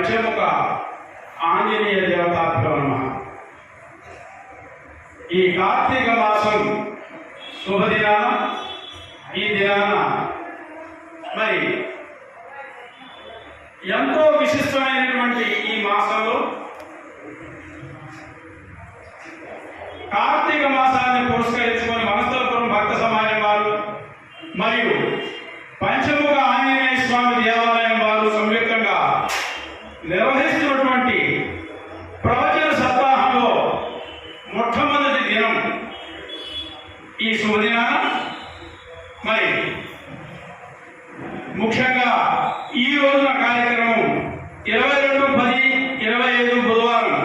పంచముఖ ఆంజనేయ దేవతాభ్యో నమః. ఈ కార్తీక మాసం శుభదినాన ఈ దినాన మరి ఎంతో విశిష్టమైనటువంటి ఈ మాసంలో కార్తీక మాసాన్ని పురస్కరించుకొని వనస్థలపురం భక్త సమాజం వారు మరియు పంచముఖ ఆంజనేయ స్వామి దేవాలయం వారు సంయుక్తంగా నిర్వహిస్తున్నటువంటి ప్రవచన సప్తాహంలో మొట్టమొదటి దినం ఈ శుభదినాన మరి ముఖ్యంగా ఈ రోజున కార్యక్రమం 22/10/25 బుధవారం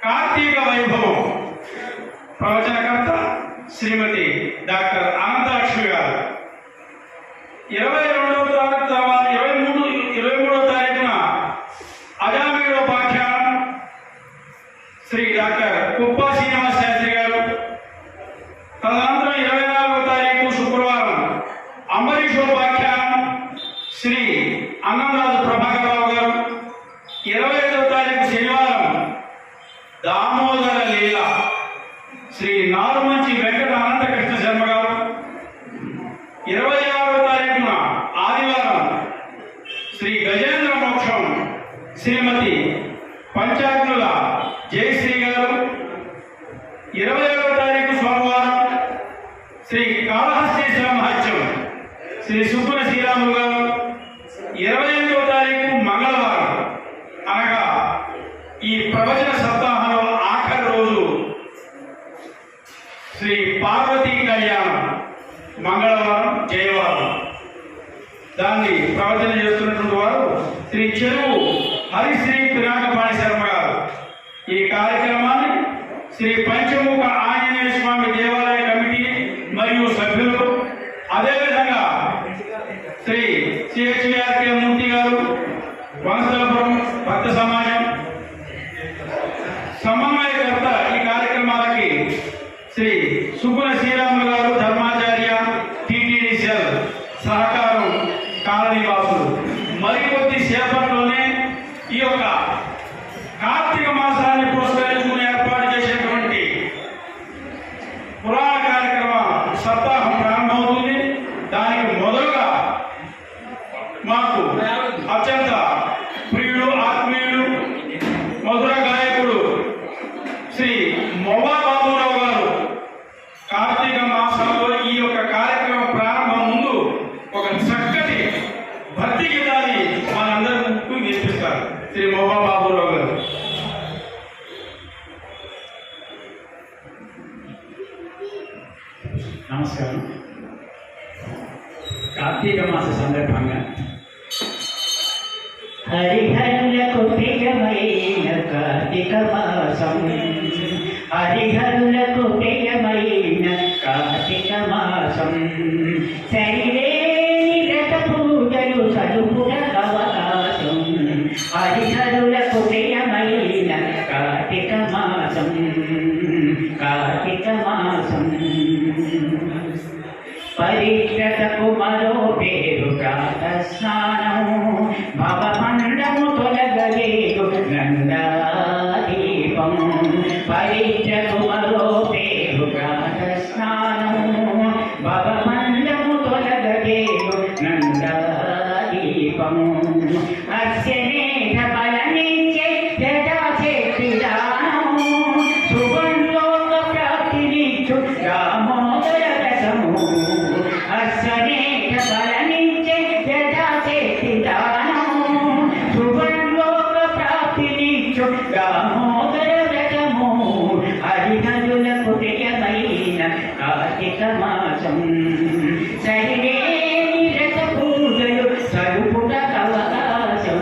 కార్తీక వైభవం. ప్రవచనకర్త శ్రీమతి డాక్టర్ అనంతలక్ష్మి గారు. 22వ తారీఖు తర్వాత 23వ తారీఖున అజామీడోపాఖ్యానం శ్రీ డాక్టర్ కుప్పా శ్రీనివాస శాస్త్రి గారు. తదనంతరం 24వ తారీఖు శుక్రవారం అంబరీషోపాఖ్యానం శ్రీ అన్నంరాజు ప్రభాకరరావు గారు. 25వ తారీఖు శనివారం దామోదర లీల శ్రీ నారుమంచి వెంకట అనంతకృష్ణ శర్మ గారు. 26వ తారీఖున ఆదివారం శ్రీ గజేంద్ర మోక్షం శ్రీమతి పంచాగ్నుల జయశ్రీ గారు. 27వ తారీఖు సోమవారం శ్రీ కాళహస్తీశ్వర మహత్యం శ్రీ సుబ్బన శ్రీరాములు గారు. 28వ తారీఖు మంగళవారం అనగా ఈ ప్రవచన సప్తాహంలో ఆఖరి రోజు శ్రీ పార్వతీ కళ్యాణం మంగళవారం జయవారం. దాన్ని ప్రవచన చేస్తున్నటువంటి వారు శ్రీ చెరువు హరిశ్రీ పినాకపాణి శర్మ గారు. ఈ కార్యక్రమాన్ని శ్రీ పంచముఖ ఆంజనేయ స్వామి దేవాలయ కమిటీ మరియు సభ్యులు, అదేవిధంగా శ్రీ సిహెచ్విఆర్కే మూర్తి గారు, వనస్థలపురం భక్త సమాజం సమన్వయకర్త. ఈ కార్యక్రమాలకి శ్రీ సుబ్బన శ్రీరాములు గారు, ధర్మాచార్య, టీటీడీ సెల్ సహకారం కాలనీవాసులు. మరికొద్ది సేపట్లోనే ఈ యొక్క కార్తీక మాసాన్ని పురస్కరించుకుని ఏర్పాటు చేసేటువంటి పురాణ కార్యక్రమ సప్తాహం ప్రారంభమవుతుంది. దానికి మొదలుగా మాకు అత్యంత ప్రియుడు, ఆత్మీయుడు, మధుర గాయకుడు శ్రీ మొవ్వా బాబురావు గారు కార్తీక మాసంలో ఈ యొక్క కార్యక్రమ ప్రారంభం ముందు ఒక చక్కటి భక్తి గీతాన్ని మనందరికీ వినిపిస్తారు. శ్రీ మొవ్వా బాబురావు గారు. నమస్కారం. కార్తీక మాస సందర్భంగా హరిహరులకు ప్రియమైన కార్తీక మాసం, హరిహరులకు ప్రియమైన కార్తీక మాసం, సరిలేని రథ పూజలు సలుపుల అవకాశం, హరిహరులకు ప్రియమైన కార్తీక మాసం, కార్తీక మాసం. పరిగ్రతకు మరో పేరు ప్రాత స్నానము, భవమండము తొలగలేదు నందాదీపము. పరిగ్రతకు మరో పేరు ప్రాత స్నానము, భవమండము తొలగలేదు నందాదీపము. అస్యనేధ బలనిచ్చే యథాశక్తి దానము, శుభంలోక ప్రాప్తినిచ్చు దామోదర రసము. అస్యనేధ బలనిచ్చే యథాశక్తి దానము, శుభంలోక ప్రాప్తినిచ్చు దామోదర రసము. హరిహరులకు ప్రియమైన కార్తీక మాసం, సరిలేని రథ పూజలు సరుపుల అవకాశం,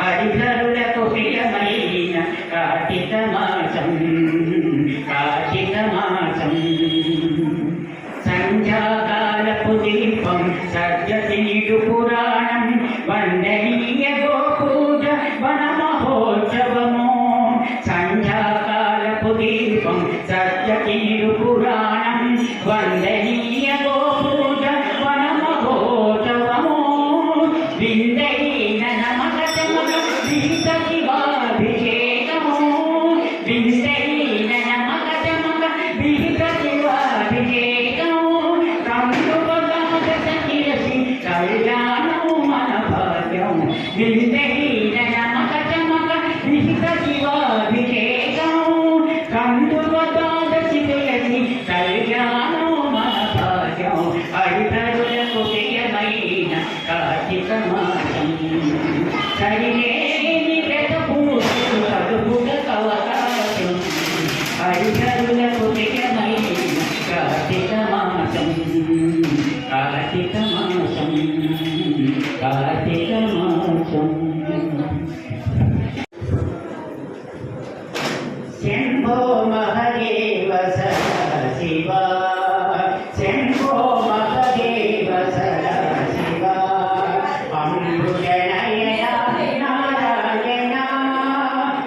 హరిహరులకు ప్రియమైన కార్తీక మాసం, కార్తీక మాసం. సంధ్యాకాలపు దీపం సర్జతి నిడు పురాణం, వందనీయ గోపూజ వన మహోత్సవము. సంధ్యాకాలపు దీపం సర్జతి నిడు పురాణం, వందనీయ గోపూజ వన మహోత్సవము. విందైన నమకటములు విహిత శివాభిషేకము వింతైన నమకటమక విహిత శివాభిషేకము కందుపదాదశ శిరసి కళ్యాణము మన భాగ్యం వింతైన నమకటమక విహిత శివాభిషేకము కందుపదాదశ శిరసి కళ్యాణము మన భాగ్యం అడితరులకు ప్రియమైన కార్తీక మాసం సరిలేని వ్రతపూర్తులు కడుపులకు అవకాశం హరిహరులకు ప్రియమైన కార్తీక మాసం కార్తీక మాసం కార్తీక మాసం శంభో మహదేవ సదాశివ శంభో మహదేవ సదాశివ అంబుజనయన నారాయణ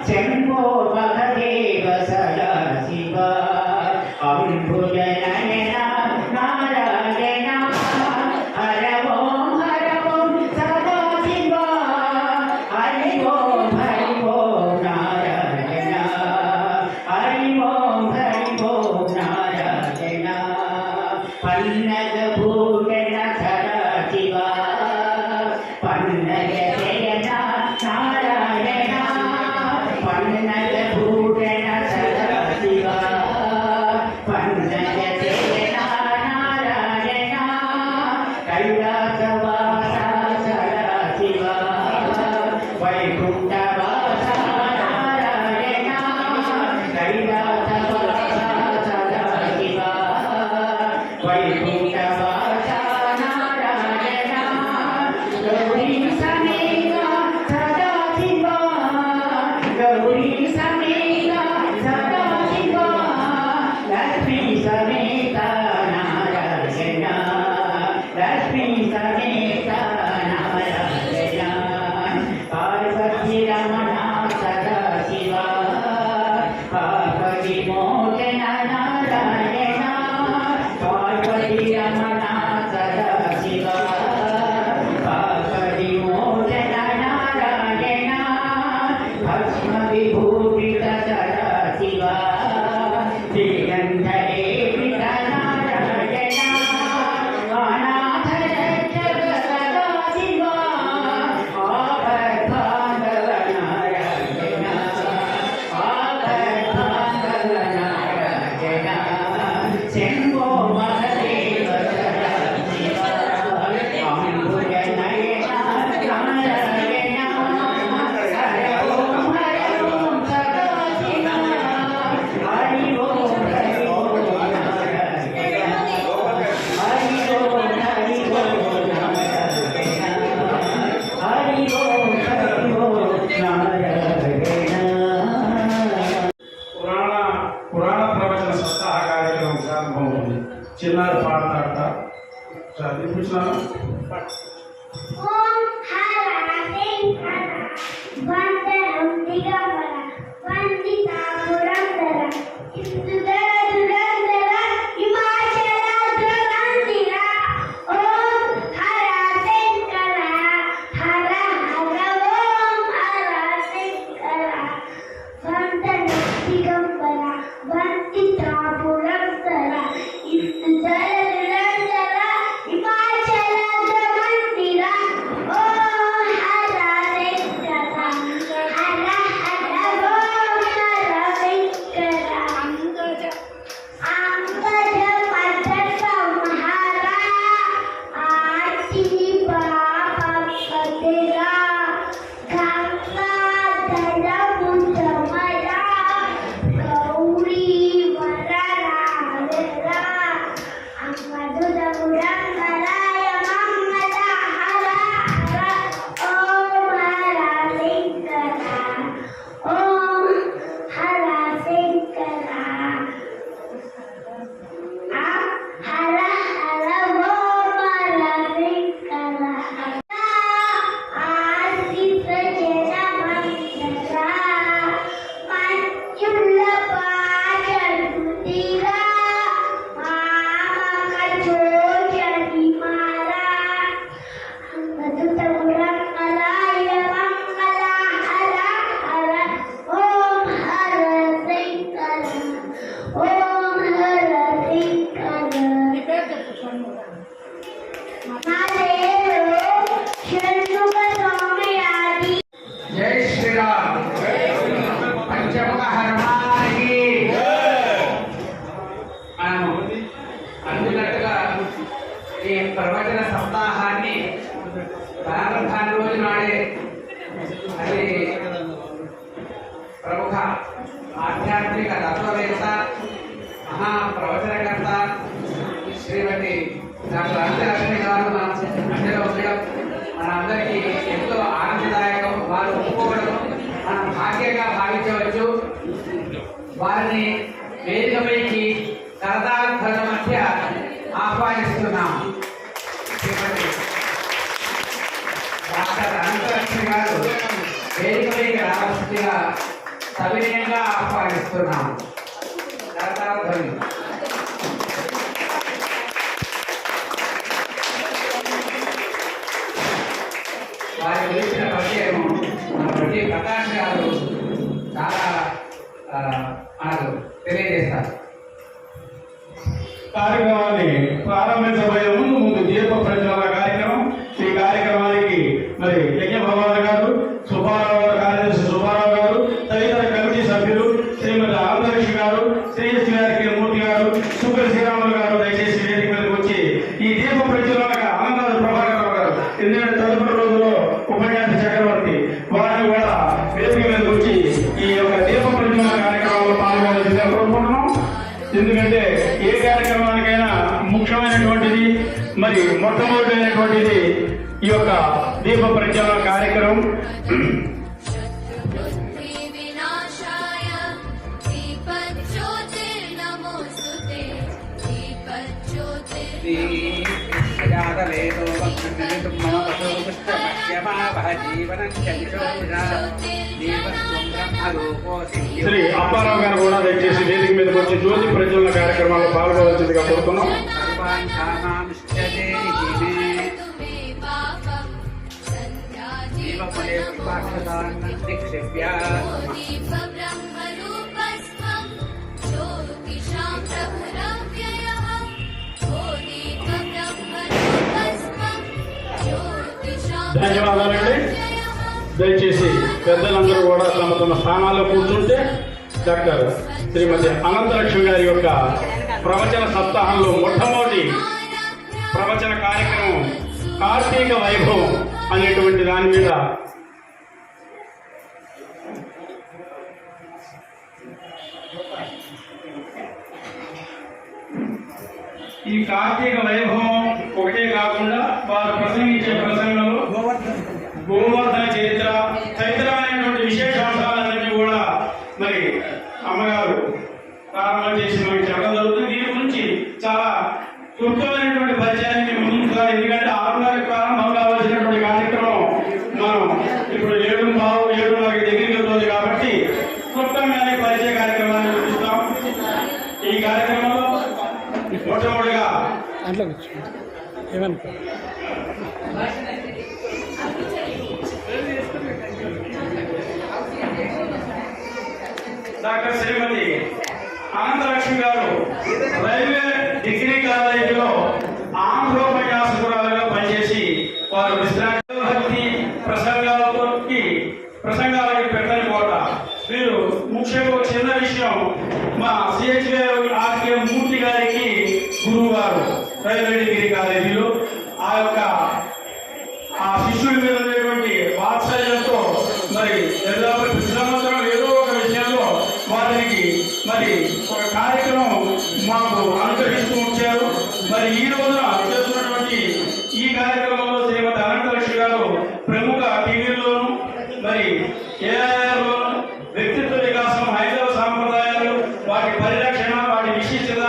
శంభో మహదేవ సదాశివ అంబుజనయన నారాయణ హర ఓం సదాశివ హరి ఓం నారాయణ హరి ఓం నారాయణ పన్నగ భూషణ సదాశివ పన్నగ జయన నారాయణ పన్నగ భూషణ సదాశివ పన్నగ జయన నారాయణ కైలాసవాస సదాశివ వైకుంఠవాస నారాయణ కైలాసవాస సదాశివ వైకుంఠవాస నారాయణ గౌరీ సమేత సదాశివ గౌరీ సమేత సదాశివ లక్ష్మీ సమేత నారాయణ లక్ష్మీ సమేత నారాయణ పార్వతీ రమణ సదాశివ పార్వతీ మోచన నారాయణ పార్వతీ రమణ సదాశివ పార్వతీ మోచన నారాయణ భస్మ విభూషిత సదాశివ శ్రీగంధలేపిత నారాయణ అనాథ రక్షక సదాశివ ఆపద్బాంధవ నారాయణ ఆపద్బాంధవ నారాయణ శంభో మహదేవ సదాశివ అంబుజనయన నారాయణ హర ఓం సదాశివ హరి ఓం నారాయణ హరి ఓం నారాయణ హరి ఓం నారాయణ పురాణ ప్రవచన సప్తాహ కార్యక్రమం ప్రారంభమవుతుంది. చిన్నారు పాడతాడట చదివించాను. ఓం హర శంకర వందనం దిగంబర వందిత పురందర ఇస్తుదర దురందర హిమాచల ధ్రువందిర ఓం హర శంకర హర హర ఓం హర శంకర వందనం దిగంబర వందిత పురందర ఇస్తుదర దురందర హిమాచల ధ్రువందిర కానుకగా భావించవచ్చు. వారిని వేదికపైకి కరతాళ ధ్వనుల మధ్య ఆహ్వానిస్తున్నాం. డాక్టర్ అనంతలక్ష్మి గారు వేదికపైకి రావాల్సిందిగా సవినయంగా ఆహ్వానిస్తున్నాం. కరతాళ ధ్వనులు. వారి గురించిన పరిచయం ప్రతి ప్రకాష్ గారు చాలా మనకు తెలియజేస్తారు. కార్యక్రమాన్ని ప్రారంభించబోయే ముందు దీప ప్రజ్వలన కార్యక్రమం. ఈ కార్యక్రమానికి మరి యజ్ఞ భగవాన్ గారు, సుబ్బారావు గారు, కార్యదర్శి సుబ్బారావు గారు, తదితర కమిటీ సభ్యులు, శ్రీమతి ఆంధ్రలక్ష్మి గారు, శ్రీశ్రీ మూర్తి గారు, సుబ్బరి శ్రీరాములు గారు దయచేసి వేదిక మీదకి వచ్చి ఈ దీప ప్రజ్వలన ఆనందాలు ప్రభాకర్ గారు, ఎందుకంటే తదుపరి రోజుల్లో ఉపన్యాస చక్రవర్తి వారిని కూడా వేదిక మీదకి వచ్చి ఈ యొక్క దీప ప్రజ్వలన కార్యక్రమంలో పాల్గొనాల్సిందిగా కోరుకుంటున్నాం. ఎందుకంటే ఏ కార్యక్రమానికైనా ముఖ్యమైనటువంటిది మరి మొట్టమొదటిమైనటువంటిది ఈ యొక్క దీప ప్రజ్వలన కార్యక్రమం. శ్రీ అప్పారావు గారు కూడా దయచేసి వేదిక మీదకి వచ్చి జ్యోతి ప్రజ్వలన కార్యక్రమాల్లో పాల్గొనవలసిందిగా కోరుతున్నాం. ధన్యవాదాలండి. దయచేసి పెద్దలందరూ కూడా తమ తమ స్థానాల్లో కూర్చుంటే డాక్టర్ శ్రీమతి అనంతలక్ష్మి గారి యొక్క ప్రవచన సప్తాహంలో మొట్టమొదటి ప్రవచన కార్యక్రమం కార్తీక వైభవం అనేటువంటి దాని మీద ఈ కార్తీక వైభవం ఒకటే కాకుండా వారు ప్రసంగించే ప్రసంగంలో గోవర్ధన చరిత్ర తదితరమైనటువంటి విశేషాంశాలన్నింటినీ కూడా మరి అమ్మగారు ప్రారంభం చేసి మనకి చెప్పడం జరుగుతుంది. దీని గురించి చాలా క్లుప్తమైనటువంటి పరిచయాన్ని మేము ముందుగా, ఎందుకంటే 6:30 ప్రారంభం కావాల్సినటువంటి కార్యక్రమం మనం ఇప్పుడు 7:30 దగ్గరికి వెళ్తుంది కాబట్టి క్లుప్తంగానే పరిచయ కార్యక్రమాన్ని చూపిస్తాం. ఈ కార్యక్రమంలో మొట్టమొదటిగా డాక్టర్ శ్రీమతి అనంతలక్ష్మి గారు రైల్వే డిగ్రీ కాలేజీలో ఆంధ్రోపన్యాసకురాలుగా పనిచేసి వారు విశ్రాంతి ప్రసంగాలకి పెట్టని కోట. వీరు ముఖ్యంగా చిన్న విషయం, మా సిహెచ్ఆర్కే మూర్తి గారికి గురువు గారు రైల్వే డిగ్రీ కాలేజీలో. ఆ శిష్యుడి మీద ఉండేటువంటి వాత్సల్యంతో మరి దాదాపు ప్రతి సంవత్సరం ఏదో ఒక విషయంలో వారికి మరి ఒక కార్యక్రమం మాకు అనుగ్రహిస్తూ వచ్చారు. మరి ఈ రోజున చేస్తున్నటువంటి ఈ కార్యక్రమంలో శ్రీమతి అనంతలక్ష్మి గారు ప్రముఖ టీవీల్లోను మరి ఏఆర్లోను వ్యక్తిత్వ వికాసం, హైందవ సాంప్రదాయాలు, వాటి పరిరక్షణ, వాటి విశిష్టత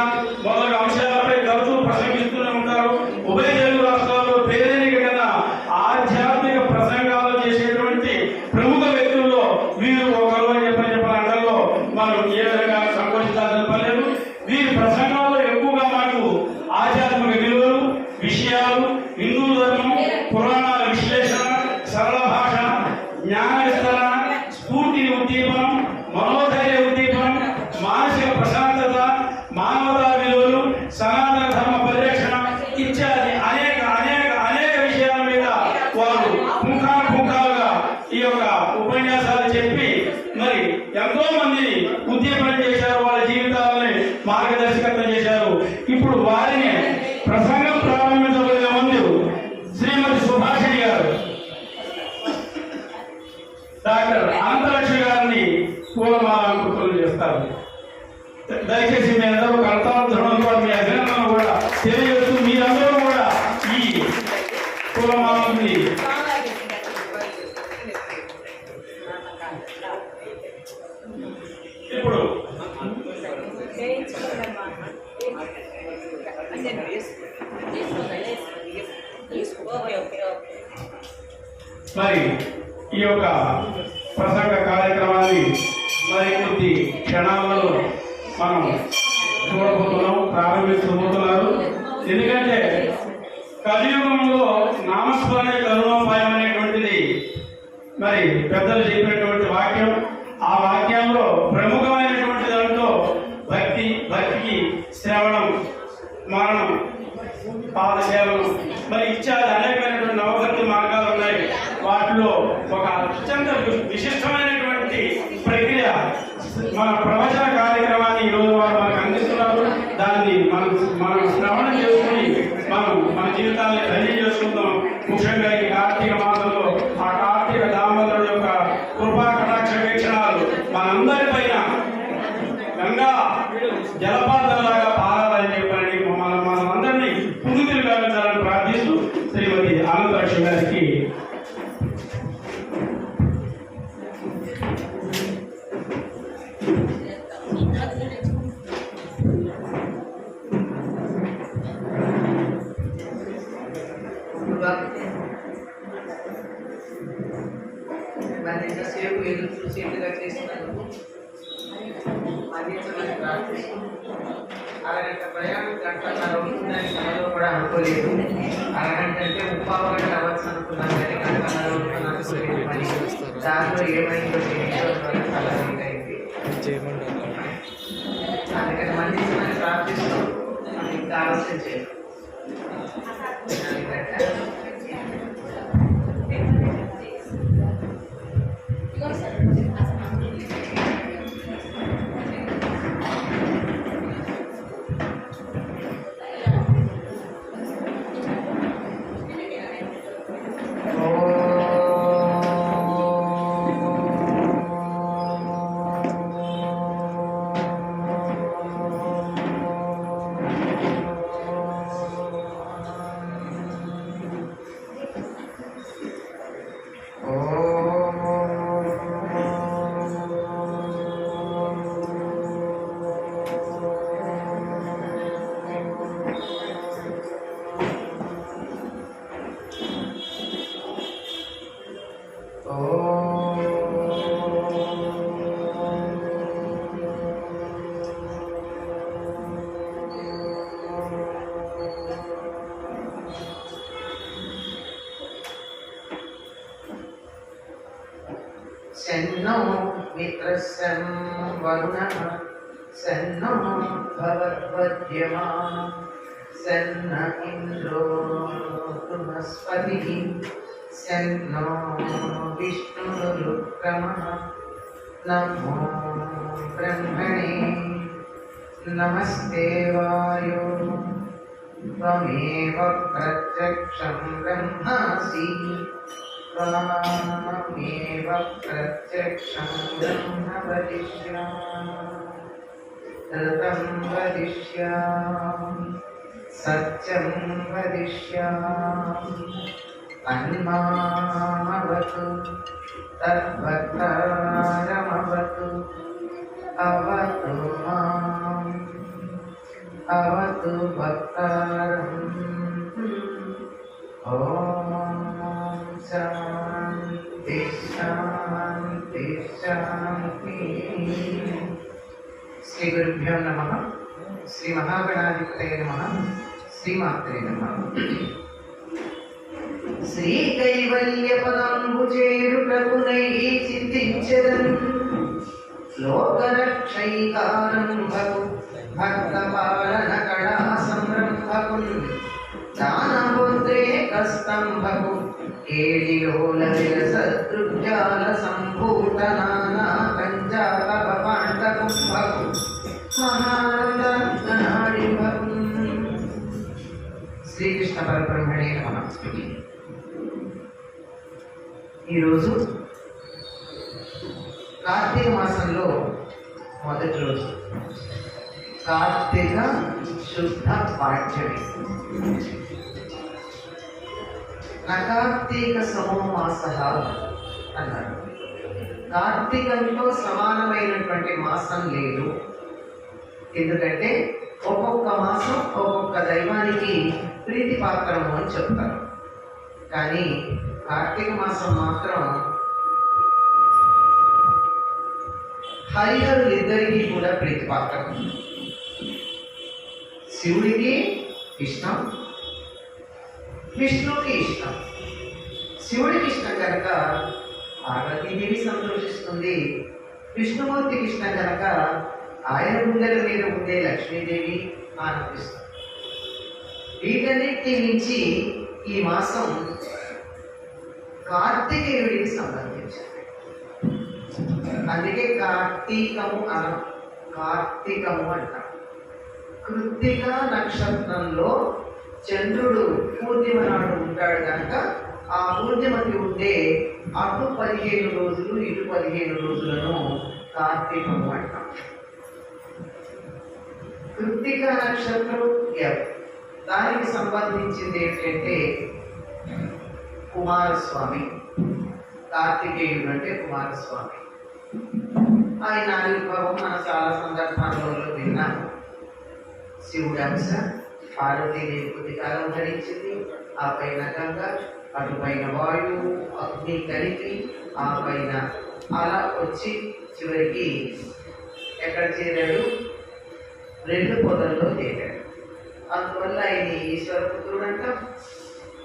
మొదలగు అంశాలపై తరచూ ప్రసంగిస్తూనే ఉంటారు. ఉభయ తెలుగు రాష్ట్రాల్లో పేరెనిక కన్నా ఆధ్యాత్మిక ప్రసంగాలు చేసేటువంటి ప్రముఖ వ్యక్తుల్లో వీరు ఒకరు అని చెప్పడంలో మనం ఏ విధంగా సంకోచించాల్సిన పని లేదు. వీరి ప్రసంగాల్లో ఎక్కువగా మనకు ఆధ్యాత్మిక విలువలు, విషయాలు, హిందూ ధర్మం, పురాణాల విశ్లేషణ, సరళ భాష, జ్ఞాన విస్తరణ, స్ఫూర్తి ఉద్దీపనం, మనోధైర్య ఉద్దీపనం, మానసిక ప్రశాంతత, మానవతా విలువలు, సనాతన ధర్మ పరిరక్షణ ఇత్యాది అనేక అనేక అనేక విషయాల మీద వారు పుంఖాలుగా ఈ యొక్క ఉపన్యాసాలు చెప్పి మరి ఎంతో మందిని ఉద్దీపనం చేశారు, వాళ్ళ జీవితాలని మార్గదర్శకత్వం చేశారు. ఇప్పుడు వారిని ప్రసంగం ప్రారంభించబోయే ముందు శ్రీమతి సుభాషిణి గారు డాక్టర్ అనంతలక్ష్మి గారిని పూలమాలంకృతులు చేస్తారు. దయచేసి మీ అందరూ కర్తాల ధృవంతో మీ అభినందనలు కూడా తెలియజేస్తూ మీరందరూ కూడా ఈ పూలమాలని మరి ఈ యొక్క ప్రసంగ కార్యక్రమాన్ని మరి కొద్ది క్షణాలలో మనం చూడబోతున్నాం, ప్రారంభించబోతున్నారు. ఎందుకంటే కలియుగంలో నామస్మరణే కరుణోపాయం అనేటువంటిది మరి పెద్దలు చెప్పినటువంటి వాక్యం. ఆ వాక్యంలో ప్రముఖమైనటువంటి దాంట్లో భక్తికి శ్రవణం, మరణం, పాదసేవనం, మరి ఇత్యాది అనేకమైనటువంటి నవభక్తి మార్గాలు ఉన్నాయి. వాటిలో ఒక అత్యంత విశిష్టమైనటువంటి ప్రక్రియ మన ప్రవచన కార్యక్రమాన్ని ఈరోజు వారు మనకు అందిస్తున్నారు. దాన్ని మనం శ్రవణం చేసుకుని మన జీవితాన్ని ధన్యం చేసుకుందాం. ముఖ్యంగా ఈ కార్తీక మాసంలో ఆ కార్తీక దామోదరుడు యొక్క కృపా కటాక్ష వీక్షణాలు మనందరిపైన గంగా జలపాతంలాగా పారాలని చెప్పని మనమందరినీ పుణ్యతులు గావించాలని ప్రార్థిస్తూ శ్రీమతి ఆనందలక్ష్మి గారికి మరి ఎంతసేపు ఎదురు చూసేట్టుగా చేస్తున్నారు. అందించమని ప్రార్థిస్తూ అరగంట ప్రయాణం గంటన్నర అవుతుందని మనలో కూడా అనుకోలేదు. అరగంట అంటే 30 గంటలు అవ్వచ్చు అనుకున్నాను, కానీ గంటన్నర అవుతుందని అనుకోలేదు. మరి దాంట్లో ఏమైందో తెలియదు, చాలా లేట్ అయింది. అందుకని అందించమని ప్రార్థిస్తూ ఇంకా ఆలస్యం చేయాలి. सन्नो मित्रस्यं वरुणः सन्नो भवद्वद्यमा सन्न इन्द्रो बृहस्पतिः सन्नो विष्णुरुक्रमः नमो ब्रह्मणे नमस्ते वायो त्वमेव प्रत्यक्षं ब्रह्मासि त्वमेव प्रत्यक्षं ब्रह्म वदिष्यामि ऋतं वदिष्यामि सत्यं वदिष्यामि अन्मामवतु तद्वक्तारमवतु अवतु माम् अवतु वक्तारम् ॐ शान्ति शान्ति शान्ति। श्री गुरुभ्यो नमः। श्री महागणाधिपतये नमः। श्रीमात्रे नमः। श्री कैवल्यपदाम्बुजेरुप्रभुनैः सिद्धिञ्चरन् लोकरक्षैकारम्भकु भक्तपालनकणा संरम्भकुन् दानमुद्रेकस्तम्भकु केलिलोलविलसदृग्जालसम्भूतनाना पञ्चाकपपाण्डकुम्भकु महानन्दनाडिम्भकुन्। శ్రీకృష్ణ పరబ్రహ్మణే నమః। ఈరోజు కార్తీక మాసంలో మొదటి రోజు, కార్తీక శుద్ధ పాఠ్యమి। కార్తీక సమో మాస అన్నారు. కార్తీకంతో సమానమైనటువంటి మాసం లేదు, ఎందుకంటే ఒక్కొక్క మాసం ఒక్కొక్క దైవానికి ప్రీతి పాత్రము అని చెప్తారు. కానీ కార్తీక మాసం మాత్రం హరిహరులిద్దరికీ కూడా ప్రీతి పాత్రం. శివుడికి ఇష్టం, విష్ణువుకి ఇష్టం. శివుడికి ఇష్టం కనుక పార్వతీదేవి సంతోషిస్తుంది, విష్ణుమూర్తికి ఇష్టం కనుక ఆయన గుండెల మీద ఉండే లక్ష్మీదేవి ఆనందిస్తుంది. వీటన్నిటి నుంచి ఈ మాసం కార్తికేయుడికి సంబంధించింది. అందుకే కార్తీకము కార్తీకము అంటాం. కృత్తిక నక్షత్రంలో చంద్రుడు పూర్ణిమ నాడు ఉంటాడు కనుక ఆ పూర్ణిమకి ఉండే అటు 15 రోజులు ఇటు 15 రోజులను కార్తీకము అంటాం. కృత్తిక నక్షత్రం దానికి సంబంధించింది ఏంటంటే కుమారస్వామి. కార్తికేయుడు అంటే కుమారస్వామి. ఆయన ఆవిర్భావం మన చాలా సందర్భాల్లో విన్నాం. శివుడి అంశ పార్వతీదేవి కొద్ది కాలం ధరించింది, ఆ పైన గంగ, అటు పైన వాయువు అగ్ని కలిపి ఆ పైన అలా వచ్చి చివరికి ఎక్కడ చేరాడు? 2 పొదల్లో చేరాడు. అందువల్ల ఆయన ఈశ్వరపుత్రుడు అంటాం,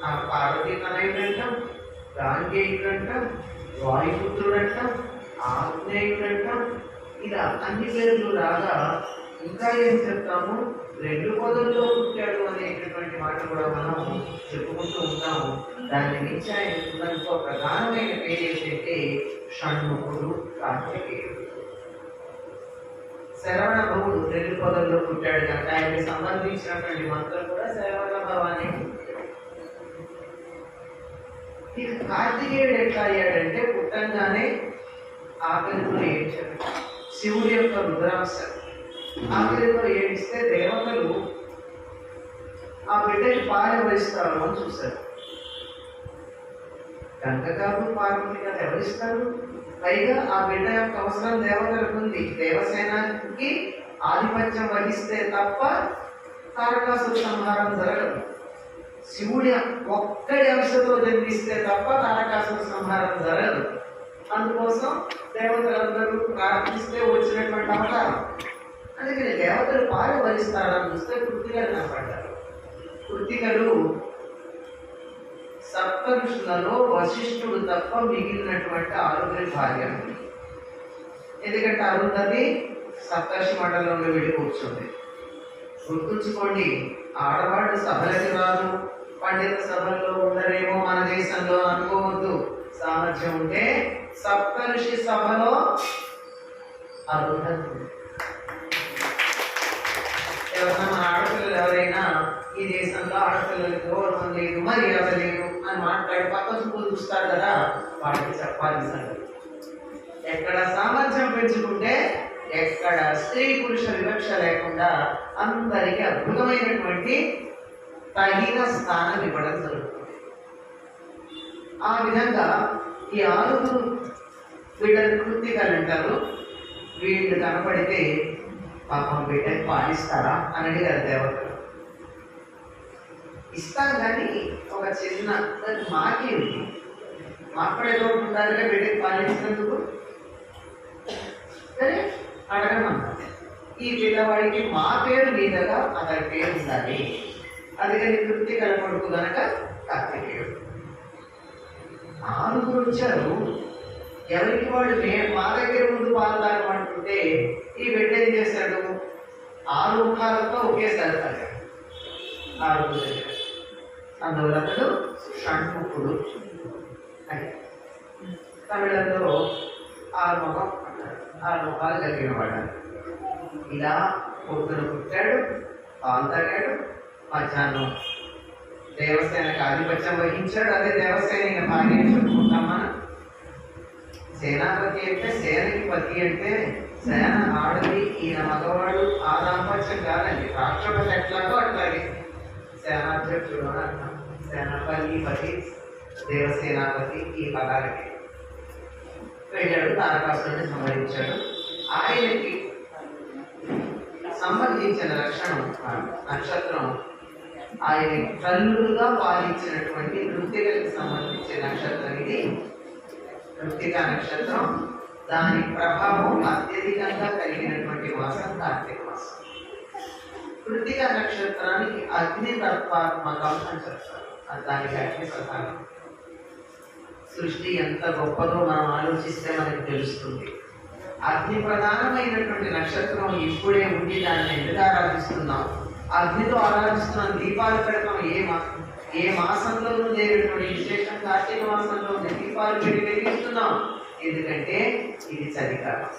ఆ పార్వతీ తనయుడు అంటాం, గాంగేయుడు అంటాం, వాయుపుత్రుడు అంటాం, ఆగ్నేయుడు అంటాం. ఇలా అన్ని పేర్లు రాగా ఇంకా ఏం చెప్తాము? 2 పొదల్లో పుట్టాడు అనేటటువంటి మాట కూడా మనం చెప్పుకుంటూ ఉంటాము. దాన్ని మించి ఆయన ఇంకో ప్రధానమైన పేరు ఏంటంటే షణ్ముఖుడు, కార్తికేయుడు. శరవణ భవుడు 2 పొదల్లో పుట్టాడు కనుక ఆయనకి సంబంధించినటువంటి మంత్రం కూడా శరవణ భవాన్ని. ఇక కార్తికేయుడు ఎట్లా అయ్యాడంటే పుట్టంగానే ఆకలితో ఏడ్చాడు. శివుడి యొక్క రుద్రాంశ ఆకలితో ఏడిస్తే దేవతలు ఆ బిడ్డకి పాలెవరిస్తారు అని చూశారు. గంగగారు పార్వతి గారు ఎవరిస్తారు? పైగా ఆ బిడ్డ యొక్క అవసరం దేవతలకు ఉంది. దేవసేనకి ఆధిపత్యం వహిస్తే తప్ప తారకాసుర సంహారం జరగదు. శివుడి ఒక్కడి అంశతో జన్మిస్తే తప్ప తారకాసుర సంహారం జరగదు. అందుకోసం దేవతలందరూ ప్రార్థిస్తే వచ్చినటువంటి అవతారం. అందుకని దేవతలు పాలు వరిస్తారని చూస్తే కృత్తికలు కనపడ్డారు. కృత్తికలు సప్త ఋషులలో వశిష్ఠుడు తప్ప మిగిలినటువంటి 6 భార్య. ఎందుకంటే అరుంధతి సప్తర్షి మండలంలో వెళ్ళి కూర్చుంది. గుర్తుంచుకోండి, ఆడవాళ్ళు సభలకి రాదు, పండిత సభల్లో ఉండరేమో మన దేశంలో అనుకోవద్దు. సామర్థ్యం ఉంటే సప్తర్షి సభలో అరుంధతి. ఎవరైనా మన ఆడపిల్లలు ఎవరైనా ఈ దేశంలో ఆడపిల్లలకి గౌరవం లేదు, మర్యాద లేదు అని మాట్లాడి పక్క చూపులు చూస్తారు కదా, వాటికి చెప్పాలి సంగతి. ఎక్కడ సామర్థ్యం పెంచుకుంటే, ఎక్కడ స్త్రీ పురుష వివక్ష లేకుండా అందరికీ అద్భుతమైనటువంటి తగిన స్థానం ఇవ్వడం జరుగుతుంది. ఆ విధంగా ఈ 6 వీళ్ళని కృత్తికలు అంటారు. వీళ్ళు కనపడితే పాపం బిడ్డకి పాలిస్తారా అని అడిగారు దేవతలు. ఇస్తాం కానీ ఒక చిన్న మాకే ఉంది, మాక్కడే చోటు ఉండాలిగా బిడ్డకి పాలించినందుకు. సరే అడగమన్నా, ఈ పిల్లవాడికి మా పేరు మీదగా అతని పేరు ఉండాలి. అందుకని కృత్తికల కొడుకు కనుక కార్తికేయుడు. 6 వచ్చారు. ఎవరికి వాళ్ళు మా దగ్గర ముందు పాలు తాగమంటుంటే ఈ బిడ్డ ఏం చేశాడు? 6 ముఖాలతో ఒకేసారి తాగాడు 6 దగ్గర. అందువల్ల అతడు షణ్ముఖుడు అని. తమిళంలో 6 ముఖం అంటారు, 6 ముఖాలు కలిగిన వాడు. ఇలా పొద్దున పుట్టాడు, పాలు తాగాడు, మధ్యాహ్నం దేవసేనకి ఆధిపత్యం వహించాడు. అదే దేవసేన భార్య చెప్పుకుంటాం మనం. సేనాపతి అంటే సేనకి పతి అంటే సేన ఆడది, ఈయన మగవాడు. ఆ దాంపత్యం కాదండి. రాష్ట్రపతి ఎట్లాగో అట్లాగే సేనాధ్యక్షుడు అని అర్థం. సేనాపతి, పతి, దేవసేనాపతి ఈ పదాలకి వెళ్ళాడు. తారకాసురుడిని సంహరించాడు. ఆయనకి సంబంధించిన లక్షణం నక్షత్రం ఆయన కల్లుగా పాలించినటువంటి కృత్తికకి సంబంధించిన నక్షత్రం ఇది. కృత్తిక నక్షత్రం దాని ప్రభావం అత్యధికంగా కలిగినటువంటి మాసం కార్తీక మాసం. కృత్తిక నక్షత్రానికి అగ్ని తత్వాత్మకం అని చెప్తారు. దానికి అగ్ని ప్రధానం. సృష్టి ఎంత గొప్పదో మనం ఆలోచిస్తే మనకు తెలుస్తుంది. అగ్ని ప్రధానమైనటువంటి నక్షత్రం ఇప్పుడే ఉండి దాన్ని ఎందుకు ఆరాధిస్తున్నాం? అగ్నితో ఆరాధిస్తున్నాం, దీపాలు పెడతాం. ఏ మాసంలోనూ లేనటువంటి విశేషం కార్తీక మాసంలో దీపాలు పెట్టి వెలిగిస్తున్నాం. ఎందుకంటే ఇది చలికాలం.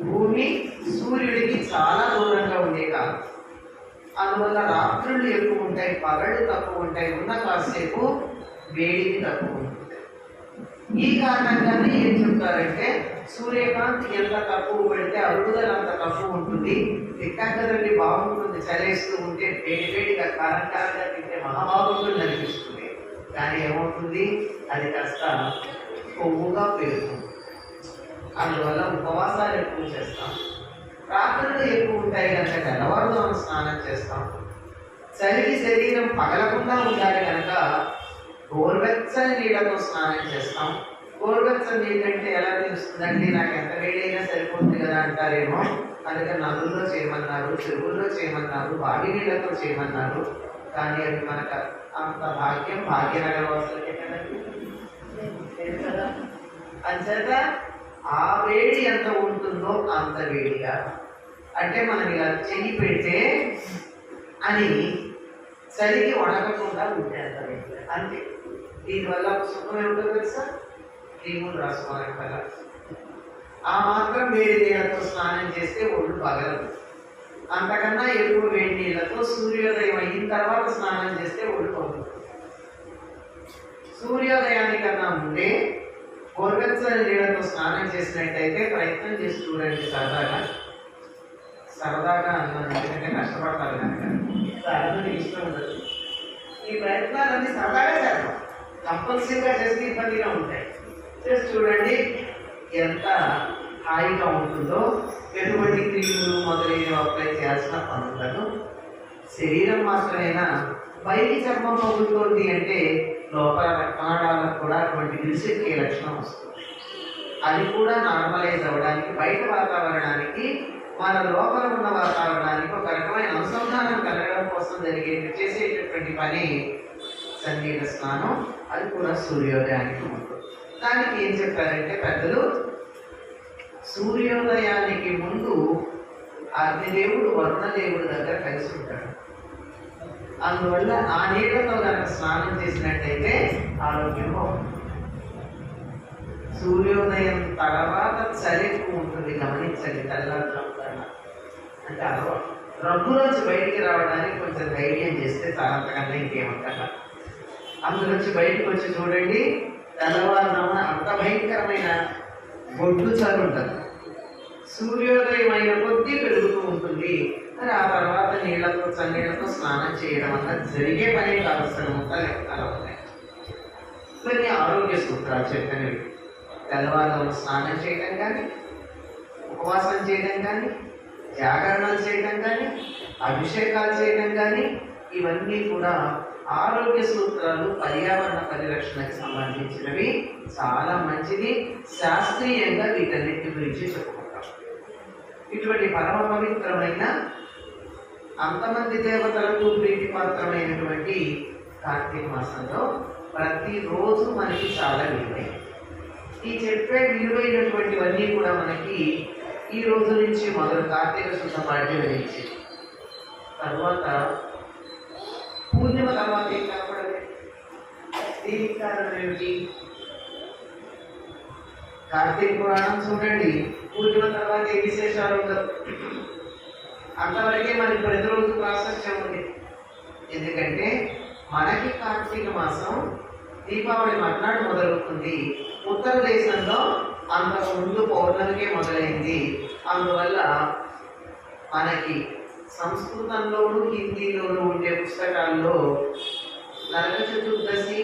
భూమి సూర్యుడికి చాలా దూరంగా ఉండే కాలం. అందువల్ల రాత్రులు ఎక్కువ ఉంటాయి, పగళ్ళు తక్కువ ఉంటాయి, ఉన్న కాసేపు వేడికి తక్కువ ఉంటుంది. ఈ కారణంగానే ఏం చెప్తారంటే సూర్యకాంతి ఎంత తక్కువ పెడితే అరుగుదల అంత తక్కువ ఉంటుంది. తిక్కంకదండి బాగుంటుంది, చలేస్తూ ఉంటే వేడిగా కారంగా తింటే మహాబాగుంటుంది అనిపిస్తుంది. కానీ ఏమవుతుంది, అది కాస్త కొవ్వుగా పెరుగుతుంది. అందువల్ల ఉపవాసాలు ఎక్కువ చేస్తాం. రాత్రులు ఎక్కువ ఉంటాయి కనుక తెల్లవారుజామున స్నానం చేస్తాం. చలికి శరీరం పగలకుండా ఉండాలి కనుక గోరువెచ్చని నీళ్ళతో స్నానం చేస్తాం. గోరువెచ్చని నీళ్ళు అంటే ఎలా తెలుస్తుందండి? నాకు ఎంత వేడైనా సరిపోతుంది కదా అంటారేమో. అందుకని నదుల్లో చేయమన్నారు, చెరువుల్లో చేయమన్నారు, బావి నీళ్ళతో చేయమన్నారు. కానీ అది మనకు అంత భాగ్యనగర వాసులకే కదండి. కదా అంచేత ఆ వేడి ఎంత ఉంటుందో అంత వేడిగా, అంటే మనం ఇలా చెయ్యి పెడితే అని చలికి వణకకుండా ఉంటే అంత వేడిగా అంతే. దీనివల్ల సుఖం ఏమిటో తెలుసా? క్రీములు రాసుకోవాలి కదా. ఆ మాత్రం వేడి నీళ్ళతో స్నానం చేస్తే ఒళ్ళు పగలదు. అంతకన్నా ఎక్కువ వేడి నీళ్ళతో సూర్యోదయం అయిన తర్వాత స్నానం చేస్తే ఒళ్ళు పగులుతుంది. సూర్యోదయానికన్నా ముందే గోరువెచ్చని నీళ్ళతో స్నానం చేసినట్టయితే ప్రయత్నం చేసి చూడండి. సరదాగా అన్నాను, ఎందుకంటే కష్టపడతారు కనుక సరదాగా ఇష్టం ఉండదు. ఈ ప్రయత్నాలన్నీ సరదాగా చేద్దాం, కంపల్సరీగా చేస్తే ఇబ్బందిగా ఉంటాయి. చేసి చూడండి ఎంత హాయిగా ఉంటుందో. ఎటువంటి క్రీములు మొదలైనవి అప్లై చేయాల్సిన పనులను శరీరం మాత్రమేనా, పైకి చర్మం పగులుతోంది అంటే లోపల రక్తనాళాలకు కూడా అటువంటి విరిసెక్కే లక్షణం వస్తుంది. అది కూడా నార్మలైజ్ అవ్వడానికి, బయట వాతావరణానికి మన లోపల ఉన్న వాతావరణానికి ఒక రకమైన అనుసంధానం కలగడం కోసం చేసేటటువంటి పని సన్నీళ్ళ స్నానం. అది కూడా సూర్యోదయానికి ముందు. దానికి ఏం చెప్పారంటే పెద్దలు, సూర్యోదయానికి ముందు అగ్నిదేవుడు వరుణదేవుడు దగ్గర కలిసి ఉంటాడు. అందువల్ల ఆ నీళ్లతో కనుక స్నానం చేసినట్టయితే ఆరోగ్యంగా ఉంటుంది. సూర్యోదయం తర్వాత చలి ఎక్కువ ఉంటుంది, గమనించండి. తెల్లారుజామున అంటే అలవాటు రగ్గులోంచి బయటికి రావడానికి కొంచెం ధైర్యం చేస్తే చాలా, అంతకన్నా ఇంకేమంటారా. అందులోంచి బయటకు వచ్చి చూడండి, తెల్లవారుజామున అంత భయంకరమైన బొడ్డు చలి ఉంటుంది. సూర్యోదయం అయిన కొద్దీ పెరుగుతూ ఉంటుంది. మరి ఆ తర్వాత నీళ్లతో చన్నీళ్లతో స్నానం చేయడం అన్నది జరిగే పని కావలసిన ముక్కలు లెక్కలు ఉన్నాయి. ఇవన్నీ ఆరోగ్య సూత్రాలు చెప్పినవి. తెల్లవారుజామున స్నానం చేయడం కానీ, ఉపవాసం చేయడం కానీ, జాగరణలు చేయడం కానీ, అభిషేకాలు చేయడం కానీ, ఇవన్నీ కూడా ఆరోగ్య సూత్రాలు, పర్యావరణ పరిరక్షణకి సంబంధించినవి. చాలా మంచిది. శాస్త్రీయంగా వీటన్నిటి గురించి చెప్పుకుంటాం. ఇటువంటి పరమ పవిత్రమైన, అంతమంది దేవతలకు ప్రీతిపాత్రమైనటువంటి కార్తీక మాసంలో ప్రతిరోజు మనకి చాలా విలువైన. ఈ చెప్పే విలువైనటువంటివన్నీ కూడా మనకి ఈ రోజు నుంచి మొదలు కార్తీక శుద్ధ పాడ్యం నుంచి తర్వాత పూర్ణిమ తర్వాత ఏం కనపడదు. దీనికి కారణం ఏమిటి? కార్తీక పురాణం చూడండి, పూర్ణిమ తర్వాత ఏ విశేషాలు ఉండవు. అంతవరకే మనకి ప్రతిరోజు ప్రాశస్త్యం ఉంది. ఎందుకంటే మనకి కార్తీక మాసం దీపావళి మర్నాడు మొదలవుతుంది. ఉత్తర దేశంలో అంతకు ముందు పౌర్ణమికే మొదలైంది. అందువల్ల మనకి సంస్కృతంలోను హిందీలోను ఉండే పుస్తకాల్లో నరక చతుర్దశి,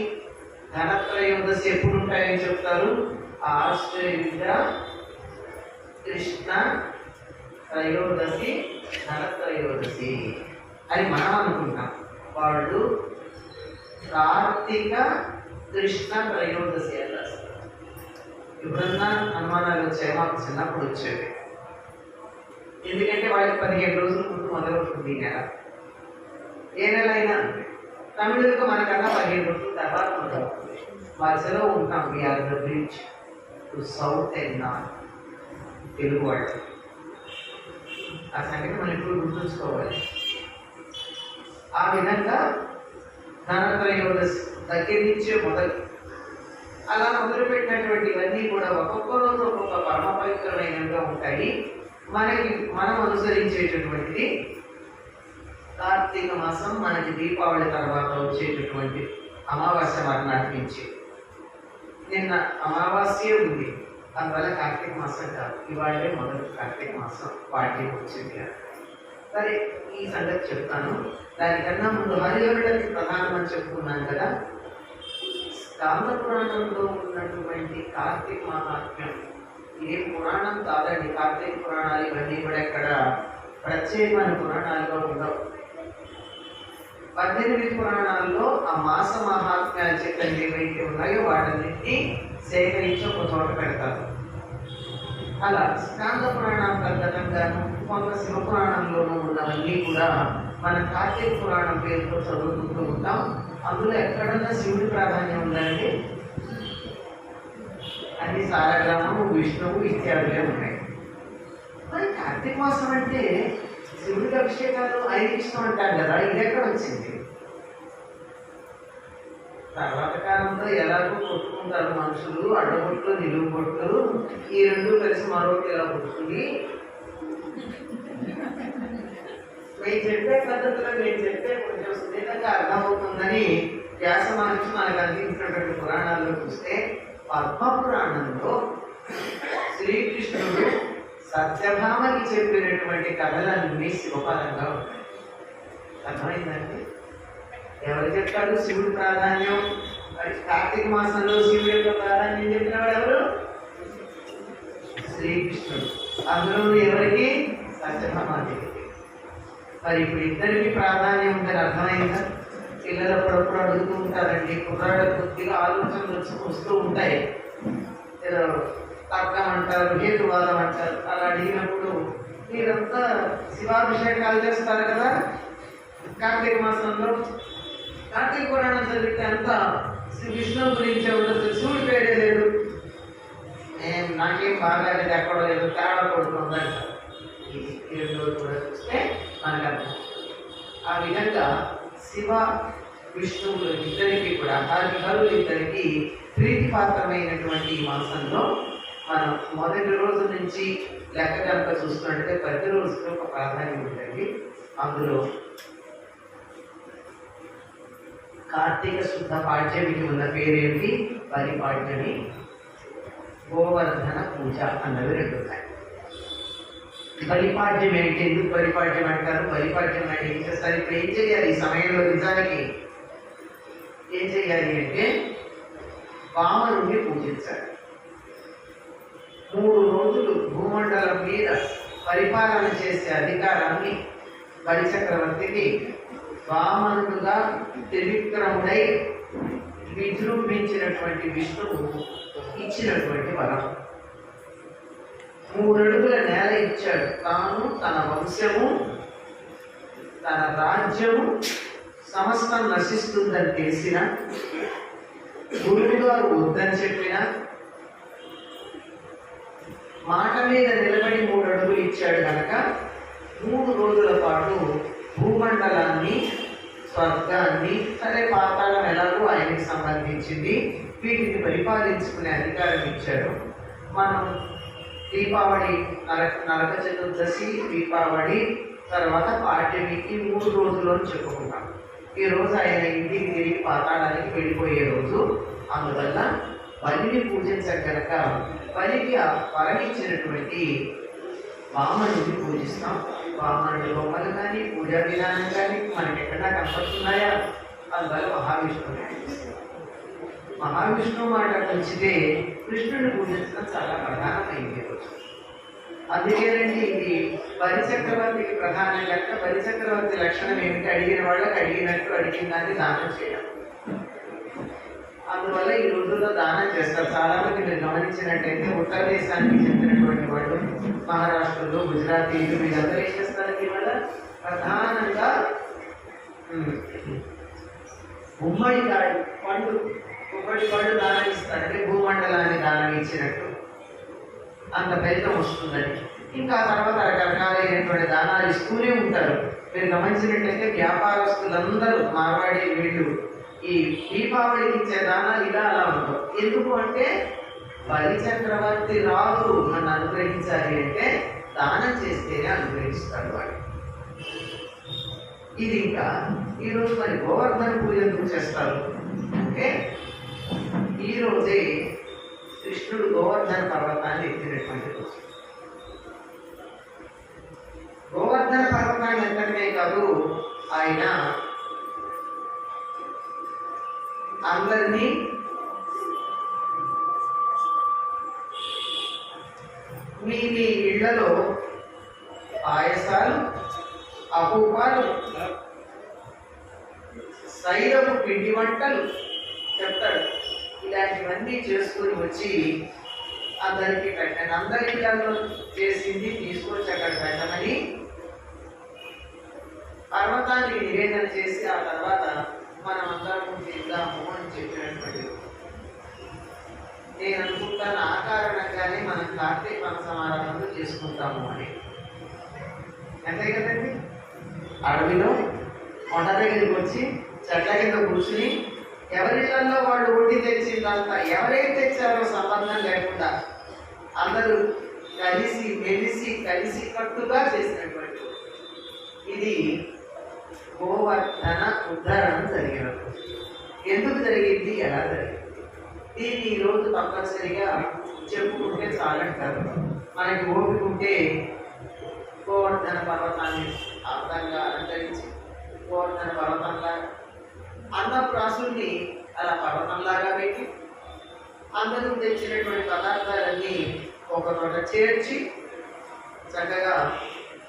ధనత్రయోదశి ఎప్పుడు ఉంటాయని చెప్తారు. ఆశ్వయుజ, కృష్ణ, త్రయోదశి నరత్రయోదశి అని మనం అనుకుంటాం. వాళ్ళు కార్తీక కృష్ణ త్రయోదశి అని రాస్తారు. ఎప్పుడన్నా అనుమానాలు వచ్చాయి, మాకు చిన్నప్పుడు వచ్చేవి. ఎందుకంటే వాళ్ళకి 15 రోజుల ముందు మొదలవుతుంది ఈ నెల. ఏ నెల అయినా అంతే. తమిళులకు మనకన్నా 15 రోజుల తర్వాత మొదలవుతుంది. మధ్యలో ఉంటాం. We are the bridge to south and north. Telugu వాళ్ళు ఆ సంగతి మనం ఇప్పుడు గుర్తుంచుకోవాలి. ఆ విధంగా ధనత్రయోదశి దగ్గర నుంచే మొదలు అలా మొదలుపెట్టినటువంటివన్నీ కూడా ఒక్కొక్క రోజు ఒక్కొక్క పరమ పవిత్రమైనవిగా ఉంటాయి. మనం అనుసరించేటటువంటిది కార్తీక మాసం, మనకి దీపావళి తర్వాత వచ్చేటటువంటి అమావాస్య మర్నాటి నుంచి. నిన్న అమావాస్య ఉంది, అందువల్ల కార్తీక మాసం కాదు, ఇవాళే మొదటి కార్తీక మాసం పాఠ్యం వచ్చింది. సరే, ఈ సంగతి చెప్తాను. దానికన్నా ముందు హరిహరులకి ప్రధానం అని చెప్పుకున్నాను కదా. స్కాంద పురాణంలో ఉన్నటువంటి కార్తీక మహాత్మ్యం ఏ పురాణం కాదండి. కార్తీక పురాణాలు ఇవన్నీ కూడా ఇక్కడ ప్రత్యేకమైన పురాణాలుగా ఉండవు. 18 పురాణాల్లో ఆ మాస మహాత్మ్యాలు చెప్పండి ఏవైతే ఉన్నాయో వాటన్నిటినీ సేకరించి ఒక చోట పెడతారు. అలా స్కాంద పురాణాంతర్గతంగాను కొంత శివపురాణంలోనూ ఉన్నవన్నీ కూడా మన కార్తీక పురాణం పేరుతో చదువుకుంటూ ఉంటాం. అందులో ఎక్కడన్నా శివుడి ప్రాధాన్యం ఉందండి. అన్ని సారగ్రామము, విష్ణువు ఇత్యాదులే ఉన్నాయి. మరి కార్తీక మాసం అంటే శివుడికి అభిషేకాలు ఆయన ఇష్టం అంటారు కదా, ఇది ఎక్కడ వచ్చింది? తర్వాత కాలంలో ఎలాగో కొట్టుకుంటారు మనుషులు, అడ్డబొట్లు నిలువు బొట్లు, ఈ రెండు కలిసి మరొకటి ఇలా కొట్టుకుని మేము చెప్పే పద్ధతిలో మేము చెప్పే కొంచెం సున్నితంగా అర్థమవుతుందని వ్యాస మహర్షి మనకు అందించినటువంటి పురాణాల్లో చూస్తే పద్మ పురాణంలో శ్రీకృష్ణుడు సత్యభామకి చెప్పినటువంటి కథలన్నీ శివపరంగా ఉంటాయి. అర్థమైందండి? ఎవరు చెప్తాడు శివుడి ప్రాధాన్యం? మరి కార్తీక మాసంలో శివుడి యొక్క ప్రాధాన్యం చెప్పినవాడు ఎవరు? శ్రీకృష్ణుడు. అందులో ఎవరికి? సత్యభామాదేవికి. మరి ఇప్పుడు ఇద్దరికి ప్రాధాన్యం ఉందని అర్థమైందా? పిల్లలు అప్పుడప్పుడు అడుగుతూ ఉంటారండి, కుర్రాళ్ళ కొద్దిగా ఆలోచనలు వస్తూ ఉంటాయి. ఏదో తర్కం అంటారు, హేతువాదం అంటారు. అలా అడిగినప్పుడు మీరంతా శివాభిషేకాలు చేస్తారు కదా కార్తీక మాసంలో. కార్తీక పురాణం చదివితే అంతా విష్ణువు గురించి ఉండదు, శివుడి పేరే లేదు, నాకేం బాగాలేదు, ఎక్కడో ఏదో తేడా కొడుతుందంట. ఈ రోజు కూడా చూస్తే మనకు అర్థం. ఆ విధంగా శివ విష్ణువులు ఇద్దరికి కూడా హరిహరులు ఇద్దరికి ప్రీతిపాత్రమైనటువంటి ఈ మాసంలో మనం మొదటి రోజు నుంచి లెక్క కనుక చూసుకుంటే ప్రతి రోజుకి ఒక ప్రాధాన్యం ఉంటుంది. అందులో కార్తీక శుద్ధ పాడ్యమికి ఉన్న పేరేంటి? బలిపాడ్యమి, గోవర్ధన పూజ అన్నవి రెండు ఉన్నాయి. బలిపాడ్యం ఏంటి? ఎందుకు బలిపాడ్యం అంటారు? బలిపాడ్యం అంటే ఏం చేస్తారు? ఇప్పుడు ఏం చేయాలి ఈ సమయంలో? నిజానికి ఏం చేయాలి అంటే వామనుడిని పూజించాలి. 3 రోజులు భూమండలం మీద పరిపాలన చేసే అధికారాన్ని బలిచక్రవర్తికి వామనుడుగా త్రివిక్రముడై విజృంభించినటువంటి విష్ణువు ఇచ్చినటువంటి వరం. 3 అడుగుల నేల ఇచ్చాడు. తాను, తన వంశము, తన రాజ్యము సమస్తం నశిస్తుందని తెలిసిన, గురువు గారు వద్దని చెప్పిన, మాట మీద నిలబడి 3 అడుగులు ఇచ్చాడు కనుక 3 రోజుల పాటు భూమండలాన్ని, స్వర్గాన్ని, సరే పాతాళం ఎలాగో ఆయనకి సంబంధించింది, వీటిని పరిపాలించుకునే అధికారం ఇచ్చాడు. మనం దీపావళి, నరక చతుర్దశి, దీపావళి తర్వాత పాడ్యమికి 3 రోజులు అని చెప్పుకుంటాం. ఈ రోజు ఆయన ఇంటికి తిరిగి పాతాళానికి వెళ్ళిపోయే రోజు. అందువల్ల బలిని పూజించక కనుక బలికి వరమిచ్చినటువంటి వామనుడిని పూజిస్తాం. వామనుడి బొమ్మలు కానీ పూజా విధానం కానీ మనకి ఎక్కడా కనపడుతున్నాయా? అందువల్ల మహావిష్ణువు మహావిష్ణువు మాట మంచిదే. కృష్ణుని పూజించడం చాలా ప్రధానమైంది రోజు. అందుకేనండి ఇది బలిచక్రవర్తికి ప్రధానం కనుక బలిచక్రవర్తి లక్షణం ఏమిటి? అడిగిన వాళ్ళకి అడిగినట్టు అడిగిన దాన్ని దానం చేయడం. అందువల్ల ఈ రోజుల్లో దానం చేస్తారు. చాలా మంది మీరు గమనించినట్టయితే ఉత్తర దేశానికి చెందినటువంటి వాళ్ళు మహారాష్ట్రలో గుజరాతీలు వీళ్ళందరూ ఏం చేస్తారు? ఇవాళ ప్రధానంగా గుమ్మడి పండు దానం ఇస్తారు. అంటే భూమండలాన్ని దానం ఇచ్చినట్టు అంత ఫలితం వస్తుందని. ఇంకా తర్వాత రకరకాలైనటువంటి దానాలు ఇస్తూనే ఉంటారు. మీరు గమనించినట్టయితే వ్యాపారస్తులందరూ మార్వాడి వీళ్ళు ఈ దీపావళికి ఇచ్చే దానాలు ఇలా అలా ఉంటారు. ఎందుకు అంటే బలిచక్రవర్తి రాదు నన్ను అనుగ్రహించాలి అంటే దానం చేస్తేనే అనుగ్రహిస్తాడు వాడు. ఇది ఇంకా ఈరోజు మరి గోవర్ధన పూజ ఎందుకు చేస్తారు అంటే ఈ రోజే కృష్ణుడు గోవర్ధన పర్వతాన్ని ఎత్తినటువంటి రోజు. గోవర్ధన పర్వతాన్ని ఎత్తడమే కాదు, ఆయన అందరినీ మీ ఇళ్లలో పాయసాలు, అపూపాలు, సైరపు పిండి వంటలు చెప్తాడు. ఇలాంటివన్నీ చేసుకుని వచ్చి అందరికీ పెట్టండి. అందరి ఇళ్లలో చేసింది తీసుకొచ్చి అక్కడ పెట్టమని పర్వతానికి నివేదన చేసి ఆ తర్వాత మనం అందరం తిందాము అని చెప్పినటువంటి. నేను అనుకుంటాను ఆ కారణంగానే మనం కార్తీక మాస సమారాధనలు చేసుకుంటాము అని. అంతే కదండి. అడవిలో కొండ దగ్గరికి వచ్చి చెట్ల కింద కూర్చుని ఎవరిళ్లలో వాళ్ళు వండి తెచ్చిందంతా ఎవరైతే తెచ్చారో సంబంధం లేకుండా అందరూ కలిసి మెలిసి కలిసి కట్టుగా చేసినటువంటి ఇది గోవర్ధన ఉద్ధరణ జరిగినప్పుడు. ఎందుకు జరిగింది, ఎలా జరిగింది, దీన్ని ఈరోజు తప్పనిసరిగా చెప్పుకుంటే చాలంటారు. మనకి ఓపిక ఉంటే గోవర్ధన పర్వతాన్ని అందంగా అలంకరించి గోవర్ధన పర్వతంలా అన్నప్రాసుల్ని అలా పర్వతంలాగా పెట్టి అందరూ తెచ్చినటువంటి పదార్థాలన్నీ ఒక చోట చేర్చి చక్కగా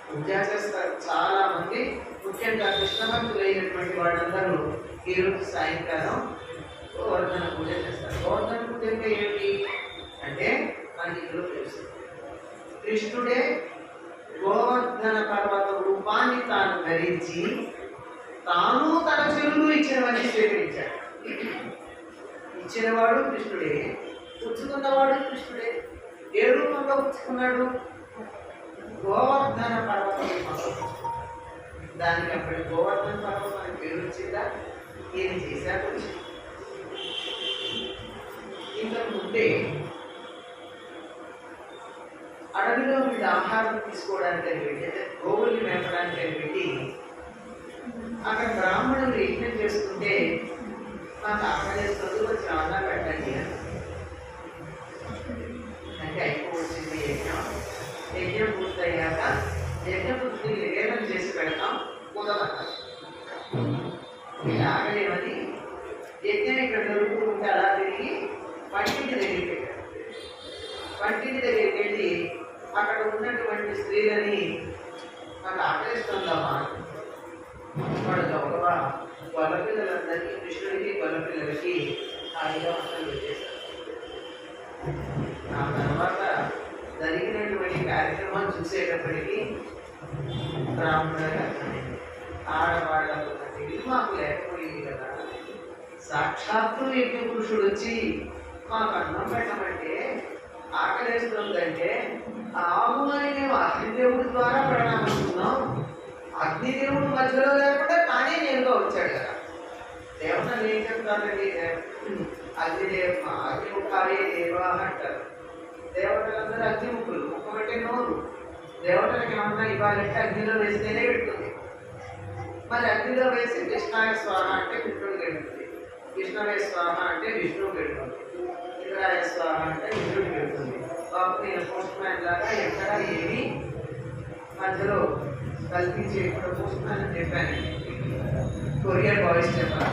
పూజ చేస్తారు. చాలా మంది ముఖ్యంగా కృష్ణభక్తులైనటువంటి వాళ్ళందరూ ఈరోజు సాయంకాలం గోవర్ధన పూజ చేస్తారు. గోవర్ధన పూజ అంటే ఏమిటి అంటే మనకి ఈరోజు తెలుసు. కృష్ణుడే గోవర్ధన పర్వత రూపాన్ని తాను ధరించి తాను తన చెరువులు ఇచ్చినవన్నీ స్వీకరించాడు. ఇచ్చినవాడు కృష్ణుడే, పుచ్చుకున్నవాడు కృష్ణుడే. ఏ రూపంలో పుచ్చుకున్నాడు? గోవర్ధన పర్వతం రూపంలో. దానికి అప్పటి గోవర్ధన పర్వతం అని పేరు వచ్చిందా? ఏం చేశాడు? ఇంతకు ముందే అడవిలో వీళ్ళు ఆహారం తీసుకోవడానికి పెట్టి, అంటే గోవుల్ని మేపడానికి పెట్టి అక్కడ బ్రాహ్మణులు యజ్ఞం చేస్తుంటే మాకు ఆకలిస్తుంది, వచ్చి ఆహారం పెట్టండి అంటే అయిపోవచ్చింది యజ్ఞం. యజ్ఞం పూర్తయ్యాక యజ్ఞపుత్రుని నివేదన చేసి పెడతాం కుదవన్నారు. ఇది ఆగలేమని యజ్ఞం ఇక్కడ దొరుకుతూ ఉంటే అలా తిరిగి వంటింటి దగ్గరికి వెళ్ళారు. వంటింటి దగ్గరికి వెళ్ళి అక్కడ ఉన్నటువంటి స్త్రీలని నాకు ఆకలిస్తుందమ్మా వాడు గౌరవ గొల్లపిల్లలందరికీ కృష్ణుడికి గొల్లపిల్లలకి హాయిగా వంటలు పెట్టేశారు. ఆ తర్వాత జరిగినటువంటి కార్యక్రమం చూసేటప్పటికీ బ్రాహ్మణుల ఆడవాళ్ళకు తెలివి మాకు లేకపోయింది కదా. సాక్షాత్తు యజ్ఞ పురుషుడు వచ్చి మాకు అన్నం పెట్టమంటే ఆకలేస్తుందంటే ఆగుమని మేము అగ్నిదేవుడి ద్వారా ప్రణామిస్తున్నాం. అగ్నిదేవుడు మధ్యలో లేకుండా తానే నేరుగా వచ్చాడు కదా. దేవతలు ఏం చెప్తారండి? అగ్నిముఖాలే దేవా అంటారు. దేవతలందరూ అగ్నిముఖులు, ముఖం అంటే నోరు. దేవతలకు ఏమన్నా ఇవ్వాలంటే అగ్నిలో వేస్తేనే పెడుతుంది. మరి అగ్నిలో వేసి కృష్ణాయ స్వాహ అంటే కృష్ణుడికి పెడుతుంది, కృష్ణవే స్వాహ అంటే విష్ణువు పెడుతుంది, ఇంద్రాయ స్వాహ అంటే ఇంద్రుడికి పెడుతుంది. బాబు నేను పోస్ట్ మ్యాన్ లాగా ఎక్కడ ఏమి మధ్యలో కల్పించి ఇప్పుడు పోస్ట్ మ్యాన్ అని చెప్పాను. కొరియర్ బాయ్స్ చెప్పాలి,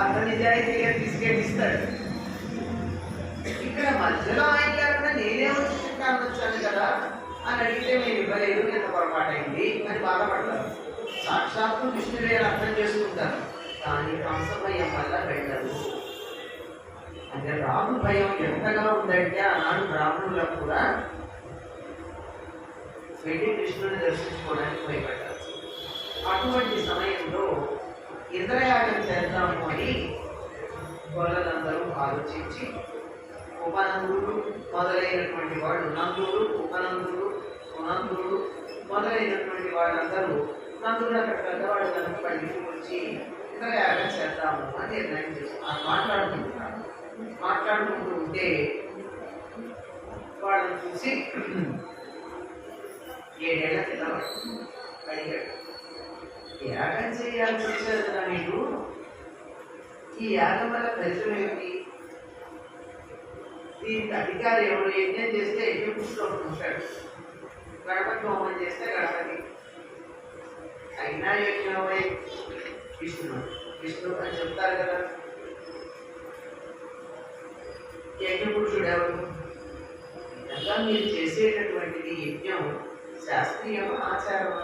అంత నిజాయితీగా తీసుకెళ్ళిస్తాడు. ఇక్కడ మధ్యలో ఆయన లేకుండా నేనే ఇవ్వలేదు, ఎంత పొరపాటైంది అని బాధపడతారు. సాక్షాత్తు కృష్ణుడే అర్థం చేసుకుంటారు, కానీ కంస భయం వల్ల వెళ్ళదు. అంటే రాము భయం ఎంతగా ఉందంటే ఆనాడు బ్రాహ్మణులకు కూడా వెళ్ళి కృష్ణుని దర్శించుకోవడానికి భయపడ్డారు. అటువంటి సమయంలో ఇంద్రయాగం చేద్దాము అని వాళ్ళందరూ ఆలోచించి ఉపనందుడు మొదలైనటువంటి వాడు, నందుడు, ఉపనందుడు, సునందుడు మొదలైనటువంటి వాళ్ళందరూ నందుడు అక్కడ పెద్దవాడు కనుక పండితులు వచ్చి ఇంద్రయాగం చేద్దాము అని నిర్ణయం చేసుకున్నారు. మాట్లాడుకుంటూ ఉంటే వాళ్ళని చూసి 7 ఏళ్ల పిల్లవాడు అడిగాడు, యాగం చేయాల్సి వచ్చారు కదా మీరు, ఈ యాగం వల్ల ఫలితం ఏమిటి? దీనికి అధికారి ఎవరు? యజ్ఞం చేస్తే యజ్ఞపురుషుడు ఉంటాడు, గణపతి హోమం చేస్తే గణపతి, అయినా యజ్ఞమై విష్ణు అని చెప్తారు కదా. యజ్ఞపురుషుడు ఎవరు? ఇంకా మీరు చేసేటటువంటిది యజ్ఞం శాస్త్రీయమా ఆచారమా?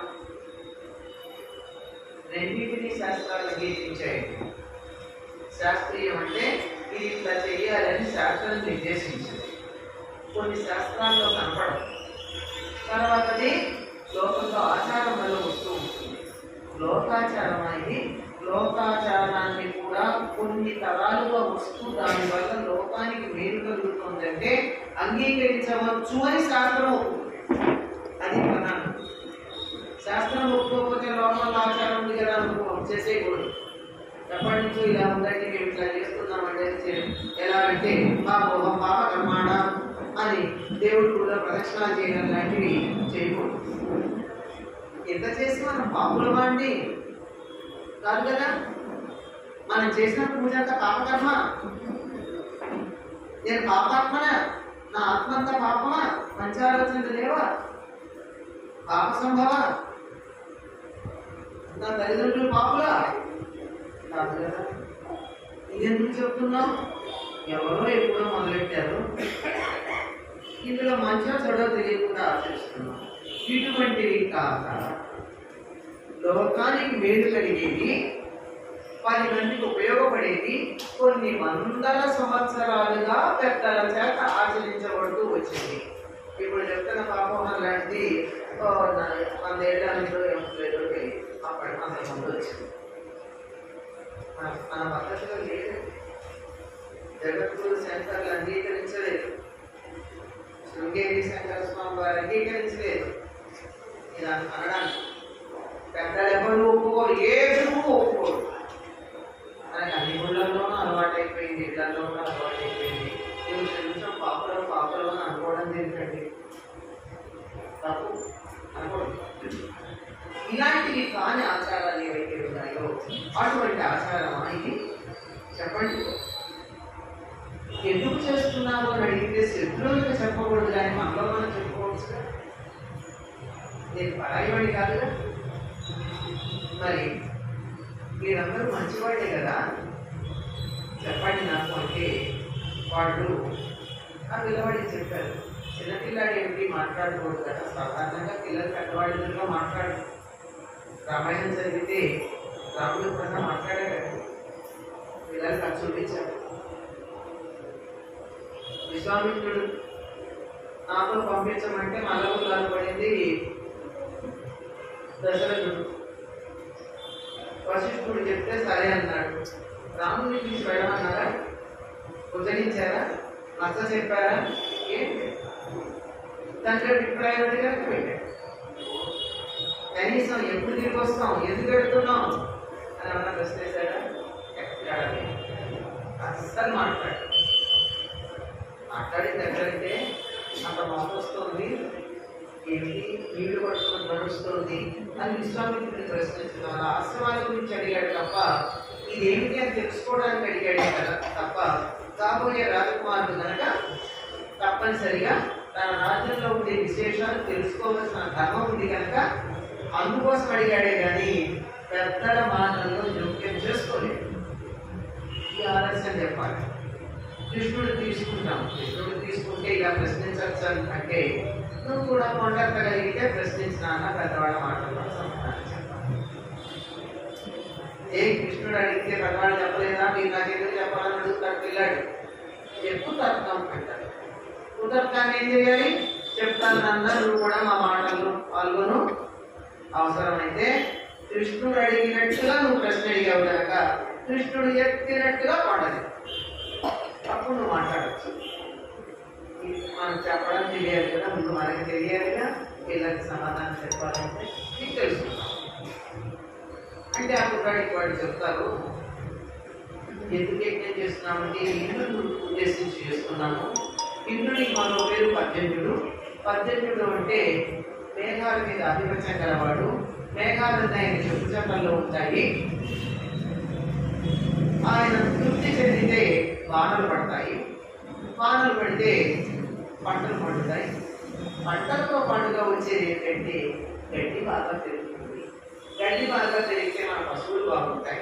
రెండింటినీ శాస్త్రాలు అంగీకరించాయి. శాస్త్రీయం అంటే ఇది ఇట్లా చేయాలని శాస్త్రం నిర్దేశించింది, కొన్ని శాస్త్రాల్లో కనపడదు, తర్వాతది లోకంలో ఆచారం వల్ల వస్తూ ఉంటుంది. లోకాచారం అనేది లోకాచారాన్ని కూడా కొన్ని తరాలుగా వస్తూ దానివల్ల లోకానికి మేలు కలుగుతుందంటే అంగీకరించవచ్చు అని శాస్త్రం ఒప్పుకుంది. అది ప్రధానం. శాస్త్రం ఒప్పుకోకపోతే లోకంలో ఆచారం ఉంది కదా చేసేయకూడదు. ఎప్పటి నుంచో ఇలా ఉందంటే మేము ఇట్లా చేస్తున్నామంటే ఎలా అంటే మా మోహం పాప కర్మాణ అని దేవుడు కూడా ప్రదక్షిణాలు చేయడం లాంటివి చేయకూడదు. ఎంత చేసి మనం పాపులమా అండి? కాదు కదా. మనం చేసిన పూజ అంతా పాపకర్మ. నేను పాపాత్మనా? నా ఆత్మ అంతా పాపమా? మంచాలోచనలు లేవా? పాప సంభవ? నా తల్లిదండ్రులు పాపులా? కాదు కదా. ఇదెందుకు చెప్తున్నాం? ఎవరో ఎప్పుడో మొదలెట్టారు, ఇందులో మంచిగా చెడో తెలియకుండా ఆచరిస్తున్నాం. ఇటువంటివి కాక లోకానికి మేలు కలిగేది, 10 మందికి ఉపయోగపడేది కొన్ని వందల సంవత్సరాలుగా పెద్దల చేత ఆచరించబడుతూ వచ్చింది. ఇప్పుడు చెప్తున్న పాపం లాంటిది 100 ఏళ్ళ నుంచో ఏదో అప్పటి అంత ముందు వచ్చింది. మన పద్ధతిలో లేదు. జగద్గురు శంకర్లు అంగీకరించలేదు, శృంగేరి శంకర స్వామి వారు అంగీకరించలేదు. ఇలా అనడానికి పెద్దలు ఎవరు ఒప్పుకోరు, ఏ గురువు ఒప్పుకోరు. మనకి అన్ని గుళ్ళల్లోనూ అలవాటు అయిపోయింది, ఇళ్లలోనూ అలవాటు అయిపోయింది. నిమిషం పాపలు అని అనుకోవడం ఏంటండి? తప్పు అనుకోండి. ఇలాంటివి కాని ఆచారాలు ఏవైతే ఉన్నాయో అటువంటి ఆచారమా ఇది? చెప్పండి. ఎందుకు చేస్తున్నాము అని అడిగితే శత్రువులకు చెప్పకూడదు, కానీ మనలో మనం చెప్పుకోవచ్చు కదా. నేను పరాయివాడి కాదుగా. మరి మీరందరూ మంచివాడే కదా, చెప్పండి నాకు అంటే వాళ్ళు ఆ పిల్లవాడికి చెప్పారు. చిన్నపిల్లాడు ఏమిటి మాట్లాడకూడదు కదా, సాధారణంగా పిల్లలు పెద్దవాడి దగ్గర మాట్లాడు. రామాయణం చదివితే రాముడు కన్నా మాట్లాడాడు, పిల్లలకి అది చూపించాడు. విశ్వామిత్రుడు నాతో పంపించమంటే మల్లగుల్లాలు పడింది దశరథుడు. వశిష్ఠుడు చెప్తే సరే అన్నాడు. రాముడిని తీసి వెళ్ళమన్నారా? ఉదయించారా? నచ్చ చెప్పారా? ఏంటి తండ్రి అభిప్రాయం కనుక పెట్టాడు. కనీసం ఎప్పుడు తిరిగి వస్తాం, ఎందుకు పెడుతున్నాం అని ఏమన్నా ప్రశ్నించాడా? అస్సలు మాట్లాడిన దగ్గరంటే అంత మొక్క వస్తుంది, ఏమిటి నీళ్లు పట్టుకుని నడుస్తుంది అని విశ్వామిత్రుడిని ప్రశ్నించిన వాళ్ళ ఆశ్రమాల గురించి అడిగాడు తప్ప ఇదేమిటి అని తెలుసుకోవడానికి అడిగాడు కదా తప్ప కాబోయే రాజకుమారుడు కనుక తప్పనిసరిగా తన రాజ్యంలో ఉండే విశేషాలు తెలుసుకోవాల్సిన ధర్మం ఉంది కనుక అందుకోసం అడిగాడే కానీ పెద్దల మాటల్లో జోక్యం చేసుకోలేదు. ఈ ఆలస్యం చెప్పాలి. కృష్ణుడు తీసుకుంటే ఇలా ప్రశ్నించచ్చు అంటే నువ్వు కూడా కొండెక్కగలిగితే ప్రశ్నించిన అన్న పెద్దవాళ్ళ మాటల్లో సమాధానం చెప్పాలి. ఏ కృష్ణుడు అడిగితే పెద్దవాళ్ళు చెప్పలేదా, మీరు నాకెందుకు చెప్పాలని అడుగుతాడు పిల్లాడు. చెప్పు తర్కం అంటారు. కుతర్కాన్ని ఏం చేయాలి? చెప్తాను నాన్న, నువ్వు కూడా మా మాటల్లో పాల్గొను. అవసరమైతే కృష్ణుడు అడిగినట్టుగా నువ్వు ప్రశ్న అడిగావు కనుక కృష్ణుడు ఎత్తినట్టుగా పాడాలి. అప్పుడు నువ్వు మాట్లాడచ్చు. మనం చెప్పడం తెలియాలి కదా, ముందు మనకి తెలియాలిగా. పిల్లలకి సమాధానం చెప్పాలంటే నీకు తెలుసుకుంటాం అంటే అప్పుడు వాడు చెప్తారు, ఎందుకు యజ్ఞం చేస్తున్నామంటే ఇంద్రుడు ఉద్దేశించి చేస్తున్నాము. ఇంద్రుడికి మరో పేరు పర్జన్యుడు. పర్జన్యుడు అంటే మేఘాల మీద ఆధిపత్యం గలవాడు. మేఘాలన్నీ ఆయన చెప్పుచక్కల్లో ఉంటాయి. ఆయన తృప్తి చెందితే వానలు పడతాయి. వానలు పడితే పంటలు పండుతాయి. పంటలతో పాటుగా వచ్చేది ఏంటంటే గడ్డి బాగా పెరుగుతుంది. గడ్డి బాగా పెరిగితే మన పశువులు బాగుంటాయి.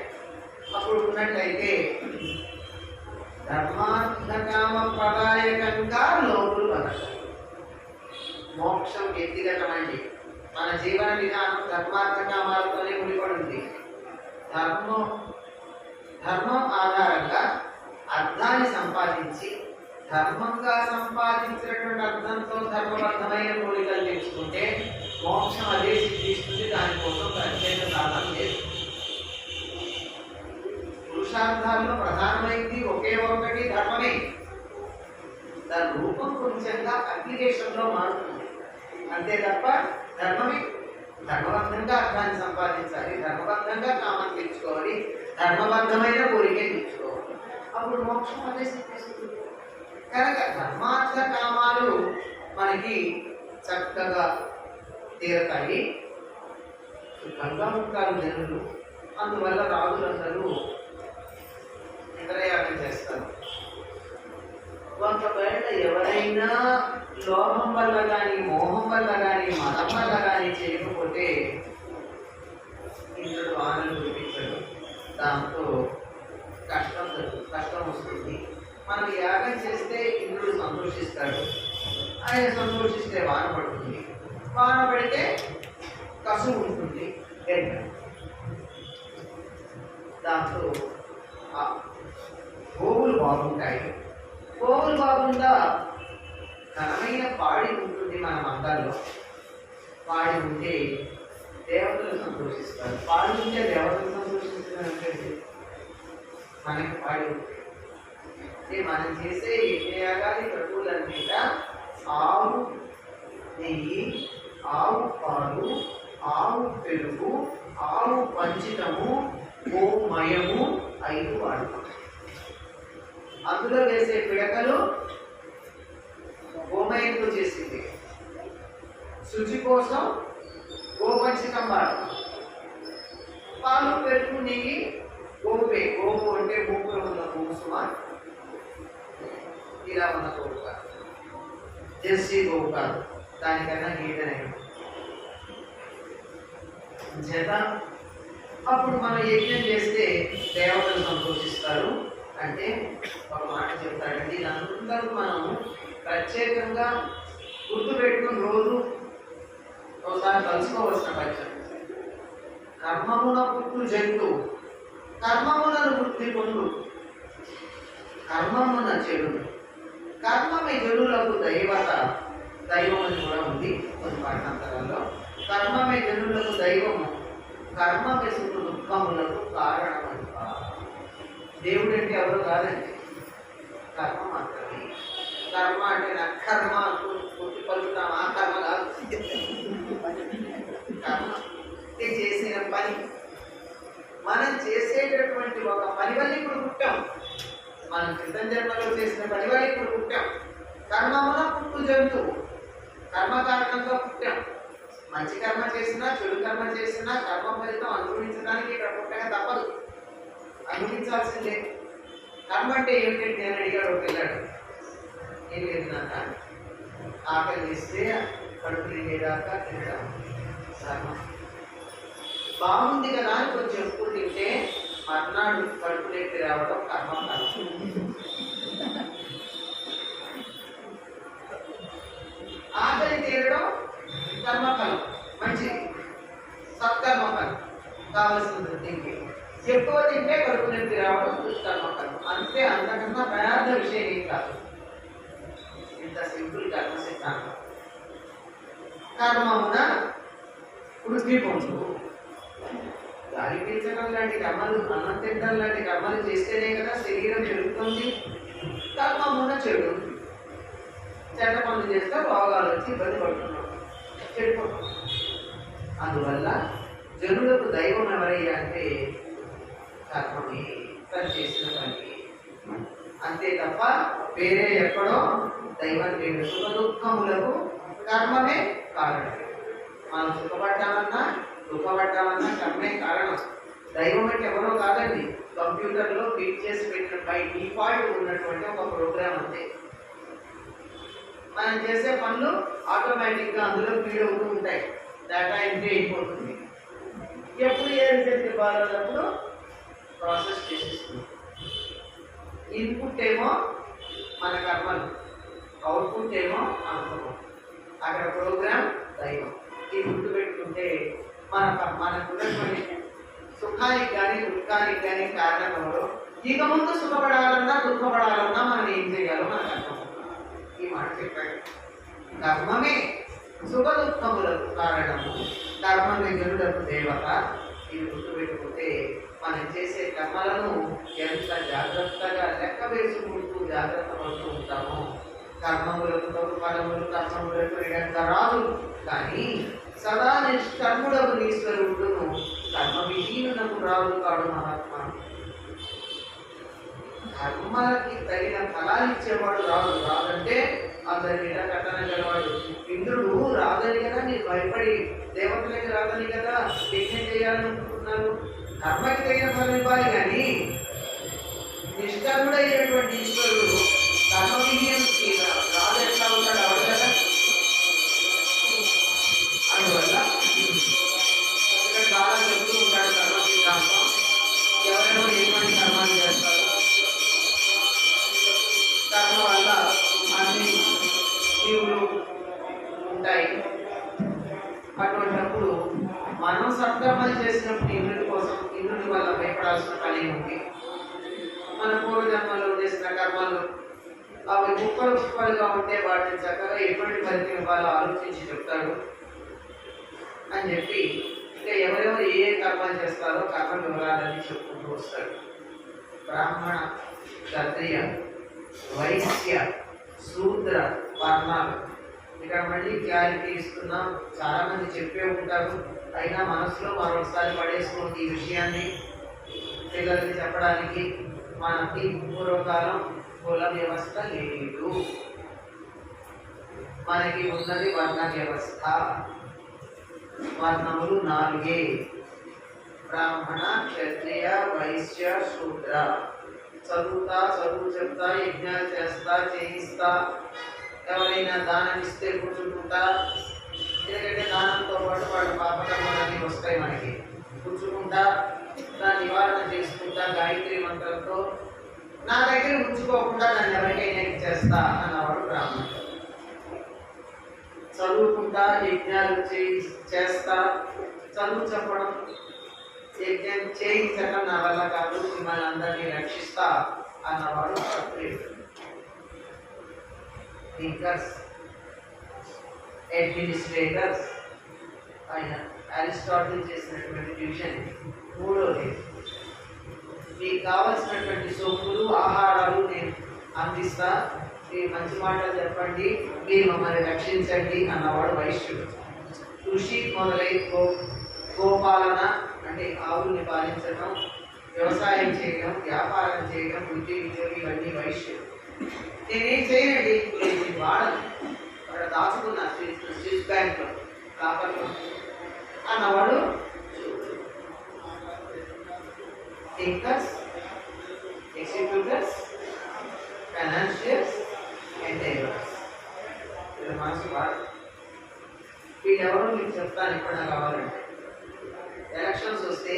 అప్పుడు ఉన్నట్లయితే ధర్మార్థకామ ప్రదాయకంగా లోపులు బతకాలి. మోక్షం వ్యక్తిగతమండి. మన జీవన విధానం ధర్మార్థకామాలతోనే ముడిపడి ఉంది. ధర్మం ఆధారంగా అర్థాన్ని సంపాదించి ధర్మంగా సంపాదించినటువంటి అర్థంతో ధర్మబద్ధమైన కోరికలు తెచ్చుకుంటే మోక్షం అదే సిద్ధిస్తుంది. దానికోసం ప్రత్యేక సాధన లేదు. పురుషార్థాల్లో ప్రధానమైంది ఒకే ఒకటి ధర్మమే. దాని రూపం కొంచెంగా అప్లికేషన్లో మారుతుంది అంతే తప్ప ధర్మమే. ధర్మబద్ధంగా అర్థాన్ని సంపాదించాలి, ధర్మబద్ధంగా కామాన్ని తెచ్చుకోవాలి, ధర్మబద్ధమైన కోరికలు తెచ్చుకోవాలి. అప్పుడు మోక్షం అదే సిద్ధిస్తుంది. కనుక ధర్మార్థ కామాలు మనకి చక్కగా తీరతాయి. సుఖంగా ఉంటారు జనులు. అందువల్ల రాజులందరూ ఇంద్రయాగం చేస్తారు. ఒకవేళ ఎవరైనా లోభం వల్ల కానీ, మోహం వల్ల కానీ, మతం వల్ల కానీ చేయకపోతే ఇంద్రుడు వానలు కురిపించడు. దాంతో కష్టం వస్తుంది. మనం యాగం చేస్తే ఇంద్రుడు సంతోషిస్తాడు. ఆయన సంతోషిస్తే వాన పడుతుంది. వాన పడితే కసువు ఉంటుంది. దాంతో గోవులు బాగుంటాయి. గోవులు బాగుందా ఘనమైన పాడి ఉంటుంది. మన మందల్లో పాడి ఉంటే దేవతలు సంతోషిస్తారు. పాడి ఉంటే దేవతలు సంతోషిస్తున్నారంటే మనకి పాడి ఉంటుంది. మనం చేసే యజ్ఞయాగాది క్రతువులన్నిట ఆవు నెయ్యి, ఆవు పాలు, ఆవు పెరుగు, ఆవు పంచితము, గోమయము 5 వాడుతాం. అందులో వేసే పిడకలు గోమయంతో చేసింది. శుచి కోసం గోపంచితం వాడతాం. పాలు, పెరుగు, నెయ్యి గోపే. గోపు అంటే మూపులో ఉన్న గోసుమ, ఇలా ఉన్న గోపు కాదు, జెర్సీ గోపు కాదు, దానికన్నా గీతనైన చేత. అప్పుడు మనం యజ్ఞం చేస్తే దేవతలు సంతోషిస్తారు. అంటే ఒక మాట చెప్తాడండి, అందరూ మనం ప్రత్యేకంగా గుర్తుపెట్టుకుని రోజు ఒకసారి కలుసుకోవాల్సిన పద్యం. కర్మమున పుట్టు జంతువు కర్మములను వృత్తి పొందు, కర్మమున చెడు. కర్మమే జనులకు దైవత, దైవం అని కూడా ఉంది కొన్ని పాఠాంతరాల్లో. కర్మమే జనులకు దైవము, కర్మమే సుఖ దుఃఖములకు కారణమని. దేవుడు అంటే ఎవరు కాదండి, కర్మ మాత్రమే. కర్మ అంటే నా కర్మ పుట్టి పలుకుతాం, ఆ కర్మ కాదు. కర్మ అంటే చేసిన పని. మనం చేసేటటువంటి ఒక పని వల్ల ఇప్పుడు పుట్టాం. మనం క్రితం జన్మలో చేసిన పని వల్ల ఇప్పుడు పుట్టాం. కర్మమున పుట్టు జంతువు, కర్మ కారణంగా పుట్టాం. మంచి కర్మ చేసినా చెడు కర్మ చేసినా కర్మ ఫలితం అనుభవించడానికి ఇక్కడ పుట్టగా తప్పదు, అనుభవించాల్సిందే. కర్మ అంటే ఏమిటంటే నేను అడిగాడు ఒక పిల్లాడు. ఏం లేదు నాన్న, ఆకలి వేస్తే కడుపు నిండేదాకా తినడం కర్మ. బాగుంది కదా అని కొంచెం ఎక్కువ తింటే మర్నాడు కడుపు నొప్పి రావడం కర్మ కాదు. ఆకలి తీరడం కర్మమున వృద్ధి పొందు. గాలి పీల్చడం లాంటి కర్మలు, అన్నం తినడం లాంటి కర్మలు చేస్తేనే కదా శరీరం పెరుగుతుంది. కర్మమున చెడు, చెడ్డ పనులు చేస్తే రోగాలు వచ్చి ఇబ్బంది పడుతున్నాం, చెడిపోతున్నాం. అందువల్ల జనులకు దైవం ఎవరయ్యా అంటే కర్మమే, తను చేసిన పని. అంతే తప్ప వేరే ఎక్కడో దైవం లేదు. సుఖ దుఃఖములకు కర్మమే కారణం. మనం సుఖపడ్డామన్నా దుఃఖపడ్డామన్నా కర్మే కారణం. దైవం అంటే ఎవరో కాదండి, కంప్యూటర్లో ఫిట్ చేసి పెట్టిన బై డిఫాల్ట్ ఉన్నటువంటి ఒక ప్రోగ్రామ్ అంతే. మనం చేసే పనులు ఆటోమేటిక్గా అందులో ఫీడ్ అవుతూ ఉంటాయి, డేటా ఎంట్రీ అయిపోతుంది. ఎప్పుడు ఏ రిజల్ట్ ఇవ్వాలన్నప్పుడు ప్రాసెస్ చేసేస్తుంది. ఇన్పుట్ ఏమో మన కర్మలు, అవుట్పుట్ ఏమో అనుభవం. అక్కడ ప్రోగ్రామ్ దైవం. ఈ గుర్తు పెట్టుకుంటే మనకు ఉన్నటువంటి సుఖానికి కానీ దుఃఖానికి కానీ కారణం ఎవరో. ఇక ముందు సుఖపడాలన్నా దుఃఖపడాలన్నా మనం ఏం చేయాలో మనకు అర్థం. ఈ మాట చెప్పాడు. కర్మమే సుఖ దుఃఖములకు కారణము, కర్మమే జనులకు దేవత. ఇది గుర్తుపెట్టుకుంటే మనం చేసే కర్మలను ఎంత జాగ్రత్తగా లెక్క వేసుకుంటూ జాగ్రత్త పడుతూ ఉంటామో. కర్మములకు తగు ఫలములు కర్మములకు నిరంతరాలు, కానీ సదా నిష్కర్ముడకు ఈశ్వరుడును కర్మ విహీనునకు రాదు కాడు మహాత్మ. కర్మకి తగిన ఫలాలు ఇచ్చేవాడు రాదు. రాదంటే అందరి కట్టన గలవాడు. ఇంద్రుడు రాదని కదా మీరు భయపడి దేవతలకి రాదని కదా యజ్ఞం చేయాలనుకుంటున్నారు. కర్మకి తగిన ఫలం ఇవ్వాలి, కానీ నిష్కర్ముడైనటువంటి ఈశ్వరుడు కర్మ విహీనుడికి రాదు ఎట్లా ఉంటాడు అవడు కదా. అందువల్ల ఇక్కడ చాలా చెప్తూ ఉంటాడు కర్మ సిద్ధాంతం. ఎవరైనా ఏమని కర్మాలు చేస్తారు, కర్మ వల్ల అన్ని జీవులు ఉంటాయి. అటువంటిప్పుడు మనం సత్కర్మలు చేసినప్పుడు ఇంద్రుడి కోసం, ఇంద్రుడి వల్ల భయపడాల్సిన పని ఉంది. మన పూర్వజన్మలో చేసిన కర్మలు అవి కుప్పలుగా ఉంటే వాటిని చక్కగా ఎటువంటి ఫలితం ఇవ్వాలో ఆలోచించి చెప్తాడు అని చెప్పి ఇంకా ఎవరెవరు ఏ కర్మలు చేస్తారో కర్మ వివరాలని చెప్పుకుంటూ వస్తాడు. బ్రాహ్మణ, క్షత్రియ, వైశ్య, శూద్ర వర్ణాలు. ఇక్కడ మళ్ళీ క్లారిటీ ఇస్తున్నాం. చాలా మంది చెప్పే ఉంటారు, అయినా మనసులో మరొకసారి పడేసుకోండి ఈ విషయాన్ని పిల్లలకి చెప్పడానికి. మనకి పూర్వకాలం కుల వ్యవస్థ లేదు, మనకి ఉన్నది వర్ణ వ్యవస్థ. వర్ణములు 4: బ్రాహ్మణ, క్షత్రియ, వైశ్య, శూద్ర. చదువు చెప్తా, యజ్ఞాలు చేస్తా, చేయిస్తా, ఎవరైనా దానం ఇస్తే కూర్చుంటా. ఎందుకంటే దానంతో పాటు వాళ్ళ పాపకర్మలన్నీ వస్తాయి మనకి. కూర్చుకుంటా, దాన్ని నివారణ చేసుకుంటా గాయత్రి మంత్రంతో. నా దగ్గర ఉంచుకోకుండా నన్ను ఎవరికైనా ఇచ్చేస్తా అన్నవాడు బ్రాహ్మణుడు. చదువుకుంటా, యజ్ఞాలు చేస్తా, చదువు చెప్పడం, యజ్ఞం చేయించడం నా వల్ల కాదు, మిమ్మల్ని అందరినీ రక్షిస్తా అన్నవాడు క్షత్రియుడు. Thinkers, administrators. ఆయన అరిస్టాటిల్ చేసినటువంటి డివిజన్. మూడోది, మీకు కావలసినటువంటి సొమ్ములు ఆహారాలు నేను అందిస్తా, మీరు మంచి మాటలు చెప్పండి, మీరు మమ్మల్ని రక్షించండి అన్నవాడు వైశ్యుడు. కృషి మొదలై గోపాలన అంటే ఆవుల్ని పాలించడం, వ్యవసాయం చేయడం, వ్యాపారం చేయడం, ఉద్యోగి ఇవన్నీ వైశ్యుడు. నేనేం చేయనండి, నేను వాడను, అక్కడ దాచుకున్నా స్విస్ బ్యాంక్లో కాపర్లో అన్నవాడు thinkers, executors, financiers and diverse. ఇది మనసు వాడు. వీళ్ళెవరో మీకు చెప్తాను ఎప్పుడైనా కావాలంటే. ఎలక్షన్స్ వస్తే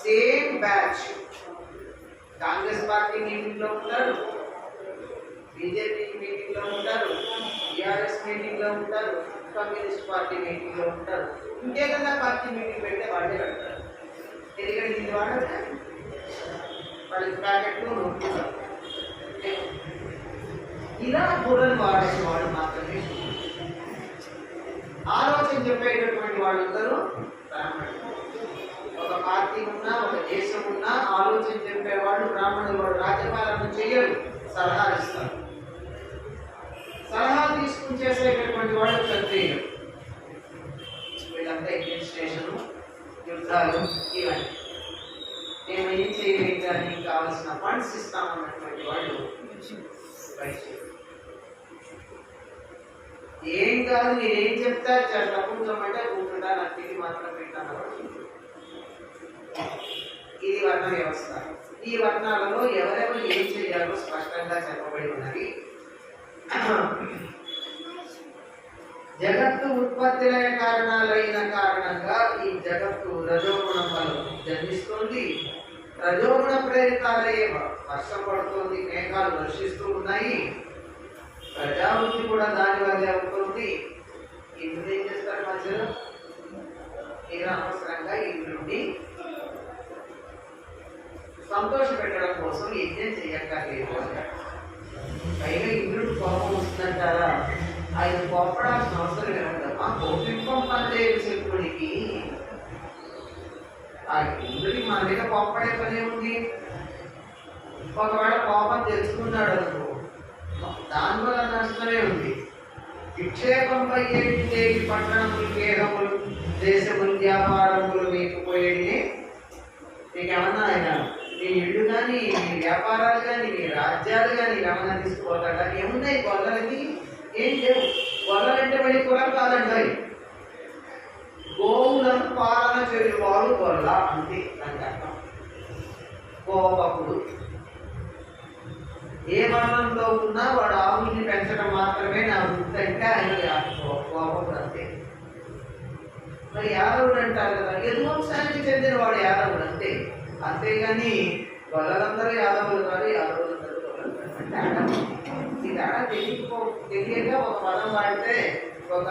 సేమ్ బ్యాచ్ కాంగ్రెస్ పార్టీ మీటింగ్లో ఉంటారు, బీజేపీ మీటింగ్లో ఉంటారు, టీఆర్ఎస్ మీటింగ్లో ఉంటారు, కమ్యూనిస్ట్ పార్టీ మీటింగ్లో ఉంటారు. ఇంకేదన్నా పార్టీ మీటింగ్ పెడితే వాళ్ళే పెడతారు. ఎందుకంటే ఇది వాడదు, వాళ్ళకి ప్యాకెట్లు నొప్పుతారు. ఇలా బుర్రను వాడేసి వాడు మాత్రమే. ఆలోచన చెప్పేటటువంటి వాళ్ళందరూ బ్రాహ్మణులు. ఒక పార్టీ ఉన్నా, ఒక దేశం ఉన్నా ఆలోచన చెప్పేవాళ్ళు బ్రాహ్మణులు. వాడు రాజ్యపాలన చేయరు, సలహాలు ఇస్తారు. సలహా తీసుకుని చేసేటటువంటి వాళ్ళు క్షత్రియులు. వీళ్ళంతా అడ్మినిస్ట్రేషన్, యుద్ధాలు, ఇవన్నీ మేము ఏం చేయడానికి కావాల్సిన ఫండ్స్ ఇస్తామన్నటువంటి వాళ్ళు వైశ్యులు. ఏం కాదు, మీరు ఏం చెప్తారు చేస్తా, కూర్చోమంటే కూర్చుంటా, నాకు తిరిగి మాత్రం పెట్టాను. ఇది వర్ణ వ్యవస్థ. ఈ వర్ణాలలో ఎవరెవరు ఏం చేయాలో స్పష్టంగా చెప్పబడి ఉన్నది. జగత్తు ఉత్పత్తిలైన కారణాలైన కారణంగా ఈ జగత్తు రజోగుణం వల్ల జన్మిస్తుంది. రజోగుణ ప్రేరితాలయ్యే వర్షం పడుతుంది, మేఘాలు వర్షిస్తూ ఉన్నాయి, ప్రజావృత్తి కూడా దాని వల్లే అవుతుంది. ఇంద్రుడు ఏం చేస్తారు మధ్యలో? మీరు అనవసరంగా ఇంద్రుడిని సంతోష పెట్టడం కోసం యజ్ఞం చేయక్కర్లేదు అంటారు. పైగా ఇంద్రుడు కోపం వస్తుందంటారా? ఆయన కోపడాల్సిన అవసరం ఏముందమ్మా? కోపింపం పనిలేదు శత్రుడికి. ఆ ఇంద్రుడికి మన మీద కోపడే పని ఏముంది? ఒకవేళ కోపం తెలుసుకున్నాడు అనుకో, దానివల్ల నష్టమే ఉంది. విక్షేపంపై ఏమిటి పట్టణములు, గేహములు, దేశములు, వ్యాపారములు మీకు పోయేది. మీకేమన్నా ఆయన మీ ఇళ్ళు కానీ, మీ వ్యాపారాలు కానీ, మీ రాజ్యాలు కానీ ఏమన్నా తీసుకుపోతాడు కానీ ఏమున్నాయి గొల్లలకి? ఏం లేవు. గొల్లలంటే మళ్ళీ కులం కాదండి. గోవులను పాలన చేయువాడు గొల్ల, అంతే దానికి అర్థం. కోపకుడు ఏ వర్ణంలో ఉన్నా వాడు ఆవుల్ని పెంచడం మాత్రమే నా వృత్తి అంటే ఆయన కోపకుడు, అంతే. మరి యాదవుడు అంటారు కదా, యదువంశానికి చెందిన వాడు యాదవుడు, అంతే. అంతేగాని గొల్లలందరూ యాదవులు కాదు, యాదవులందరూ గొల్లలు అంటే ఇది ఆడ తెలియక ఒక పదం వాడితే ఒక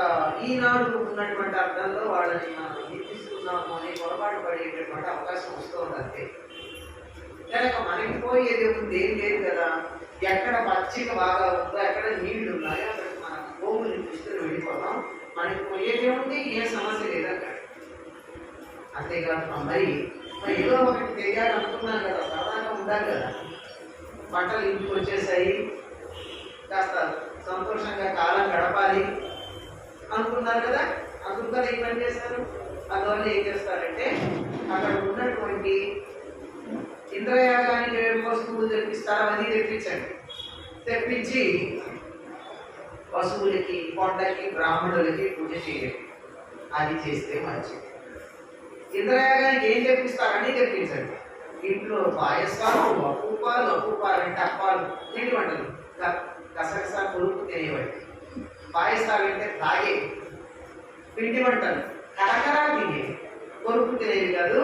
ఈనాడు ఉన్నటువంటి అర్థంలో వాళ్ళని మనం గుర్తిస్తున్నాము అని పొరపాటు పడేటటువంటి అవకాశం వస్తుంది, అంతే. కనుక మనకి పోయేది ఉంది ఏం లేదు కదా. ఎక్కడ పచ్చిక బాగా ఉందో, ఎక్కడ నీళ్లు ఉన్నాయో అక్కడ మనం భూములు తీసుకుని వెళ్ళిపోతాం. మనకి పోయేది ఉంది, ఏ సమస్య లేదు అక్కడ. అంతేకాదు మరి ఏదో ఒకటి తెలియాలనుకున్నాం కదా, సరదాగా ఉండాలి కదా. పంటలు ఇంటికి వచ్చేసాయి, కాస్త సంతోషంగా కాలం గడపాలి అనుకున్నారు కదా. అందుకని ఏం పని చేస్తారు? అందువల్ల ఏం చేస్తారంటే అక్కడ ఉన్నటువంటి ఇంద్రయాగానికి ఏం వస్తువులు తెప్పిస్తారో అవన్నీ తెప్పించండి. తెప్పించి పశువులకి, కొండకి, బ్రాహ్మణులకి పూజ చేయండి. అది చేస్తే మంచిది. ఇంద్రయాగానికి ఏం తెప్పిస్తారని తెప్పించండి. ఇంట్లో పాయసాలు, అపూపాలు అంటే అప్పాలు, నీటి వంటలు, కసగస కొరుకు తినేవాడి. పాయసాలు అంటే తాగే పిండి వంటలు, కరకరా తినేవి. కొరుకు తినేవి కాదు,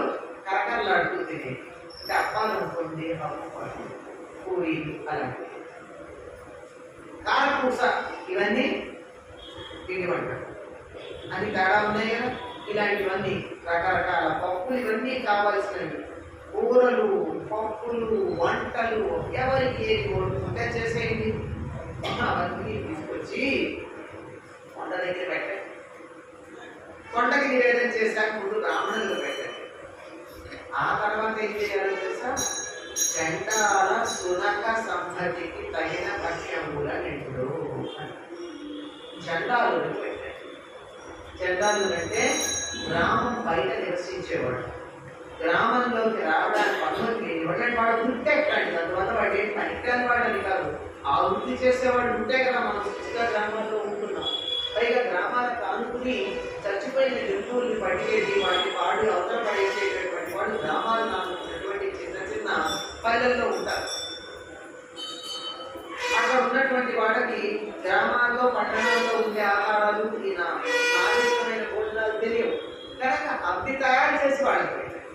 కరకరలాడుతూ తినేవి. అంటే అప్పాలు అనుకోండి, అప్పాలు, పూరీలు అలాంటివి. కారపూస, ఇవన్నీ పిండి వంటలు. అన్ని తేడా ఉన్నాయి కదా. ఇలాంటివన్నీ రకరకాల పప్పులు, ఇవన్నీ కావాల్సినవి. కూరలు, పప్పులు, వంటలు, ఎవరికి ఏది వండుకుంటే చేసేయండి. అవన్నీ తీసుకొచ్చి కొండ దగ్గర పెట్టండి. కొండకి నివేదన చేశాక ముందు బ్రాహ్మణులు పెట్టండి. ఆ తర్వాత ఏం చేయాలో తెలుసా? చండాల సునక సంహతికి తగిన పక్షముల నిండు చండాలు పెట్టండి. చండాలు అంటే గ్రామం బయట నివసించేవాడు. గ్రామంలోకి రావడానికి అనుమతి లేని వాడు, వాడు ఉంటే ఎట్లాంటి, అందువల్ల వాడు ఏం పనికిరాని వాడని కాదు. ఆ వృత్తి చేసేవాడు ఉంటే కదా మనం సుస్థిర గ్రామాల్లో ఉంటున్నాం. పైగా గ్రామాలకు ఆనుకుని చచ్చిపోయిన జంతువుల్ని పట్టేసి వాటిని పాడి అవతల పడేసేటటువంటి వాడు గ్రామాలను ఆనుకున్నటువంటి చిన్న చిన్న పల్లెల్లో ఉంటారు. అక్కడ ఉన్నటువంటి వాడికి గ్రామాల్లో, పట్టణాల్లో ఉండే ఆహారాలు, నాగరికమైన భోజనాలు తెలియవు కనుక అవి తయారు చేసి వాళ్ళకి పెట్టారు.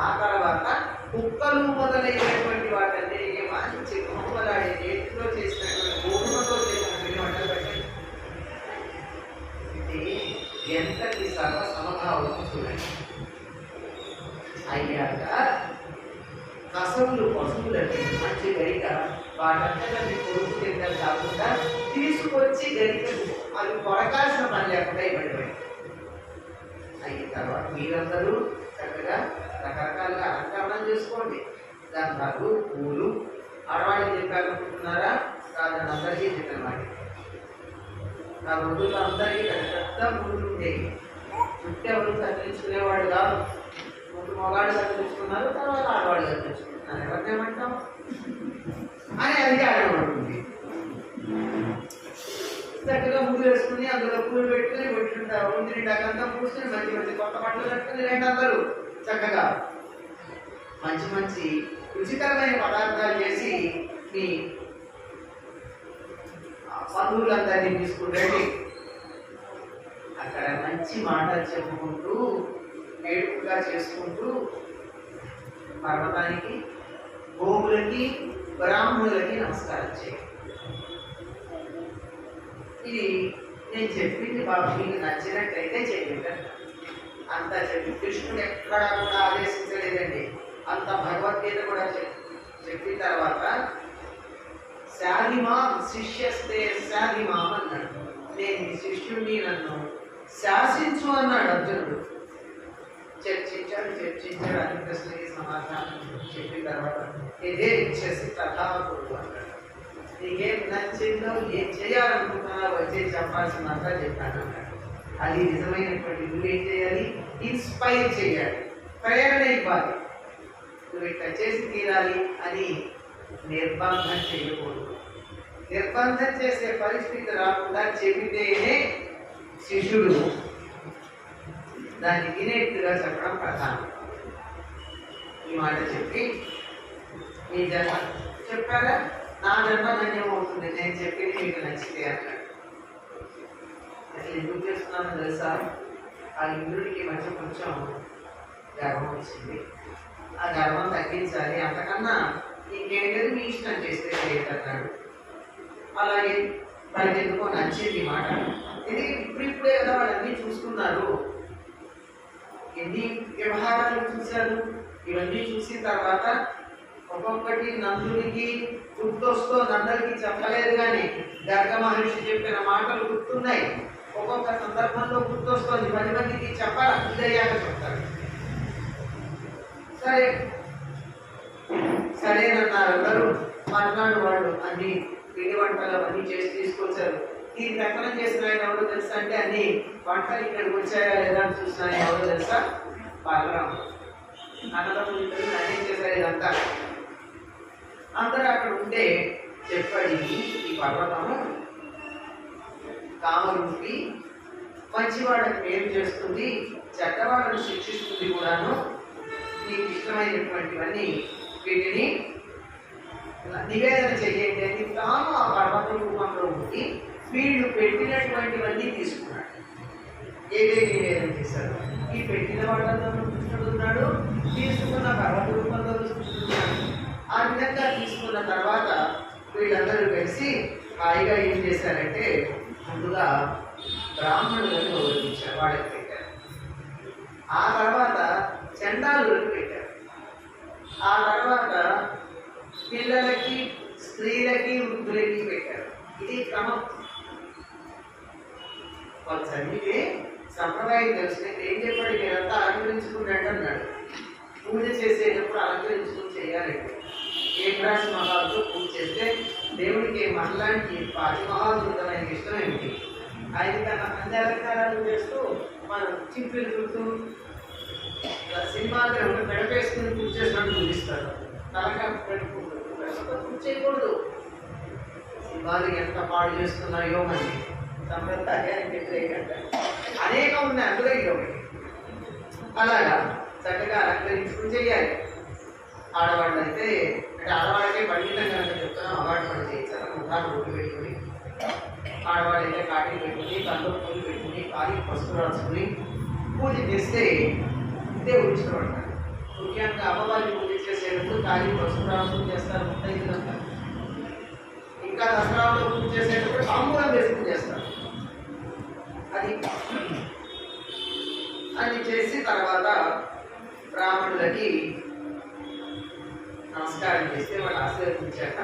ఆ తర్వాత కుక్కలు మొదలైనటువంటి వాటన్నిటికీ మంచి కొమ్మలాడే నేతిలో చేసినటువంటి గోధుమతో చేసినటువంటి వంటలు పెట్టండి. ఇది ఎంతటి సర్వ సమభావం చూడండి. అయ్యాక కసవులు, పశువులకి మంచి గరిక వాటంతా మీ కొడుకు తింటారు కాకుండా తీసుకొచ్చి గడికి అవి కొరకాల్సిన పని లేకుండా ఇవ్వండి. అయిన తర్వాత మీరందరూ చక్కగా రకరకాలుగా అలంకరణ చేసుకోండి. దాని నాకు పూలు ఆడవాళ్ళకి చెప్పాలనుకుంటున్నారా? కాదని అందరికీ చెప్పినమాట. నా రోజుల్లో అందరికీ పెద్ద పూలు ఉండేవి. చుట్టూ ఎవరు కత్తిరించుకునేవాడు కాదు. ముందు మగాళ్ళు కత్తిరించుకున్నారు, తర్వాత ఆడవాళ్ళు కత్తిరించుకుంటున్నారు. ఎవరినేమంటాం అని అధికారం ఉంటుంది. చక్కగా ముగ్గు వేసుకుని అందులో పూలు పెట్టుకుని పెట్టుకుంటారు. ఒంటిని డకంతా పూసుకుని మంచి మంచి కొత్త బట్టలు కట్టుకుని రండి అందరూ చక్కగా మంచి మంచి రుచికరమైన పదార్థాలు చేసి మీ బంధువులందరినీ తీసుకుంటండి. అక్కడ మంచి మాటలు చెప్పుకుంటూ వేడుకగా చేసుకుంటూ పర్వతానికి గోవులకి బ్రాహ్మణులకి నమస్కారం చేయండి. ఇది నేను చెప్పింది బాబు మీకు నచ్చినట్టయితే చేయండి. అంతా చెప్పి కృష్ణుడు ఎక్కడా కూడా ఆదేశించలేదండి. అంత భగవద్గీత కూడా చెప్పిన తర్వాత శాధిమా శిష్యస్తే శాధిమాం అన్నాడు. నేను నీ శిష్యుడిని, నన్ను శాసించు అన్నాడు అర్జునుడు. చర్చించాడు అన్ని ప్రశ్నలకి సమాధానం చెప్పిన తర్వాత ఇదే ఇచ్చేసి కథాకుడు అన్నాడు. నీకేం నచ్చిందో ఏం చేయాలనుకుంటున్నా వచ్చే చెప్పాల్సిందంతా చెప్పాను అన్నాడు. అది నిజమైనటువంటి నువ్వేం చేయాలి? ఇన్స్పైర్ చేయాలి, ప్రేరణ ఇవ్వాలి. నువ్వు ఇట్లా చేసి తీరాలి అని నిర్బంధం చేయకూడదు. నిర్బంధం చేసే పరిస్థితి రాకుండా చెబితేనే శిష్యుడు దాన్ని వినేట్టుగా చెప్పడం ప్రధానం. ఈ మాట చెప్పి మీ జన్మ చెప్పారా? నా జన్మ ధన్యం అవుతుంది నేను చెప్పింది మీకు నచ్చితే అన్నాడు. అసలు ఎందుకు చేస్తున్నాను తెలుసా? ఆ ఇంద్రుడికి మధ్య కొంచెం గర్వం వచ్చింది. ఆ గర్వం తగ్గించాలి, అంతకన్నా ఇంకేం లేదు, మీ ఇష్టం చేస్తే చేయటన్నాడు. అలాగే వాళ్ళకి ఎందుకో నచ్చింది మాట. ఇది ఇప్పుడిప్పుడే కదా వాళ్ళన్నీ చూసుకున్నారు, ఎన్ని వ్యవహారాలు చూశారు. ఇవన్నీ చూసిన తర్వాత ఒక్కొక్కటి నందుడికి గుర్తొస్తూ నందరికి చెప్పలేదు, కానీ గర్గ మహర్షి చెప్పిన మాటలు గుర్తున్నాయి. ఒక్కొక్క సందర్భంలో గుర్తొస్తుంది, 10 మందికి చెప్పాలి, ఇదయ్యాక చెప్తారు. సరేనన్నారు అందరూ. మర్నాడు వాళ్ళు అన్ని పిండి వంటలు అవన్నీ చేసి తీసుకొచ్చారు. ఈ దక్కనం చేసిన ఆయన ఎవరో తెలుసా అంటే అన్ని వంటలు ఇక్కడికి వచ్చాయా లేదా అని చూసిన ఆయన ఎవరో తెలుసా? బలరాముడు. అన్నదమ్ములు ఇద్దరు అన్నీ చేశారు. ఇదంతా అందరూ అక్కడ ఉంటే చెప్పాడు, ఈ పర్వతము కామరూపి, మంచివాళ్ళని మేలు చేస్తుంది, చెడ్డవాళ్ళను శిక్షిస్తుంది కూడాను. నీకు ఇష్టమైనటువంటివన్నీ వీటిని నివేదన చెయ్యండి అని తాను ఆ పర్వత రూపంలో ఉండి వీళ్ళు పెట్టినటువంటివన్నీ తీసుకున్నాడు. ఏదైతే నివేదన చేశారు? ఈ పెట్టిన వాళ్ళతో కృష్ణుడు ఉన్నాడు, తీసుకున్న పర్వత రూపంలో కృష్ణుడు ఉన్నాడు. ఆ విధంగా తీసుకున్న తర్వాత వీళ్ళందరూ కలిసి హాయిగా ఏం చేశారంటే ముందుగా బ్రాహ్మణులను గౌరవించారు, వాళ్ళకి పెట్టారు. ఆ తర్వాత చండాలులకు పెట్టారు. ఆ తర్వాత పిల్లలకి, స్త్రీలకి, వృద్ధులకి పెట్టారు. ఇది క్రమం. వాళ్ళు చదివితే సంప్రదాయం తెలిసినట్టు ఏం చెప్పాడు? మీరంతా అలంకరించుకున్నాడు అన్నాడు. పూజ చేసేటప్పుడు అలంకరించుకుని చేయాలండి. ఏ రాశి మహాలతో పూజ చేస్తే దేవుడికి మనలాంటి 10 మహాద్భుతమైన ఇష్టం ఏమిటి? ఆయన తన అన్ని అలంకారాలు చేస్తూ మనం చింపిలు చుట్టూ సినిమాలు పెడపేసుకుని పూజ చేసినట్టు చూపిస్తారు. తలకాయ పెట్టుకుంటారు, పూజ చేయకూడదు. సినిమాలు ఎంత పాడు చేస్తున్నాయో మరి సంప్రదాయానికి వ్యతిరేకంగా అనేకం ఉన్నాయి, అందులో ఇది ఒకటి. అలాగా చక్కగా అలంకరించుకుని చేయాలి. ఆడవాళ్ళు అయితే అంటే ఆడవాళ్ళకే పండితం కనుక చెప్తున్నాం, అవార్డు పని చేయించాలి. ముఖాన్ని రోడ్డు పెట్టుకుని ఆడవాళ్ళు అయితే కాటి పెట్టుకుని, కళ్ళు పూలు పెట్టుకుని, కాలి పసుపు రాసుకుని పూజ చేస్తే దేవుడు ఇష్టపడతారు. ముఖ్యంగా అమ్మవారిని పూజ చేసేటప్పుడు కాలి పసుపు రాసుకుని చేస్తారు. ముత్తైదులంతా ఇంకా దసరాలో పూజ చేసేటప్పుడు తాంబూలం వేసుకుని చేస్తారు. అది అని చేసి తర్వాత బ్రాహ్మణులకి నమస్కారం చేస్తే వాళ్ళు ఆశీర్వదించాక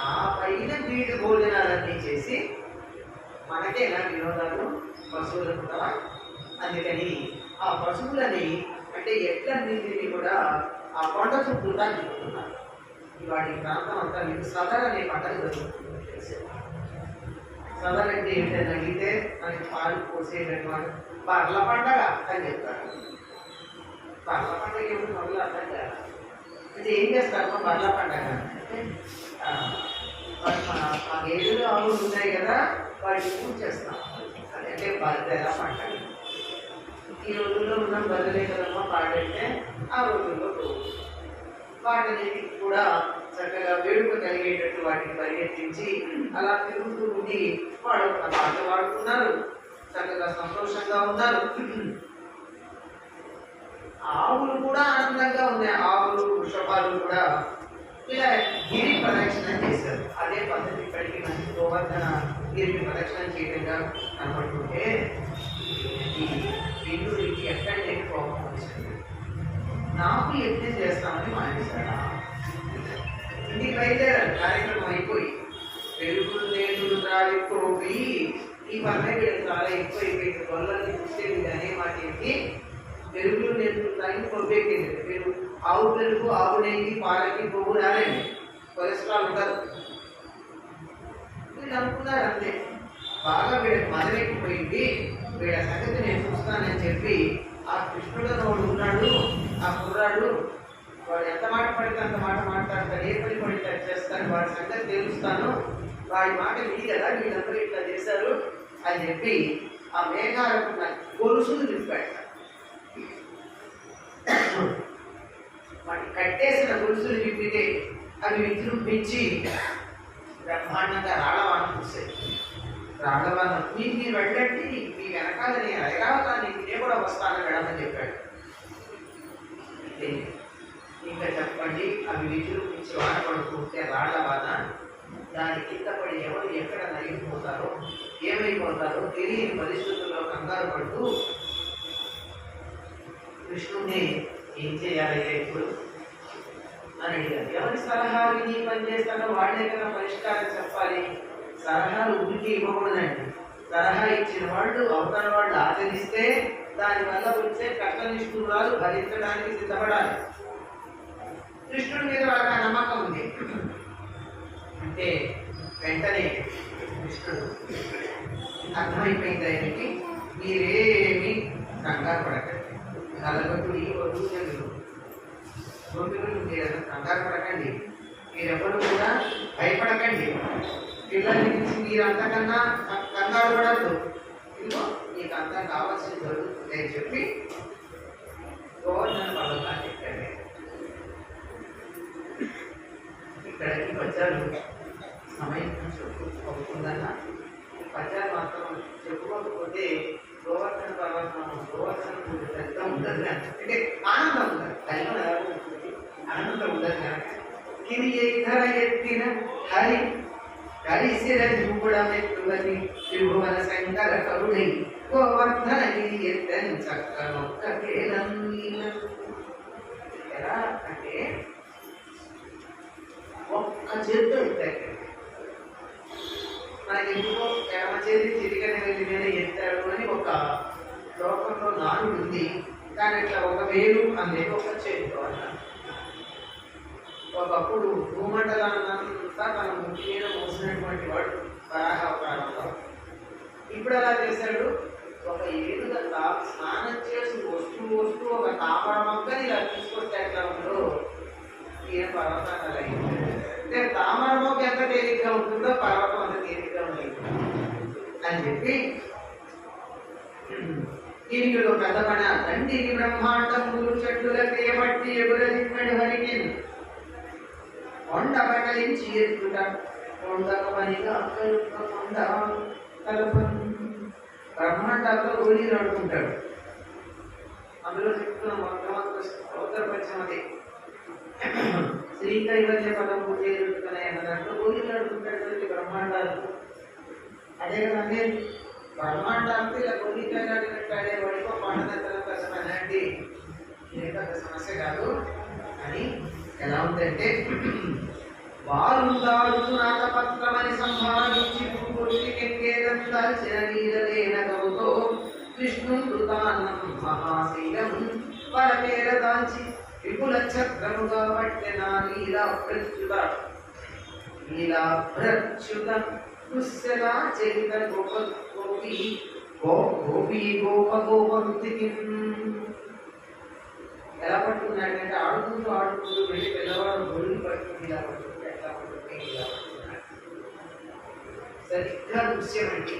ఆ పైన వీటి భోజనాలన్నీ చేసి మనకేనా వినోదాలు పశువులకు కదా. అందుకని ఆ పశువులని అంటే ఎట్లన్నింటినీ కూడా ఆ కొండ చుట్టూతా తిప్పుతున్నారు. వాటి ప్రాంతం అంతా మీకు సదర్ అనే పండుగ జరుగుతుంది. సదర్ అంటే ఏంటని అడిగితే మనకి పాలు పోసేటటువంటి బర్ల పండగ అని చెప్తారు. బర్ల పండగ ఏమిటి మొదలు అర్థం కాదు. అంటే ఏం చేస్తారు బర్ల పండగ అంటే మా గేదెలు ఆవులు ఉన్నాయి కదా, వాటిని పూజ చేస్తాం. అదంటే బర్రెల పండగ. ఈ రోజుల్లో ఉన్న బర్రెలే కదమ్మా పాడంటే ఆ రోజుల్లో వాటిని కూడా చక్కగా వేడుక కలిగేటట్టు వాటిని పరిగెత్తించి అలా తిరుగుతూ ఉండి వాడు ఒక పాట పాడుతున్నారు, చక్కగా సంతోషంగా ఉన్నారు. ఆవులు కూడా ఆనందంగా ఉన్నాయి. ఆవులు వృషభాలు కూడా ఇలా గిరి ప్రదక్షిణ చేశారు. అదే పద్ధతి ఇప్పటికీ మంచి గోవర్ధన గిరి ప్రదక్షిణ చేయడంగా కనపడుతుంటే ఈ విందుడికి ఎక్కడ లేని కోపం వచ్చింది. నాకు యజ్ఞం చేస్తామని మానేశాడా? ఇంటికి బయలుదేరారు. కార్యక్రమం అయిపోయి పెరుగులు నేతులు రాలిపోయి ఈ పన్నెండు చాలా ఎక్కువ అయిపోయింది. గొల్లల్ని చూసేది అనే మాట ఏంటి, పెరుగులు నేతులు తాగి కొవ్వెక్కింది. మీరు ఆవు పెరుగు, ఆవు నెయ్యి, పాలకి కొవ్వు రాలేండి, కొలెస్ట్రాల్ ఉండదు. వీళ్ళు అనుకున్నారు అంతే. బాగా వీళ్ళకి మదవెక్కిపోయింది, వీళ్ళ సంగతి నేను చూస్తానని చెప్పి ఆ కృష్ణుడు ఉన్నాడు, ఆ కుర్రాడు వాడు ఎంత మాట పడితే అంత మాట మాట్లాడతాడు, ఏ పని పడితే అది చేస్తాను, వాడి సంగతి తెలుస్తాను, వాడి మాట విని కదా వీళ్ళందరూ ఇట్లా చేశారు అని చెప్పి ఆ మేఘాలకు గొలుసులు తిప్పాడు. వాటి కట్టేసిన గొలుసులు తిప్పితే అవి విజృంభించి బ్రహ్మాండంగా రాళ్ళవాన చూసాయి. రాఘవాన మీరు వెళ్ళండి, మీ వెనకాల నేను ఐరావతాన్ని నేను కూడా వస్తాను వెళ్ళమని చెప్పాడు. ఇంకా చెప్పండి, అవి విజృంభించి వాన పడుతుంటే రాళ్ళవాన, దాని కింద పడి ఎవరు ఎక్కడ నలిగిపోతారో ఏమైపోతారో తెలియని పరిస్థితుల్లో కంగారు పడుతూ కృష్ణుడిని ఏం చేయాలయ్యా ఇప్పుడు అని అడిగారు. ఎవరి సలహా విని పనిచేస్తానో వాళ్ళే కదా పరిష్కారం చెప్పాలి. సలహాలు ఊరికి ఇవ్వకూడదండి. సలహా ఇచ్చిన వాళ్ళు అవతల వాళ్ళు ఆచరిస్తే దానివల్ల వచ్చే కష్టనిష్ఠురాలు భరించడానికి సిద్ధపడాలి. కృష్ణుడి మీద వాళ్ళకి నమ్మకం ఉంది అంటే వెంటనే కృష్ణుడు అర్థమైపోయింది ఆయనకి, మీరేమి కంగారు పడకండి, కలగట్టుడి వదులు గోపికలు మీరు కంగారు పడకండి, మీరెవరు కూడా భయపడకండి, పిల్లల్ని నుంచి మీరు అంతకన్నా కంగారు పడద్దు, ఇదిగో మీకు అంతా కావాల్సింది జరుగుతుంది అని చెప్పి గోవర్ధన పర్వతా చెప్పాడు. ఇక్కడికి పద్యాలు సమయం అవుతుందన్న పద్యాలు మాత్రం చెప్పుకోకపోతే గోవర్ధన పర్వతం గోవర్ధన పెద్ద ఉండదు అంటే ఆనందం ఉండదు, దైవం ఎలా ఉంటుంది ఆనందం ఉండదు కనుక ఇది ధర ఎత్తిన హరి హరిశిర చూపుడమెత్తువని త్రిభువన శంకర కరుణై గోవర్ధన గిరి ఎత్తని చక్కనొక్క కేలం ఎలా అంటే ఒక్క చేతితో ఎత్తాడు. మనకి ఎందుకో ఎడమ చేతి చిరికని వెళ్ళి మీద ఎత్తాడు అని ఒక లోకంలో నానుడు ఉంది, కానీ ఇట్లా ఒక వేలు అనేది ఒక చేతితో అన్నారు. ఒకప్పుడు భూమండలాన్నంతా తన ముఖ్య మీద మోసినటువంటి వాడు వరాహ అవతారంలో. ఇప్పుడు ఎలా చేశాడు, ఒక ఏడుగా స్నానం చేసి వస్తూ ఒక తామర మొక్కని ఇలా తీసుకొస్తే ఎట్లా ఉందో ఈయన పర్వతాలు అయింది. అంటే తామర మొక్క ఎంత తేలిగ్గా ఉంటుందో పర్వతం అంత తేలిగ్గా ఉంది అని చెప్పి దీనికి ఒక పెద్ద పని. తండ్రికి బ్రహ్మాండం మూడు చెట్టుల చేయబట్టి ఎగురదిమ్మడి హరికి కొండ పటలించి ఎత్తుట కొండకు పనిగా కొండ కలపను. బ్రహ్మాండాల్లో గోళీలు ఆడుకుంటాడు. అందులో చెప్తున్న మొట్టమొదటి పద్యం అదే, శ్రీకైవల్య పదం పూజేరుతున్నాయి అన్న దాంట్లో గోళీలు ఆడుకుంటాడు బ్రహ్మాండాలు. అదే కదండి బ్రహ్మాండాలకు ఇలా గోళీకాయలు ఆడినట్టు ఆడేవాడికి ఒక పండగ కష్టమైన అండి, ఇది పెద్ద సమస్య కాదు అని. ఎలా ఉందంటే వారు దాడుతున్న దాల్చిన నీరలేన గౌతో విష్ణుతాన్నం మహాశీలం పరమేర దాల్చి విపుల చక్రముగా పట్టెన లీలాప్రచ్యుత దుశ్శలా చరిత గోపి గోపవృత్తికి ఎలా పట్టుకున్నాడంటే ఆడుకుంటూ వెళ్ళి పిల్లవాడు గొడుగు పట్టుకుని ఇలా పట్టుకుంటే ఎట్లా పట్టుకుంటే ఇలా పట్టుకున్నాడు. సరిగ్గా దృశ్యం అండి.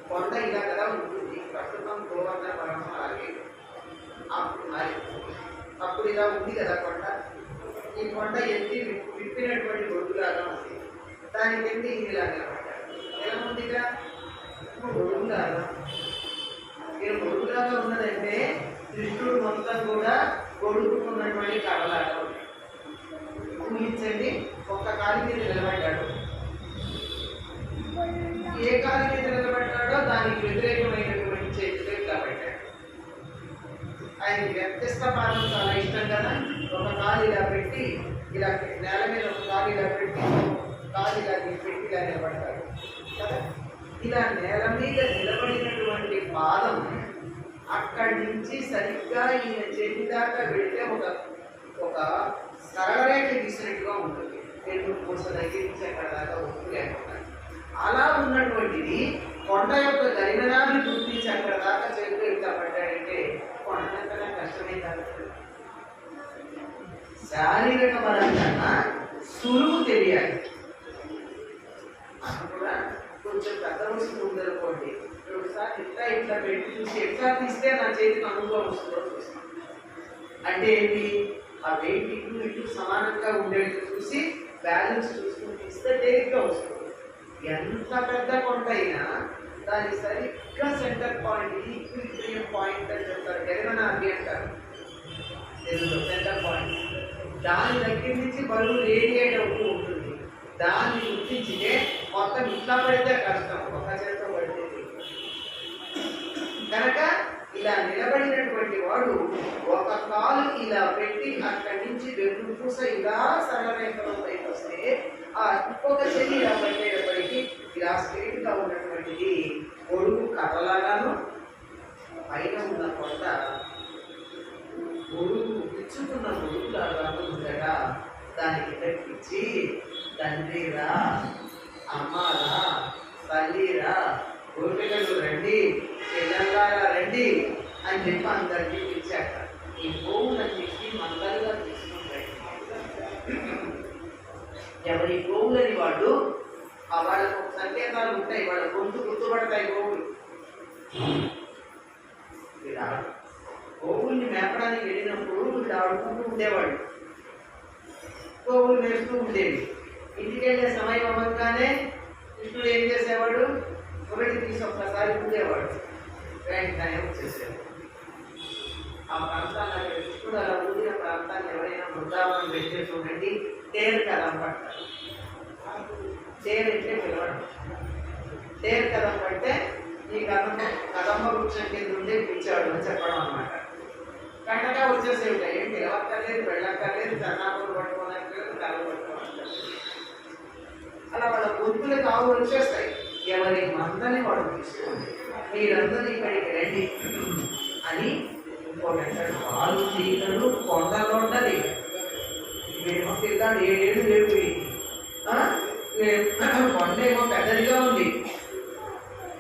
కొండ ఇలా కదా ఉంటుంది. ప్రస్తుతం గోవర్ధన పర్వతం అలాగే అప్పుడు ఇలా ఉంది కదా కొండ. ఈ కొండ ఎత్తి విప్పినటువంటి గొడుగులాగా ఉంది. దానికి ఎత్తి ఇలా నిలబడ్డాడు. ఎలా ఉందిగా గొడుగులాగా. ఇలా గొడుగులాగా ఉన్నదంటే కృష్ణుడు మొత్తం కూడా గొడుగుకున్నటువంటి కళలాగా ఉంది. ఊహించండి, ఒక్క కాలి మీద నిలబడ్డాడు. ఏ కాలి మీద నిలబడ్డాడో దానికి వ్యతిరేకమైనటువంటి చేతిలో ఇలా పెట్టాడు. ఆయనకి వ్యత్యస్త పాలన చాలా ఇష్టం కదా. ఒక కాలు ఇలా పెట్టి ఇలా నేల మీద ఒక కాలు ఇలా పెట్టి కాలు ఇలా పెట్టి ఇలా నిలబడతాడు కదా. ఇలా నేల మీద నిలబడినటువంటి పాదం అక్కడి నుంచి సరిగ్గా ఈయన చేతి దాకా వెళితే ఒక సరళరేఖ తీసినట్టుగా ఉంటుంది. రెండు పూస దగ్గర నుంచి అక్కడ దాకా ఒప్పు లేకుండా అలా ఉన్నటువంటిది కొండ యొక్క గరిమనాన్ని గుర్తించి అక్కడ దాకా చేతిలో వెళ్తా పడ్డాడంటే కొండంతగా కష్టమే కాదు. శారీరక బలం కన్నా సులువు తెలియాలి. అది కూడా కొంచెం పెద్ద వస్తువు ఉందనుకోండి, ఒకసారి ఇట్లా పెట్టి చూసి ఎట్లా తీస్తే నా చేతికి అనుభవం వస్తుందో చూస్తాం. అంటే ఏంటి, ఆ వెయిట్ ఇటు సమానంగా ఉండేట్టు చూసి బ్యాలెన్స్ చూసుకుని తీస్తే తేలిగ్గా వస్తుంది. ఎంత పెద్ద కొండ అయినా దాని సరిగ్గా సెంటర్ పాయింట్, ఈక్విలిబ్రియం పాయింట్ అని చెప్తారు, గరిమనాభి అంటారు తెలుగులో. సెంటర్ పాయింట్ దాని దగ్గర నుంచి బరువు రేడియేట్ అవుతూ ఉంటుంది. దాన్ని గుర్తించితే మొత్తం ఇట్లా పడితే కష్టం, ఒక చేతితో పడితే. కనుక ఇలా నిలబడినటువంటి వాడు ఒక కాలు ఇలా పెట్టి అక్కడి నుంచి వెన్నుపూస ఇలా సరళరేఖలో పైకి వస్తే ఆ ఇంకొక చెయ్యి ఇలా పట్టేటప్పటికి ఇలా స్ట్రైట్ గా ఉన్నటువంటిది గొడుగు కర్రలాగాను, పైన ఉన్న కొండ గొడుగు ఇచ్చుకున్న గొడుగులాగాను ఉందట. దానికి తగ్గించి తండ్రిరా, అమ్మారా, తల్లిరా, గోపికలు రండి, పిల్లలారా రండి అని చెప్పి అందరికీ పిలిచాక ఈ గోవులన్నింటినీ మందలుగా తీసుకుంటాయి. ఎవరి గోవులని వాళ్ళు వాళ్ళకు సంకేతాలు ఉంటాయి, వాళ్ళ గొంతు గుర్తుపడతాయి గోవులు. గోవుల్ని మేపడానికి వెళ్ళినప్పుడు వీళ్ళు ఆడుకుంటూ ఉండేవాళ్ళు, గోవులు మేపుతూ ఉండేవి. ఇంటికి వెళ్ళే సమయం అవ్వగానే కృష్ణుడు ఏం చేసేవాడు, ఒకటి తీసి ఒక్కసారి ఉండేవాడు, వెంటనే వచ్చేసేవాడు. ఆ ప్రాంతాన్ని అక్కడ కృష్ణుడు అలా ఊరిన ప్రాంతాన్ని ఎవరైనా బృందావనం పెట్టే చూడండి, తేరు కదం పడతారు. తేరు అంటే పిలవడం. తేరు కదం పడితే ఈ కదమ్మ వృక్షం కింద ఉండే పిలిచాడు అని చెప్పడం అన్నమాట. కన్నగా వచ్చేసే ఉంటాయి, ఏం పిలవక్కర్లేదు, వెళ్ళక్కర్లేదు, చన్నాపులు పట్టుకోనక్కర్లేదు, కళ్ళు పట్టుకోనక్కర్లేదు. అలా వాళ్ళ గుర్తులు కావు వచ్చేస్తాయి. ఎవరి మందని వాడు తీసుకోండి, మీరందరూ ఇక్కడికి రండి అని ఇంకోటంటాడు. వాళ్ళు తీగలు కొండలుండది. మేము పిల్లాడు 7 ఏళ్ళు లేవు, కొండేమో పెద్దదిగా ఉంది,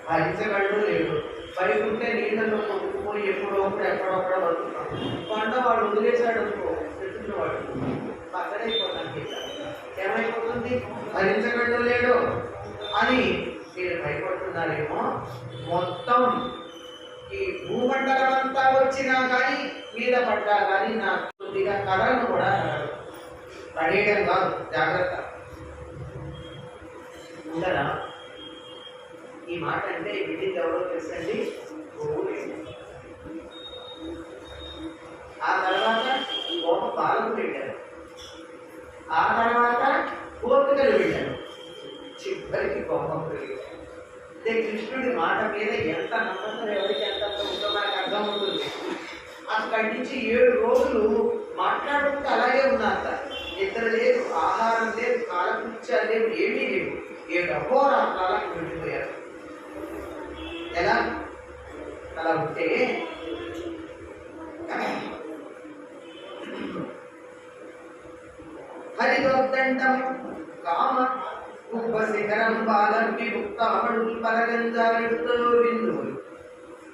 భరించగలడు లేడు. పడుకుంటే నీళ్ళలో కొట్టుకుపోయి ఎక్కడో బతుకుతాం. కొండ వాడు వదిలేశాడు అనుకో, చెట్టున్నవాడు పక్కడైపోతాను. ఏమైపోతుంది, భరించగలడు లేడు అని మీరు భయపడుతున్నారేమో. మొత్తం ఈ భూమండలం అంతా వచ్చినా కానీ మీద పడ్డా కానీ నాకు కొద్దిగా కథలను కూడా పడేయడం కాదు, జాగ్రత్త ఉండరా. ఈ మాట అంటే విధికి ఎవరో తెలుసండి, ఆ తర్వాత ఒక పాలకు వెళ్ళారు, ఆ తర్వాత గోపికలు వెళ్ళారు, చివరికి గొప్పలు వెళ్ళారు. అంటే కృష్ణుడి మాట మీద ఎంత నమ్మకం ఎవరికి ఎంత ఉందో మనకు అర్థం ఉంటుంది. అక్కడి నుంచి 7 రోజులు మాట్లాడుకుంటూ అలాగే ఉన్నారట. నిద్ర లేదు, ఆహారం లేదు, కాలకృత్యాలు లేవు, ఏమీ లేవు. 7 అహోరాత్రాలకు వెళ్ళిపోయారు. ఎలా అలా ఉంటే హరిదోద్దండం కామ ఉపశిఖరం బాలర్పి ముక్తామడు పరగంజారుతో బిందువులు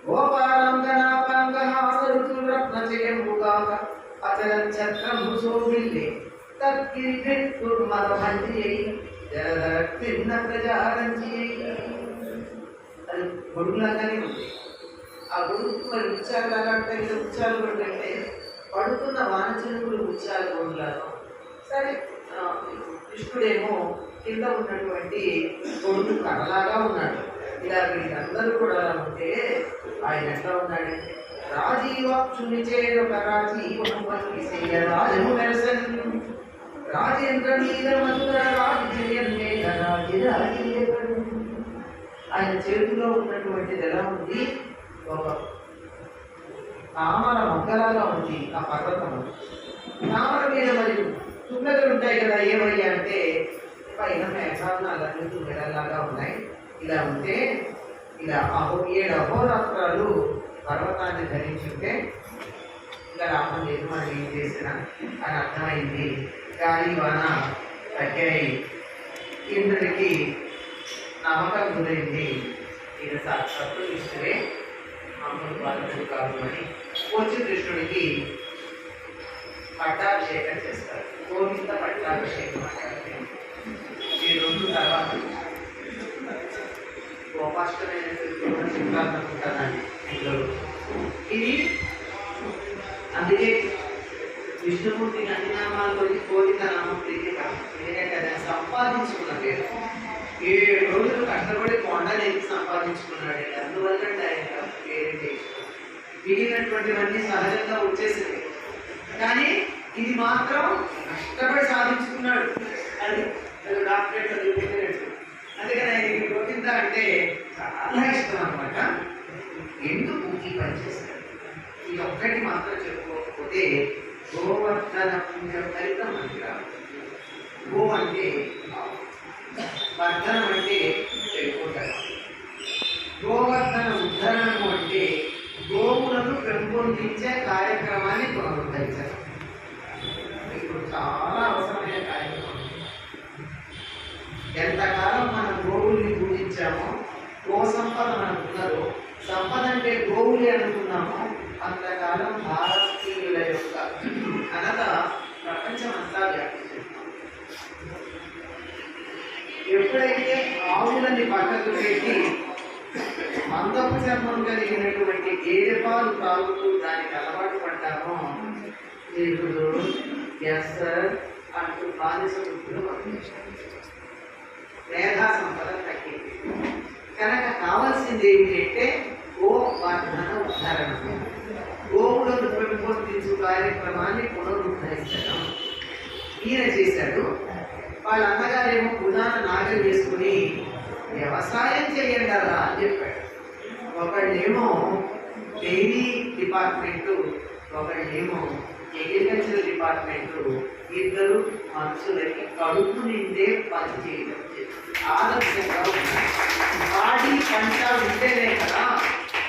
గోపాలంగనాపంగహాసరుతులు రత్నచయంబుగాక అచలం ఛత్రం శోభిల్లే తత్కిరిమదమంజి జలధర తిన్న ప్రజారంజి అది గొడుగులాగానే ఉంది. ఆ గొడుగు మరి ఉచ్చారులాగా అంటే ఉచ్చారు గొడుగు అంటే పడుతున్న వానచినుకులు ఉచ్చారు గొడుగులాగా. సరే కృష్ణుడేమో కింద ఉన్నటువంటి గొడుగు కర్రలాగా ఉన్నాడు. ఇలా వీళ్ళందరూ కూడా అలా ఉంటే ఆయన ఎట్లా ఉన్నాడంటే రాజీవాక్షుని చేరొక రాజము మెరసన్ రాజేంద్ర నీల మధుర ఆయన చేతిలో ఉన్నటువంటిది ఎలా ఉంది? ఒక తామర మొగ్గలాగా ఉంది ఆ పర్వతం. తామర మీద మరి తుమ్మెదలు ఉంటాయి కదా, ఏమయ్యా అంటే పైన మేఘాలను అలాంటి తుమ్మెదలాగా ఉన్నాయి. ఇలా ఉంటే ఇలా 7 అహోరాత్రాలు పర్వతాన్ని ధరించుంటే ఇంకా రామం లేదు మనం ఏం చేసినా అని అర్థమైంది. గాలి వాన తగ్గాయి, ఇంద్రుడికి నమ్మకం గురైంది. ఇది సాక్షాత్తు కృష్ణుడే మామూలు బాలుడు కాదు అని వచ్చి కృష్ణుడికి పట్టాభిషేకం చేస్తారు. గోవింద పట్టాభిషేకం అంటారు. ఈ 2 తర్వాత గోపాష్టమైన శుక్రాత్మకుంటానండి ఇంట్లో. ఇది అందుకే విష్ణుమూర్తి అధినామాల్లో కోరిక నామం ప్రీతికరం. ఎందుకంటే అది సంపాదించుకున్న పేరు. 7 రోజులు కష్టపడి కొండలేసి సంపాదించుకున్నాడు. అందువల్ల ఆయన పేరు చేసుకున్నాడు. మిగిలినటువంటివన్నీ సహజంగా వచ్చేసింది, కానీ ఇది మాత్రం కష్టపడి సాధించుకున్నాడు. అది డాక్టరేట్ చదువుకునేట్టు. అందుకని ఆయనకి గోవింద అంటే చాలా ఇష్టం అన్నమాట. ఎందుకు ఈ పని చేస్తాడు? ఇది ఒక్కటి మాత్రం చెప్పుకోకపోతే గోవర్ధన పుణ్య ఫలితం మంచిగా. గో అంటే వర్ధనం అంటే చెప్పుకుంటారు. గోవర్ధన ఉద్ధరణము అంటే గోవులను పెంపొందించే కార్యక్రమాన్ని పునరుద్ధరించారు. ఇప్పుడు చాలా అవసరమైన కార్యక్రమం. ఎంతకాలం మనం గోవుల్ని పూజించామో, గో సంపద మనకు ఉన్నదో, సంపద అంటే గోవులే అనుకున్నామో, అంతకాలం భారతీయుల యొక్క ఘనత ప్రపంచమంతా వ్యాపించింది. ఎప్పుడైతే ఆవులని పక్కకు పెట్టి మందపు చర్మం కలిగినటువంటి గేదె పాలు తాగుతూ దానికి అలవాటు పడ్డామో, ఇప్పుడు ఎస్ సార్ అంటూ బానిస వృత్తులు పంపించారు. మేధా సంపద తగ్గింది. కనుక కావాల్సింది ఏమిటంటే గోవర్ధన ఉద్ధరణ, గోవులను పెంపొందించు కార్యక్రమాన్ని పునరుద్ధరించడం ఈయన చేశాడు. వాళ్ళ అన్నగారేమో ప్రధాన నాగం వేసుకుని వ్యవసాయం చేయండి అలా అని చెప్పాడు. ఒకళ్ళేమో డైరీ డిపార్ట్మెంటు, ఒకళ్ళేమో అగ్రికల్చర్ డిపార్ట్మెంటు. ఇద్దరు మనుషులకి కడుపు నిండే పని చేయడం ఆలస్యంగా ఉన్నాయి. వాడి పంట ఉంటేనే కదా,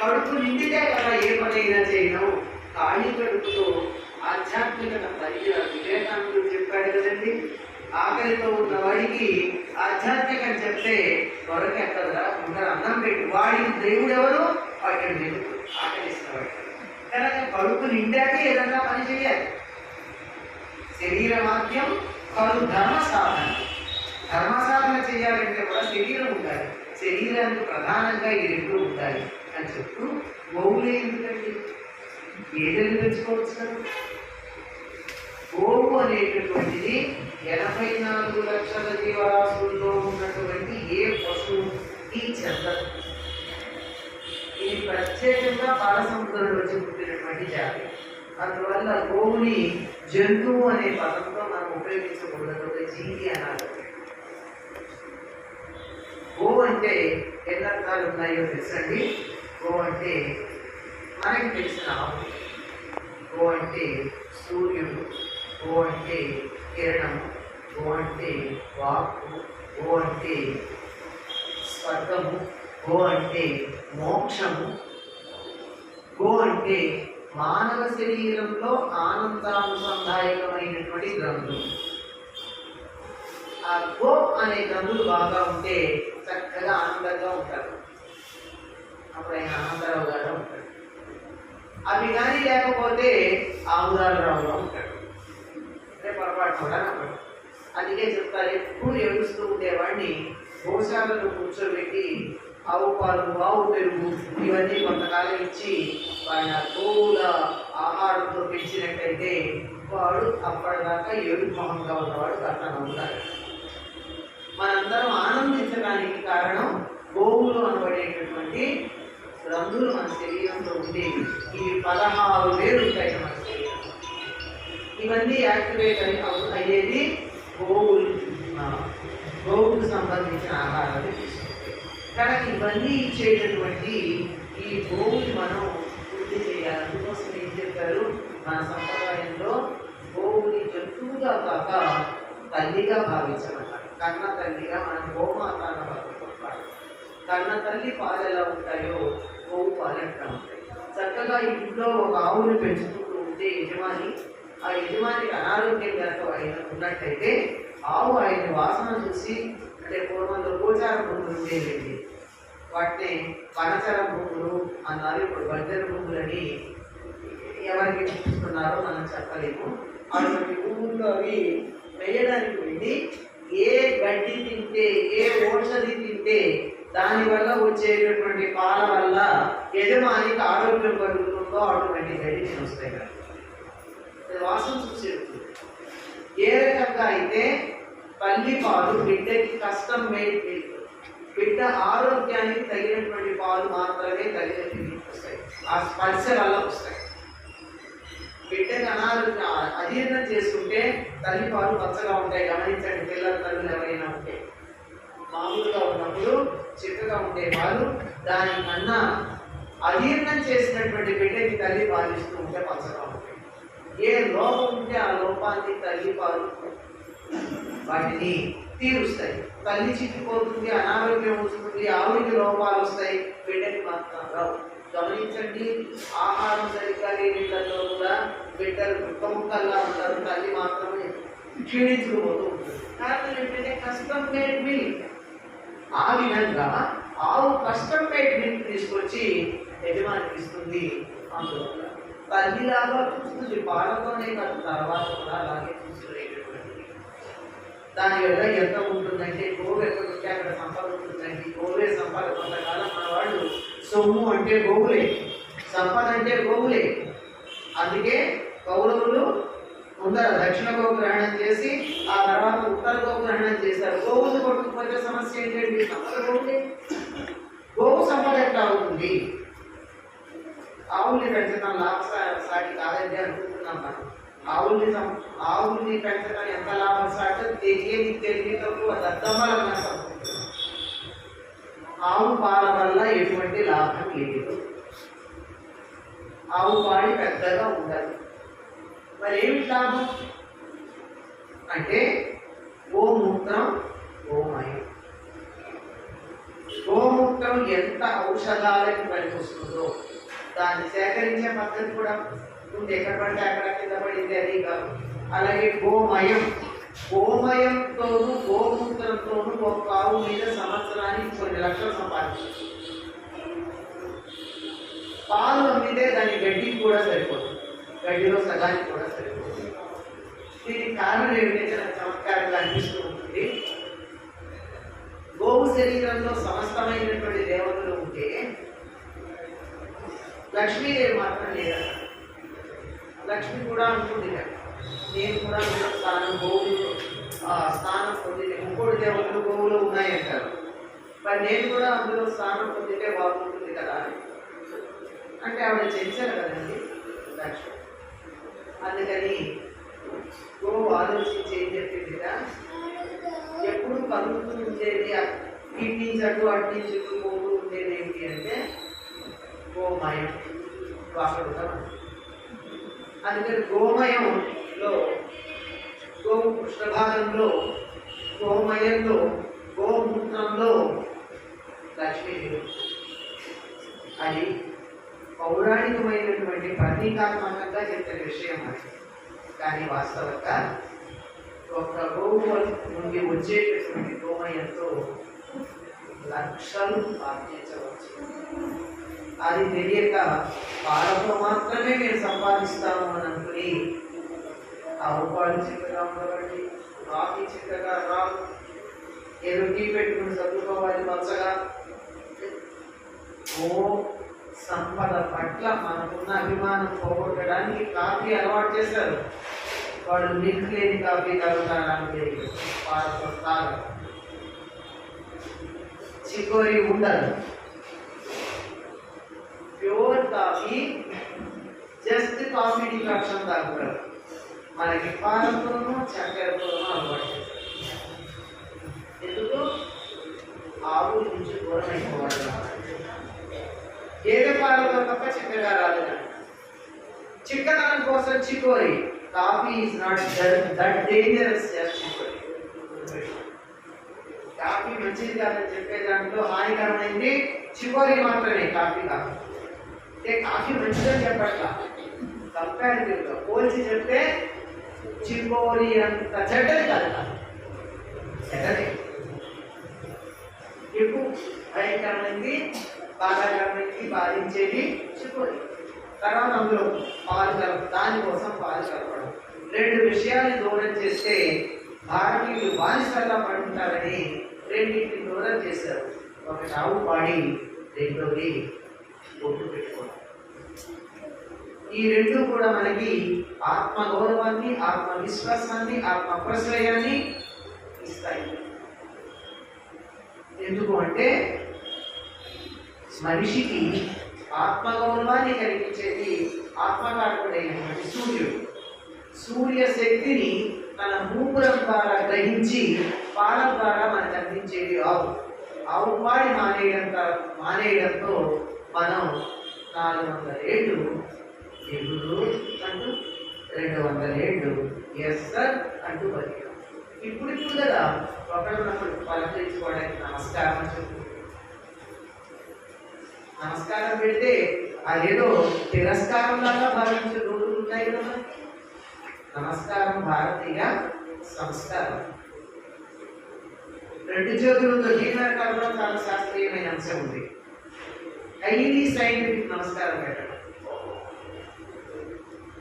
కడుపు నిండితే కదా ఏ పనైనా చేయడం. ఖాళీ కడుపుతో ఆధ్యాత్మికత పనికిరాదు. వివేకానందుడు చెప్పాడు కదండి, ఆకలితో ఉన్న వాడికి ఆధ్యాత్మికం చెప్తే త్వరకి ఎక్కడరా ఇంకా అన్నం పెట్టి వాడికి దేవుడు ఎవరు? వాడికి దేవుడు ఆకలిస్తున్నవాడు. కనుక కడుపు నిండాకే ఏదన్నా పని చేయాలి. శరీర వాక్యం కలు ధర్మ సాధన. ధర్మ సాధన చేయాలంటే కూడా శరీరం ఉండాలి. శరీరానికి ప్రధానంగా ఈ 2 ఉండాలి అని చెప్తూ గోవులే ఎందుకండి, ఏదైనా తెచ్చుకోవచ్చు కదా. గోవు అనేటటువంటిది 84 లక్షల జీవరాశుల్లో ఉన్నటువంటి ఏ పశువుకి చెందదు. ఇది ప్రత్యేకంగా పాలసముద్రంలో వచ్చి పుట్టినటువంటి జాతి. అందువల్ల గోవుని జంతువు అనే పదంతో మనం ఉపయోగించకూడదు, జీవి అనాలి. గో అంటే ఎన్ని అర్థాలు ఉన్నాయో తెలుసండి. గో అంటే మనకి తెలిసిన ఆవు, గో అంటే సూర్యుడు, గో అంటే కిరణము, గో అంటే వాక్కు, గో అంటే స్వర్గము, గో అంటే మోక్షము, గో అంటే మానవ శరీరంలో ఆనందానుసంధాయకమైనటువంటి గ్రంథులు. ఆ గో అనే గ్రంథులు బాగా ఉంటే చక్కగా ఆనందంగా ఉంటారు. అప్పుడు ఆయన ఆనందరావు గారు ఉంటాడు. అవి కానీ లేకపోతే ఆముదాలరావుగా ఉంటాడు. అంటే పొరపాటు కూడా ఉంటాడు. అందుకే చెప్తారు, ఎప్పుడు ఏడుస్తూ ఉండేవాడిని గోశాలలో కూర్చోబెట్టి ఆవు పాలు, ఆవు పెరుగు ఇవన్నీ కొంతకాలం ఇచ్చి వాడిని గోవుల ఆహారంతో పెంచినట్టయితే వాడు అప్పటిదాకా ఏడు మొహంగా ఉన్నవాడు అట్లా నవ్వుతాడు. మనందరం ఆనందించడానికి కారణం గోవులు అనబడేటటువంటి రంగులు మన శరీరంలో ఉండే ఇవి 16,000 ఉంటాయి మన శరీరంలో. ఇవన్నీ యాక్టివేట్ అయ్యేది గోవుకు సంబంధించిన ఆహారాలు తీసుకుంటాయి. కానీ ఇవన్నీ ఇచ్చేటటువంటి ఈ గోవుని మనం వృద్ధి చేయాలి. అందుకోసం ఏం చెప్పారు మన సంప్రదాయంలో, గోవుని జంతువుగా కాక తల్లిగా భావించమన్నారు. కన్న తల్లిగా మనం గోమాత అన్నమాట. కన్న తల్లి పాలు ఎలా ఉంటాయో గోవు పాలు ఎట్లా ఉంటాయి. చక్కగా ఇంట్లో ఒక ఆవుని పెంచుకుంటూ ఉంటే యజమాని, ఆ యజమానికి అనారోగ్యం కనుక ఆయన ఉన్నట్టయితే ఆవు ఆయన వాసన చూసి, అంటే పూర్వంలో గోచార భూములు ఉండేవి, వాటిని వనచర భూములు అన్నారు, ఇప్పుడు బంజర భూములని ఎవరికి చూస్తున్నారో మనం చెప్పలేము. అటువంటి భూముల్లో అవి వేయడానికి వెళ్ళి ఏ గడ్డి తింటే, ఏ ఔషధి తింటే దానివల్ల వచ్చేటటువంటి పాల వల్ల యజమానికి ఆరోగ్యం కలుగుతుందో అటువంటి గడ్డి వస్తాయి కదా, వాసన చూసి ఏ రకంగా అయితే తల్లి పాలు బిడ్డకి కష్టం మేడ్ మిల్క్, బిడ్డ ఆరోగ్యానికి తగినటువంటి పాలు మాత్రమే తల్లికి వస్తాయి. ఆ స్పర్శ వల్ల వస్తాయి. బిడ్డకి అనారోగ్యం అజీర్ణం చేసుకుంటే తల్లి పాలు పచ్చగా ఉంటాయి. గమనించండి, పిల్లల తల్లులు ఎవరైనా ఉంటే మామూలుగా ఉన్నప్పుడు చిక్కగా ఉండే పాలు, దానికన్నా అజీర్ణం చేసినటువంటి బిడ్డకి తల్లి పాలిస్తూ ఉంటే పచ్చగా ఉంటాయి. ఏ లోపం ఉంటే ఆ లోపాన్ని తల్లి పాలు వాటిని తీరుస్తాయి. తల్లి చిక్కిపోతుంది, అనారోగ్యం వస్తుంది, ఆవుడికి లోపాలు వస్తాయి, బిడ్డకి మాత్రం రావు. గమనించండి, ఆహారం సరిగ్గా లేనిళ్ళలో కూడా బిడ్డలు ముక్కముక్కల్లా ఉంటారు, తల్లి మాత్రమే క్షీణించుకుపోతూ ఉంటుంది. కారణం ఏంటంటే కస్టమ్ మేడ్ మిల్క్. ఆ విధంగా ఆవు కస్టమ్ మేడ్ మిల్క్ తీసుకొచ్చి యజమానికి ఇస్తుంది. అందువల్ల తల్లిలాగా చూస్తుంది, పాలతోనే కాదు తర్వాత కూడా అలాగే చూసుకునేటటువంటి. దానివల్ల ఎంత ఉంటుందంటే, గోవు ఎక్కడ ఉంటే అక్కడ సంపద ఉంటుందండి. గోవే సంపద. కొంతకాలం మన వాళ్ళు సొమ్ము అంటే గోవులే, సంపద అంటే గోవులే. అందుకే కౌరవులు ముందర దక్షిణ గోగ్రహణం చేసి ఆ తర్వాత ఉత్తర గోగ్రహణం చేశారు. గోవులు కొట్టుకుపోతే సమస్య ఏంటండి? సంపద గోవులే. గోవు సంపద ఎట్లా అవుతుంది? ఆవుల్ని పెంచడం లాభసాటి కాదండి అనుకుంటున్నాం మనం. ఆవుల్ని పెంచడం ఎంత లాభసాటో తెలియని తక్కువ దద్దమ్మల నష్టం. ఆవు పాల వల్ల ఎటువంటి లాభం లేదు. ఆవు పాడి పెద్దగా ఉండదు. మరి ఏమిటి లాభం అంటే గోమూత్రం, గోమయం. గోమూత్రం ఎంత ఔషధాలకు పనికొస్తుందో దాన్ని సేకరించే పద్ధతి కూడా ఉంది. ఎక్కడ పడితే అక్కడ కింద పడింది అది కాదు. అలాగే గోమయం, గోమయంతోనూ గోమూత్రంతోనూ ఒక ఆవు మీద సంవత్సరానికి కొన్ని లక్షలు సంపాదించవచ్చు. పాలు అమ్మితే దాని గడ్డికి కూడా సరిపోతుంది, గడ్డిలో సగానికి కూడా సరిపోతుంది. దీనికి కారణం ఏమిటంటే నాకు చమత్కారంగా అనిపిస్తూ ఉంటుంది. గోవు శరీరంలో సమస్తమైనటువంటి దేవతలు ఉంటే లక్ష్మీదేవి మాత్రం లేదా? లక్ష్మి కూడా అనుకుంది కదా, నేను కూడా స్థానం గోవులు స్థానం పొందితే, ముగ్గురు దేవతలు గోవులో ఉన్నాయంటారు. మరి నేను కూడా అందులో స్థానం పొందితే బాగుంటుంది కదా అంటే ఆవిడ చెంచారు కదండి లక్ష్మి. అందుకని గోవు ఆలోచించి ఏం చెప్పింది కదా, ఎప్పుడు కలుగుతూ ఉండేది, ఇటు నుంచి అటు నుంచి పోతూ ఉండేది ఏంటి అంటే గోమయం, వాసడుగా. అందుకని గోమయంలో, గోవు పృష్ఠభాగంలో, గోమయంలో, గోమూత్రంలో లక్ష్మీ చేయడం. అది పౌరాణికమైనటువంటి ప్రతీకాత్మకంగా చెప్పిన విషయం అది. కానీ వాస్తవంగా ఒక గోవు నుండి వచ్చేటటువంటి గోమయంతో లక్షలు ఆర్జించవచ్చు. అది తెలియక పాలతో మాత్రమే మేము సంపాదిస్తాము అని అనుకుని ఆవు పాలు చిక్కగా ఉండబట్టి, కాఫీ చిక్కగా రావు, ఏదో టీ పెట్టుకుని చదువుకోవాలి పచ్చగా. ఓ సంపద పట్ల మనకున్న అభిమానం పోగొట్టడానికి కాఫీ అలవాటు చేశారు. వాడు మిల్క్ లేని కాఫీ తాగుతారంటే పాలతో తాగరు. చికోరి ఉండదు. Pure coffee just coffee decoction తాగుతారు. మనకి పాలతోనూ చక్కెరతోనూ అలవాటు చేస్తారు. ఎందుకు? ఆవు నుంచి దూరం అయిపోవాలి. గేదె పాలతో తప్ప చిక్కగా రాదు. చిక్కదనం కోసం chicory. Coffee is not that dangerous chicory. Coffee మంచిది కాదని చెప్పే దాంట్లో హానికరమైంది చికోరి మాత్రమే, కాఫీ కాదు. అంటే కాఫీ మంచిదని చెప్పట్లా, కంపారిటివ్గా పోల్చి చెప్తే చికోరి అంత చెడ్డది కాదు. చెడ్డది ఎక్కువ భయంకరమైంది, బాధాకరమైంది, బాధించేది చికోరి. తర్వాత అందులో పాలు కలపడం, దానికోసం పాలు కలపడం. రెండు విషయాన్ని దూరం చేస్తే భారతీయులు బానిసగా పడుతుంటారని రెండింటిని దూరం చేశారు. ఒకటి ఆవు పాడి, రెండోది బొట్టు పెట్టుకోవడం. ఈ రెండు కూడా మనకి ఆత్మగౌరవాన్ని, ఆత్మవిశ్వాసాన్ని, ఆత్మప్రశ్రయాన్ని ఇస్తాయి. ఎందుకు అంటే మనిషికి ఆత్మగౌరవాన్ని కలిగించేది ఆత్మకారకుడైనటువంటి సూర్యుడు. సూర్య శక్తిని తన మూపురం ద్వారా గ్రహించి పాల ద్వారా మనకు అందించేది ఆవు. ఆవు పాడి మానేయడంతో మనం 400 ఏళ్ళు ఎగురు అంటూ 200 ఏళ్ళు ఎస్ సార్ అంటూ బతికాం. ఇప్పుడు కదా ఒకరినొకరు పలకరించుకోవడానికి నమస్కారం అని చెప్పు. నమస్కారం పెడితే అదేదో తిరస్కారం లాగా భావించే రోజులు ఉన్నాయి కదా. నమస్కారం భారతీయ సంస్కారం. రెండు చేతులతో జీవనకాలంలో చాలా శాస్త్రీయమైన అంశం ఉంది. హైలీ సైంటిఫిక్ నమస్కారం పెట్టడం.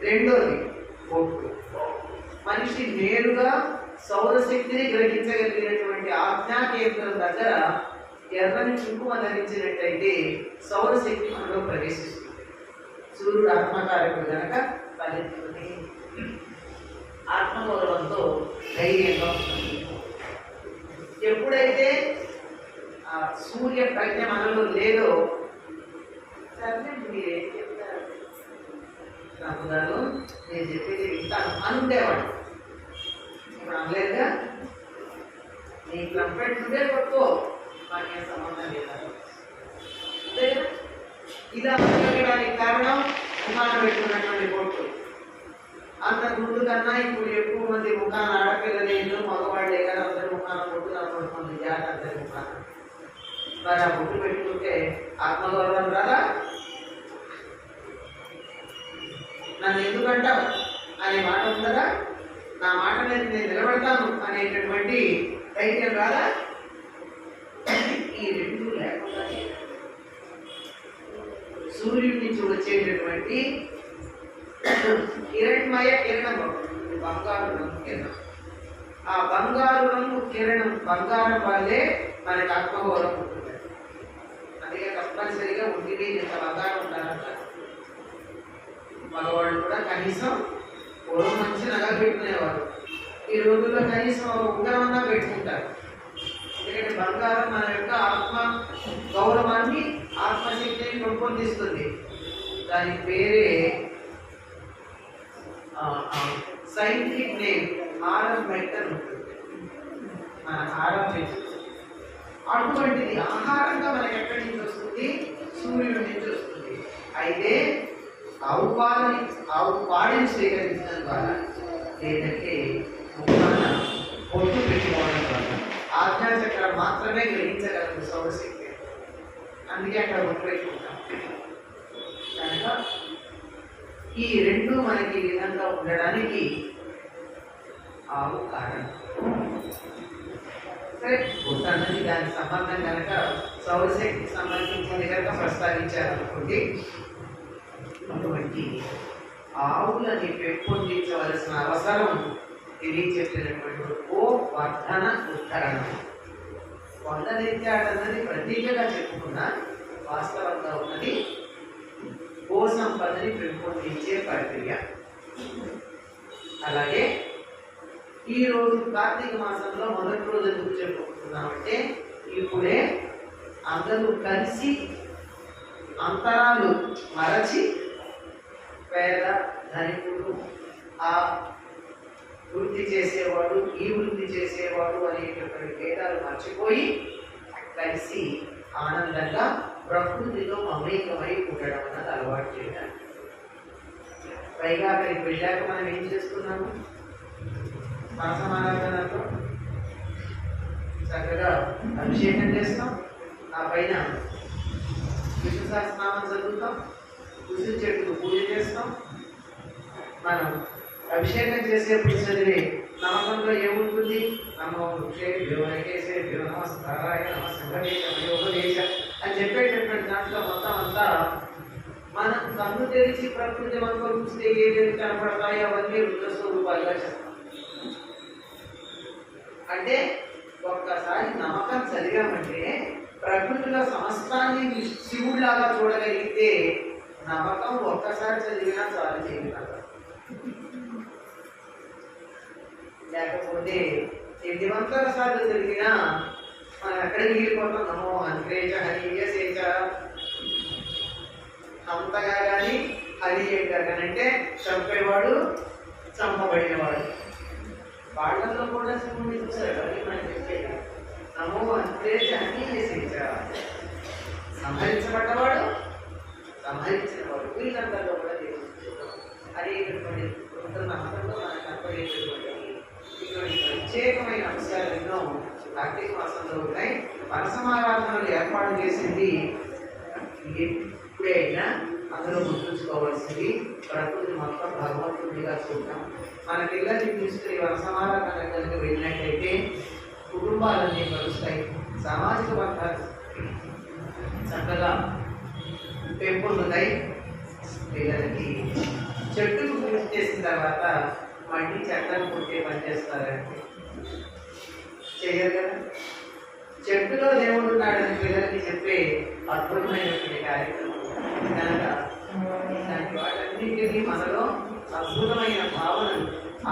రెండోది బొట్టు. మనిషి నేరుగా సౌరశక్తిని గ్రహించగలిగినటువంటి ఆజ్ఞా కేంద్రం దగ్గర ఎర్రని కుంకుమ ధరించినట్టయితే సౌరశక్తి మనలో ప్రవేశిస్తుంది. సూర్యుడు ఆత్మకారకుడు కనుక ఫలిస్తుంది. ఆత్మగౌరవంతో ధైర్యంగా ఉంటుంది. ఎప్పుడైతే ఆ సూర్య ప్రజ్ఞ మనలో లేదో, సరే మీరేం చెప్తారు నాకు గారు, నేను చెప్పేది వింటాను అని ఉండేవాడు. ఇప్పుడు అనలేదుగా. నీ కంప్లైంట్ ఉంటే పట్టుకో, నాకే సంబంధం లేదా. అంతే కదా. ఇలా ఉండడానికి కారణం ముఖాన పెట్టుకున్నటువంటి బొట్టు. అంతకు ముందు కన్నా ఇప్పుడు ఎక్కువ మంది ముఖాన ఆడపిల్లలేదు, మగవాళ్ళే కదా, అందరి ముఖాన బొట్టు కనపడుతుంది. జాత అందరి ముఖాన మరి ఆ బొట్టు పెట్టుకుంటే ఆత్మగౌరవం రాదా? నన్ను ఎందుకంటావు అనే మాట ఉందా? నా మాట మీద నేను నిలబడతాను అనేటటువంటి ధైర్యం రాదా? ఈ రెండు లేకుండా సూర్యుడి నుంచి వచ్చేటటువంటి కిరణమయ కిరణం, బంగారు రంగు కిరణం. ఆ బంగారు రంగు కిరణం, బంగారం వల్లే మనకు ఆత్మగౌరవం ఉంటుంది. అందుకే తప్పనిసరిగా ఒంటి మీద ఇంత బంగారం ఉండాలంటారు. మగవాళ్ళు కూడా కనీసం పూర్వం మంచి నగలు పెట్టుకునేవారు. ఈ రోజుల్లో కనీసం ఉంగరమన్నా పెట్టుకుంటారు. ఎందుకంటే బంగారం మన యొక్క ఆత్మ గౌరవాన్ని, ఆత్మశక్తిని పెంపొందిస్తుంది. దాని పేరే సైంటిఫిక్ నేమ్ హారం మెటల్ ఉంటుంది. మన హారం మెటల్ అటువంటిది ఆహారంగా మనకి ఎక్కడి నుంచి వస్తుంది? సూర్యుడి నుంచి వస్తుంది. అయితే ఆవు పాడిని స్వీకరించడం ద్వారా, లేదంటే ముఖాన బొట్టు పెట్టుకోవడం ద్వారా ఆజ్ఞాచక్రం మాత్రమే గ్రహించగలదు సౌరశక్తి. అందుకే అక్కడ బొట్టు పెట్టుకుంటాం. కనుక ఈ రెండు మనకి ఈ విధంగా ఉండడానికి ఆవు కారణం. సరే, బొట్టు అన్నది దానికి సంబంధం కనుక సౌరశక్తికి సంబంధించింది కనుక ప్రస్తావించారనుకోండి. అటువంటి ఆవులని పెంపొందించవలసిన అవసరం తెలియచెప్పినటువంటి వర్ధన ఉద్ధరణం. వందనెత్తాడన్నది ప్రతీకగా చెప్పుకున్నా వాస్తవంగా ఉన్నది గో సంపదని పెంపొందించే ప్రక్రియ. అలాగే ఈరోజు కార్తీక మాసంలో మొదటి రోజు ఎందుకు చెప్పుకుంటున్నామంటే ఇప్పుడే అందరూ కలిసి అంతరాలు మరచి పేద ధనికుడు, ఆ వృత్తి చేసేవాడు, ఈ వృత్తి చేసేవాడు అనేటటువంటి భేదాలు మర్చిపోయి కలిసి ఆనందంగా ప్రకృతిలో మమేకమై ఉండడం అన్నది అలవాటు చేయడానికి. పైగా అక్కడికి వెళ్ళాక మనం ఏం చేస్తున్నాము? సమారాధనలో చక్కగా అభిషేకం చేస్తాం, ఆ పైన విష్ణు సహస్రనామం చదువుతాం, ఉసిరి చెట్టుకు పూజ చేస్తాం. మనం అభిషేకం చేసేప్పుడు చదివే నమ్మకంలో ఏముంటుంది? నమో వృక్షేభ్యో నైకేశేభ్యో నమస్కారాయ నమస్కారేశ అని చెప్పేటటువంటి దాంట్లో మొత్తం అంతా మనం కన్ను తెరిచి ప్రకృతి మనకు చూస్తే ఏదైతే కనపడతాయో అవన్నీ రుద్ర స్వరూపాలుగా చెప్తాం. అంటే ఒక్కసారి నమ్మకం చదివామంటే ప్రకృతిలో సమస్తాన్ని శివుడిలాగా చూడగలిగితే నమ్మకం ఒక్కసారి చదివినా చాలు చేయగలరు. లేకపోతే 800 సార్లు జరిగినా మనం ఎక్కడ మిగిలిపోతాం? నమో అంతరేజ హరియేసేచ అంతగా కానీ హరియేగా కానీ అంటే చంపేవాడు, చంపబడినవాడు. వాళ్ళలో కూడా శివుడిని చూశారు. అది మనం చెప్పేది నమో అంతరేజ హరియేసేచ, సంహరించబడ్డవాడు, సంహరించినవాడు, వీళ్ళందరిలో కూడా అనేటటువంటి నమ్మకంలో మనకు కనపడేటటువంటి ఇటువంటి ప్రత్యేకమైన అంశాలు ఎన్నో కార్తీక మాసంలో ఉన్నాయి. మనసమారాధనలు ఏర్పాటు చేసింది ఎప్పుడే అయినా అందులో గుర్తుంచుకోవాల్సింది ప్రకృతి మొత్తం భగవంతుడిగా చూద్దాం. మన పిల్లల్ని తీసుకుని మనసమారాధన కనుక వెళ్ళినట్టయితే కుటుంబాలన్నీ కలుస్తాయి, సామాజిక వర్గాలు చక్కగా పెంపొందుతాయి. పిల్లలకి చెట్టుకు పూజ చేసిన తర్వాత మళ్ళీ చెట్లను పుట్టే పని చేస్తారంటే చేయరు కదా. చెట్టులో దేవుడు ఉన్నాడని పిల్లలకి చెప్పే అద్భుతమైనటువంటి కార్యక్రమం కనుక ఇలాంటి వాటన్నింటినీ మనలో అద్భుతమైన భావనలు,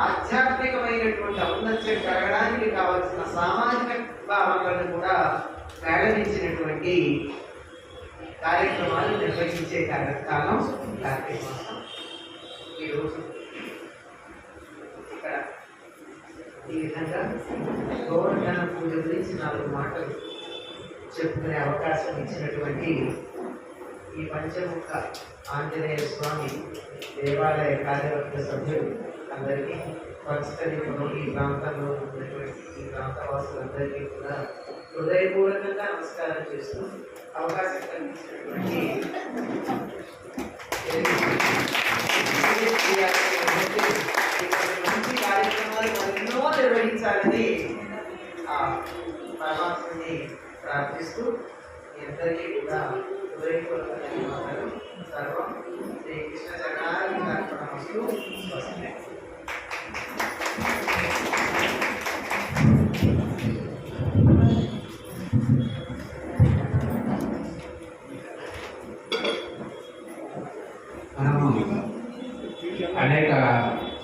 ఆధ్యాత్మికమైనటువంటి ఔన్నత్యం పెరగడానికి కావాల్సిన సామాజిక భావనలను కూడా మేళవించినటువంటి కార్యక్రమాలు నిర్వహించే కాలం కార్తీక మాసం. ఈరోజు ఇక్కడ ఈ విధంగా గోవర్ధన పూజ గురించి 4 మాటలు చెప్పుకునే అవకాశం ఇచ్చినటువంటి ఈ పంచముఖ ఆంజనేయ స్వామి దేవాలయ కార్యవర్గ సభ్యులు అందరికీ, పంచతరిపులో ఈ ప్రాంతంలో ఉన్నటువంటి ఈ ప్రాంతవాసులందరికీ కూడా హృదయపూర్వకంగా నమస్కారం చేస్తూ అవకాశం కల్పించినటువంటి మంచి కార్యక్రమాలు మరెన్నో నిర్వహించాలని ఆ పరమాత్మని ప్రార్థిస్తూ అందరికీ కూడా హృదయపూర్వక ధన్యవాదాలు. సర్వం శ్రీకృష్ణ చరణార్పణమస్తు. స్వస్తి. మనము అనేక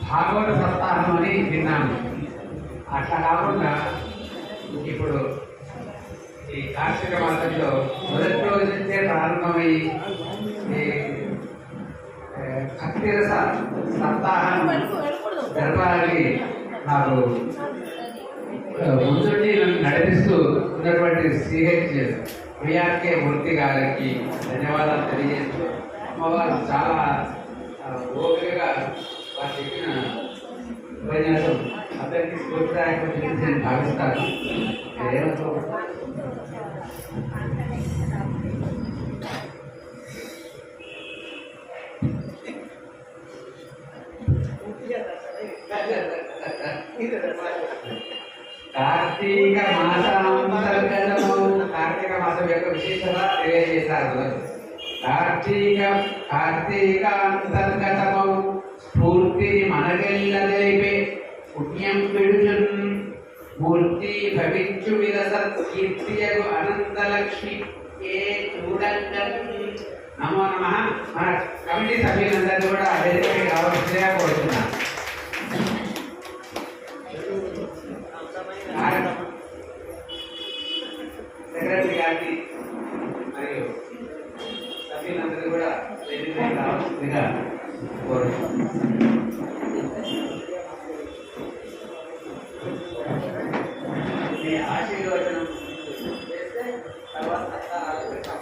భాగవత సప్తాహం అని విన్నాము. అట్లా కాకుండా ఇప్పుడు ఈ కార్తీక మాసంలో మొదటి రోజు నుంచే ప్రారంభమై ఈ భక్తిరస సప్తాహం జరపాలని నాకు ముందుండి నన్ను నడిపిస్తూ ఉన్నటువంటి సిహెచ్ విఆర్కే మూర్తి గారికి ధన్యవాదాలు తెలియజేస్తూ, అమ్మవారు చాలా ఓపికగా వారు చెప్పిన ఉపన్యాసం అందరికీ స్ఫూర్తిదాయకం నేను భావిస్తాను. మాసం యొక్క విశేషత తెలియజేశారు. కార్తీకాంతర్గతమౌ స్ఫూర్తిని మనకెల్ల తెలిపే పుణ్యం విడుచున్ మూర్తి భవించు విరసత్ కీర్తియగు అనంతలక్ష్మి ఏ చూడంగన్. నమో నమః. మన కమిటీ సభ్యులందరినీ కూడా వేదికపై రావాల్సిందిగా కోరుతున్నాను. సెక్రటరీ గారిని మరియు సభ్యులందరూ కూడా వేదికపై రావాల్సిందిగా కోరుతున్నాను. మీ ఆశీర్వచనం చేస్తే తర్వాత ఆలోచిస్తాం.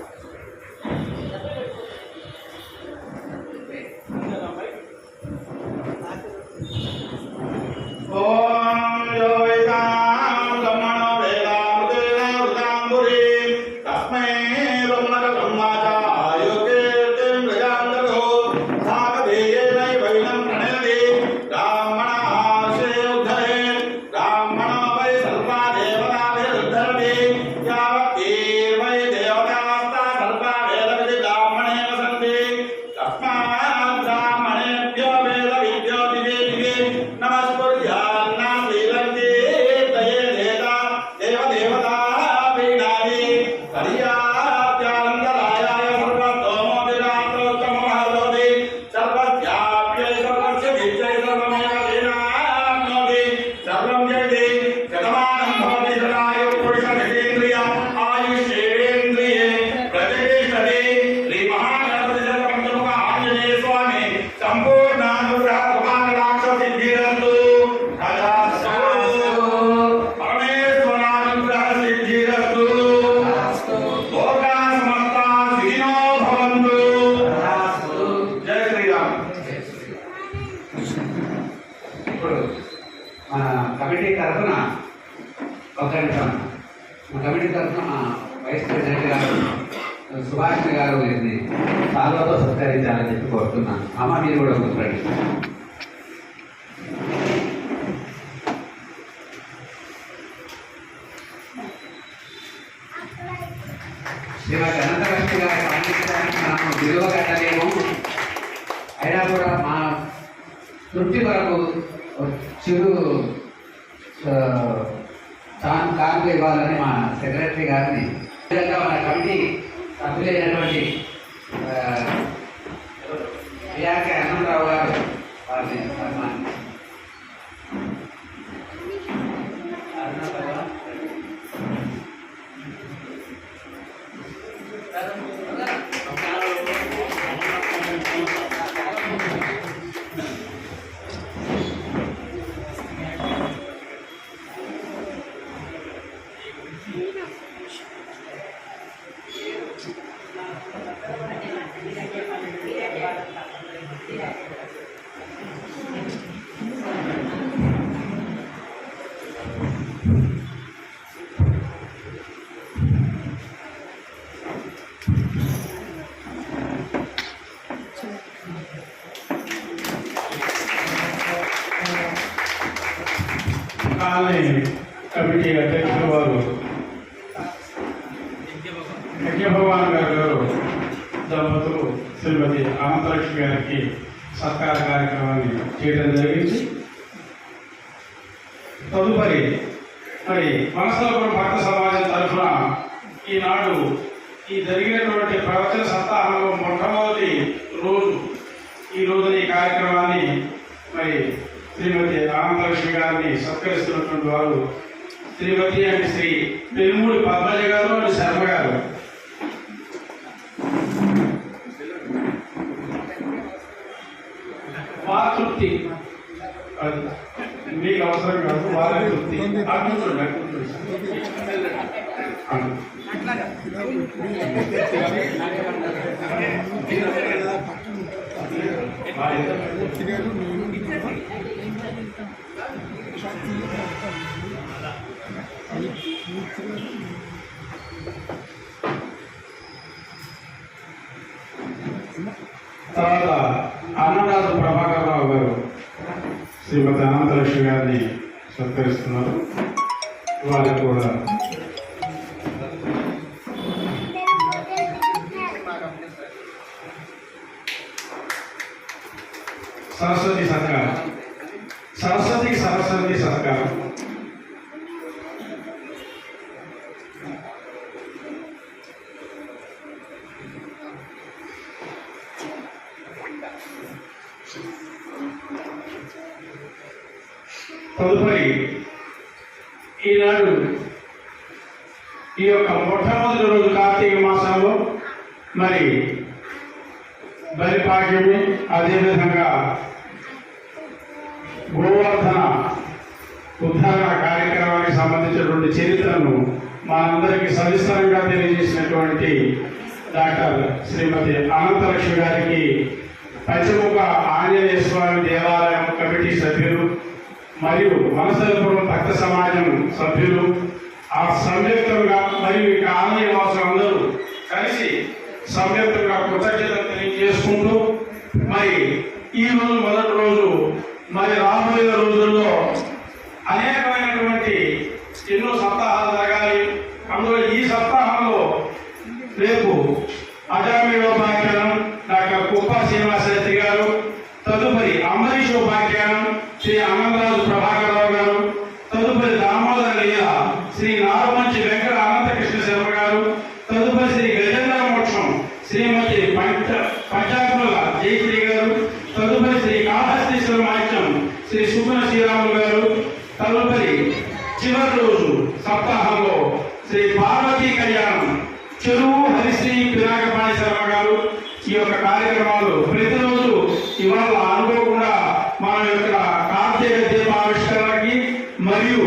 ఓం యోగితాం బ్రహ్మణో వేదామృతేనామృతాంబురీ తస్మై బ్రహ్మణ బ్రహ్మాచార్యోగేతిం ప్రజాంతరో సాగధేయేనై వైనం ప్రణయతి బ్రాహ్మణాశే ఉద్ధరే బ్రాహ్మణో వై సర్వా దేవతాభిరుద్ధరతి యావతీ వై దేవతాస్తా సర్వా వేదవిధి బ్రాహ్మణే వసంతి తస్మాత్ బ్రాహ్మణేభ్యో వేద విద్యో దివే దివే నమస్కుర్యాన్నా శ్రీలంకే దయే దేదా దేవదేవతా ప్రీణాది హరియాత్యానందరాయాయ సర్వతోమోదిరాత్రోత్తమమహరోది సర్వస్యాప్యై సర్వస్య నిత్యై సర్వమేవ ధీనాప్నోతి సర్వం జగతి శతమానం భవతి శతాయు పురుషమితేంద్రియ ఆయుష్యేంద్రియే ప్రతిష్టతి శ్రీ మహాగణపతి శతపంచముఖ ఆంజనేయ స్వామి సంపూర్ణానుగ్రహ కృపాకటాక్ష సిద్ధిరస్తు తదాస్తు. పరమేశ్వరానుగ్రహ సిద్ధిరస్తు. లోకా సమస్తా సుఖినో భవంతు. జై శ్రీరామ్. ఇప్పుడు మన కమిటీ తరఫున ఒక నిమిషం, మన కమిటీ తరఫున మా వైస్ ప్రెసిడెంట్ గారు సుభాష్ గారు వీరిని సాల్వతో సత్కరించాలని చెప్పి కోరుతున్నాను. అమ్మ మీరు కూడా కూర్చోండి. శ్రీమతి అనంతలక్ష్మి గారి పాండిత్యానికి మనం విలువ కట్టలేము. అయినా కూడా మా తృప్తి కొరకు చిరు కానుక ఇవ్వాలని మా సెక్రటరీ గారిని, విధంగా మన కమిటీ సభ్యులైనటువంటి విఆర్కే హనుమంతరావు గారు వారిని సన్మానం. కాలనీ కమిటీ అధ్యక్షులు వారు యజ్ఞభగవాన్ గారు దంపతులు శ్రీమతి అనంతలక్ష్మి గారికి సత్కార కార్యక్రమాన్ని చేయడం జరిగింది. తదుపరి మరి మనసలపురం భక్త సమాజం తరఫున ఈనాడు ఈ జరిగినటువంటి ప్రవచన సప్తాహంలో మొట్టమొదటి రోజు ఈ రోజున ఈ కార్యక్రమాన్ని మరి శ్రీమతి అనంతలక్ష్మి గారిని సత్కరిస్తున్నటువంటి వారు శ్రీమతి అంటే శ్రీ పెరుమూడి పద్మజ గారు అండ్ శర్మ గారు. వారి తృప్తి మీకు అవసరం కాదు, వారి తృప్తి. తర్వాత అన్నదాసు ప్రభాకర్ రావు గారు శ్రీమతి అనంతలక్ష్మి గారిని సత్కరిస్తున్నారు. వారికి కూడా సరస్వతి సత్కారం. సరస్వతి సత్కారం. తదుపరి ఈనాడు ఈ యొక్క మొట్టమొదటి రోజు కార్తీక మాసంలో మరి బలిపాడ్యమి, అదేవిధంగా గోవర్ధన ఉద్ధరణ కార్యక్రమానికి సంబంధించినటువంటి చరిత్రను మనందరికీ సవిస్తరంగా తెలియజేసినటువంటి డాక్టర్ శ్రీమతి అనంతలక్ష్మి గారికి పంచముఖ ఆంజనేయ స్వామి దేవాలయం కమిటీ సభ్యులు మరియు వనసలపురం భక్త సమాజం సభ్యులు ఆ సంయుక్తంగా మరియు ఇక ఆలయ వాసులందరూ కలిసి సంయుక్తంగా కృతజ్ఞతలు తెలియజేసుకుంటూ మరి ఈ రోజు మొదటి రోజు మరి రాబోయే రోజుల్లో అనేకమైనటువంటి ఎన్నో సప్తాహాలు జరగాలి. అందులో ఈ సప్తాహంలో రేపు అజామీయోపాఖ్యానం డాక్టర్ కుప్ప శ్రీనివాసరెడ్డి గారు, తదుపరి అంబరీష్ ఉపాఖ్యానం శ్రీ ఆనందరాజు ప్రభాకరరావు గారు, తదుపరి దామోదర లీల శ్రీ నారమంచి వెంకట అనంతకృష్ణ శర్మ గారు, తదుపరి శ్రీ గజేంద్ర మోక్షం శ్రీమతి పంచాకుల జయశ్రీ గారు, తదుపరి శ్రీ కాళహస్తీశ్వర మాత్యం శ్రీ సుగుణ శ్రీరాములు గారు, తదుపరి చివరి రోజు సప్తాహంలో శ్రీ పార్వతీ కళ్యాణం చెరువు హరిశ్రీ పినాకపాణి శర్మ గారు. ఈ యొక్క కార్యక్రమాలు ప్రతిరోజు ఇవాళ అనుకోకుండా మన యొక్క కార్తీక దీపావిష్కరణకి మరియు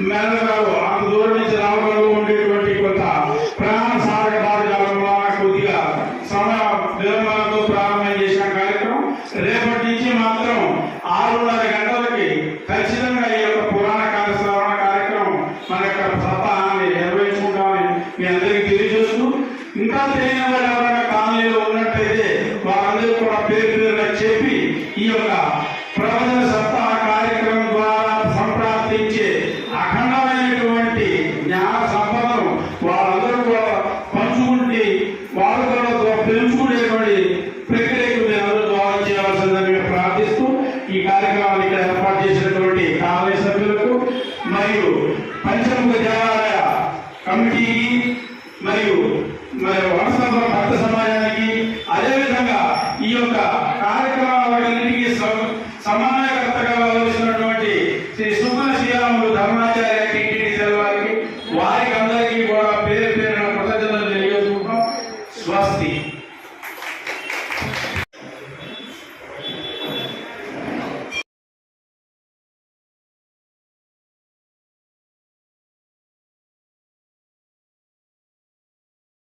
మెల్లగారు అంత దూరం నుంచి రావడంలో ఉండేటువంటి కొంత ప్రాణ సాధక భాగజాలంలో కొద్దిగా సమయ విలంబనతో ప్రారంభం చేసిన కార్యక్రమం రేపటి నుంచి మాత్రం 6:30 గంటలకి ఖచ్చితంగా ఈ యొక్క పురాణ కాల శ్రవణ కార్యక్రమం మన యొక్క సప్తాహాన్ని నిర్వహించుకుంటామని మీ అందరికీ తెలియజేస్తూ, ఇంకా తెలియని వారు ఎవరైనా కాలనీలో ఉన్నట్టయితే వారందరూ కూడా పేరున చెప్పి ఈ యొక్క ప్రవచన సప్తాహ కార్యక్రమం ద్వారా సంప్రాప్తించే అఖండమైనటువంటి జ్ఞాన సంపదను వాళ్ళందరూ కూడా పంచుకుంటే వాళ్ళు కూడా పెంచుకునేటువంటి ప్రక్రియకు మీరు అందరూ దోహదం చేయవలసిందని మేము ప్రార్థిస్తూ ఈ కార్యక్రమాన్ని ఇక్కడ ఏర్పాటు చేసినటువంటి కాలనీ సభ్యులకు మరియు పంచముఖ దేవాలయ కమిటీకి మరియు వనసల భక్త సమాజానికి, అదేవిధంగా ఈ యొక్క కార్యక్రమాలన్నింటికీ సమన్వయ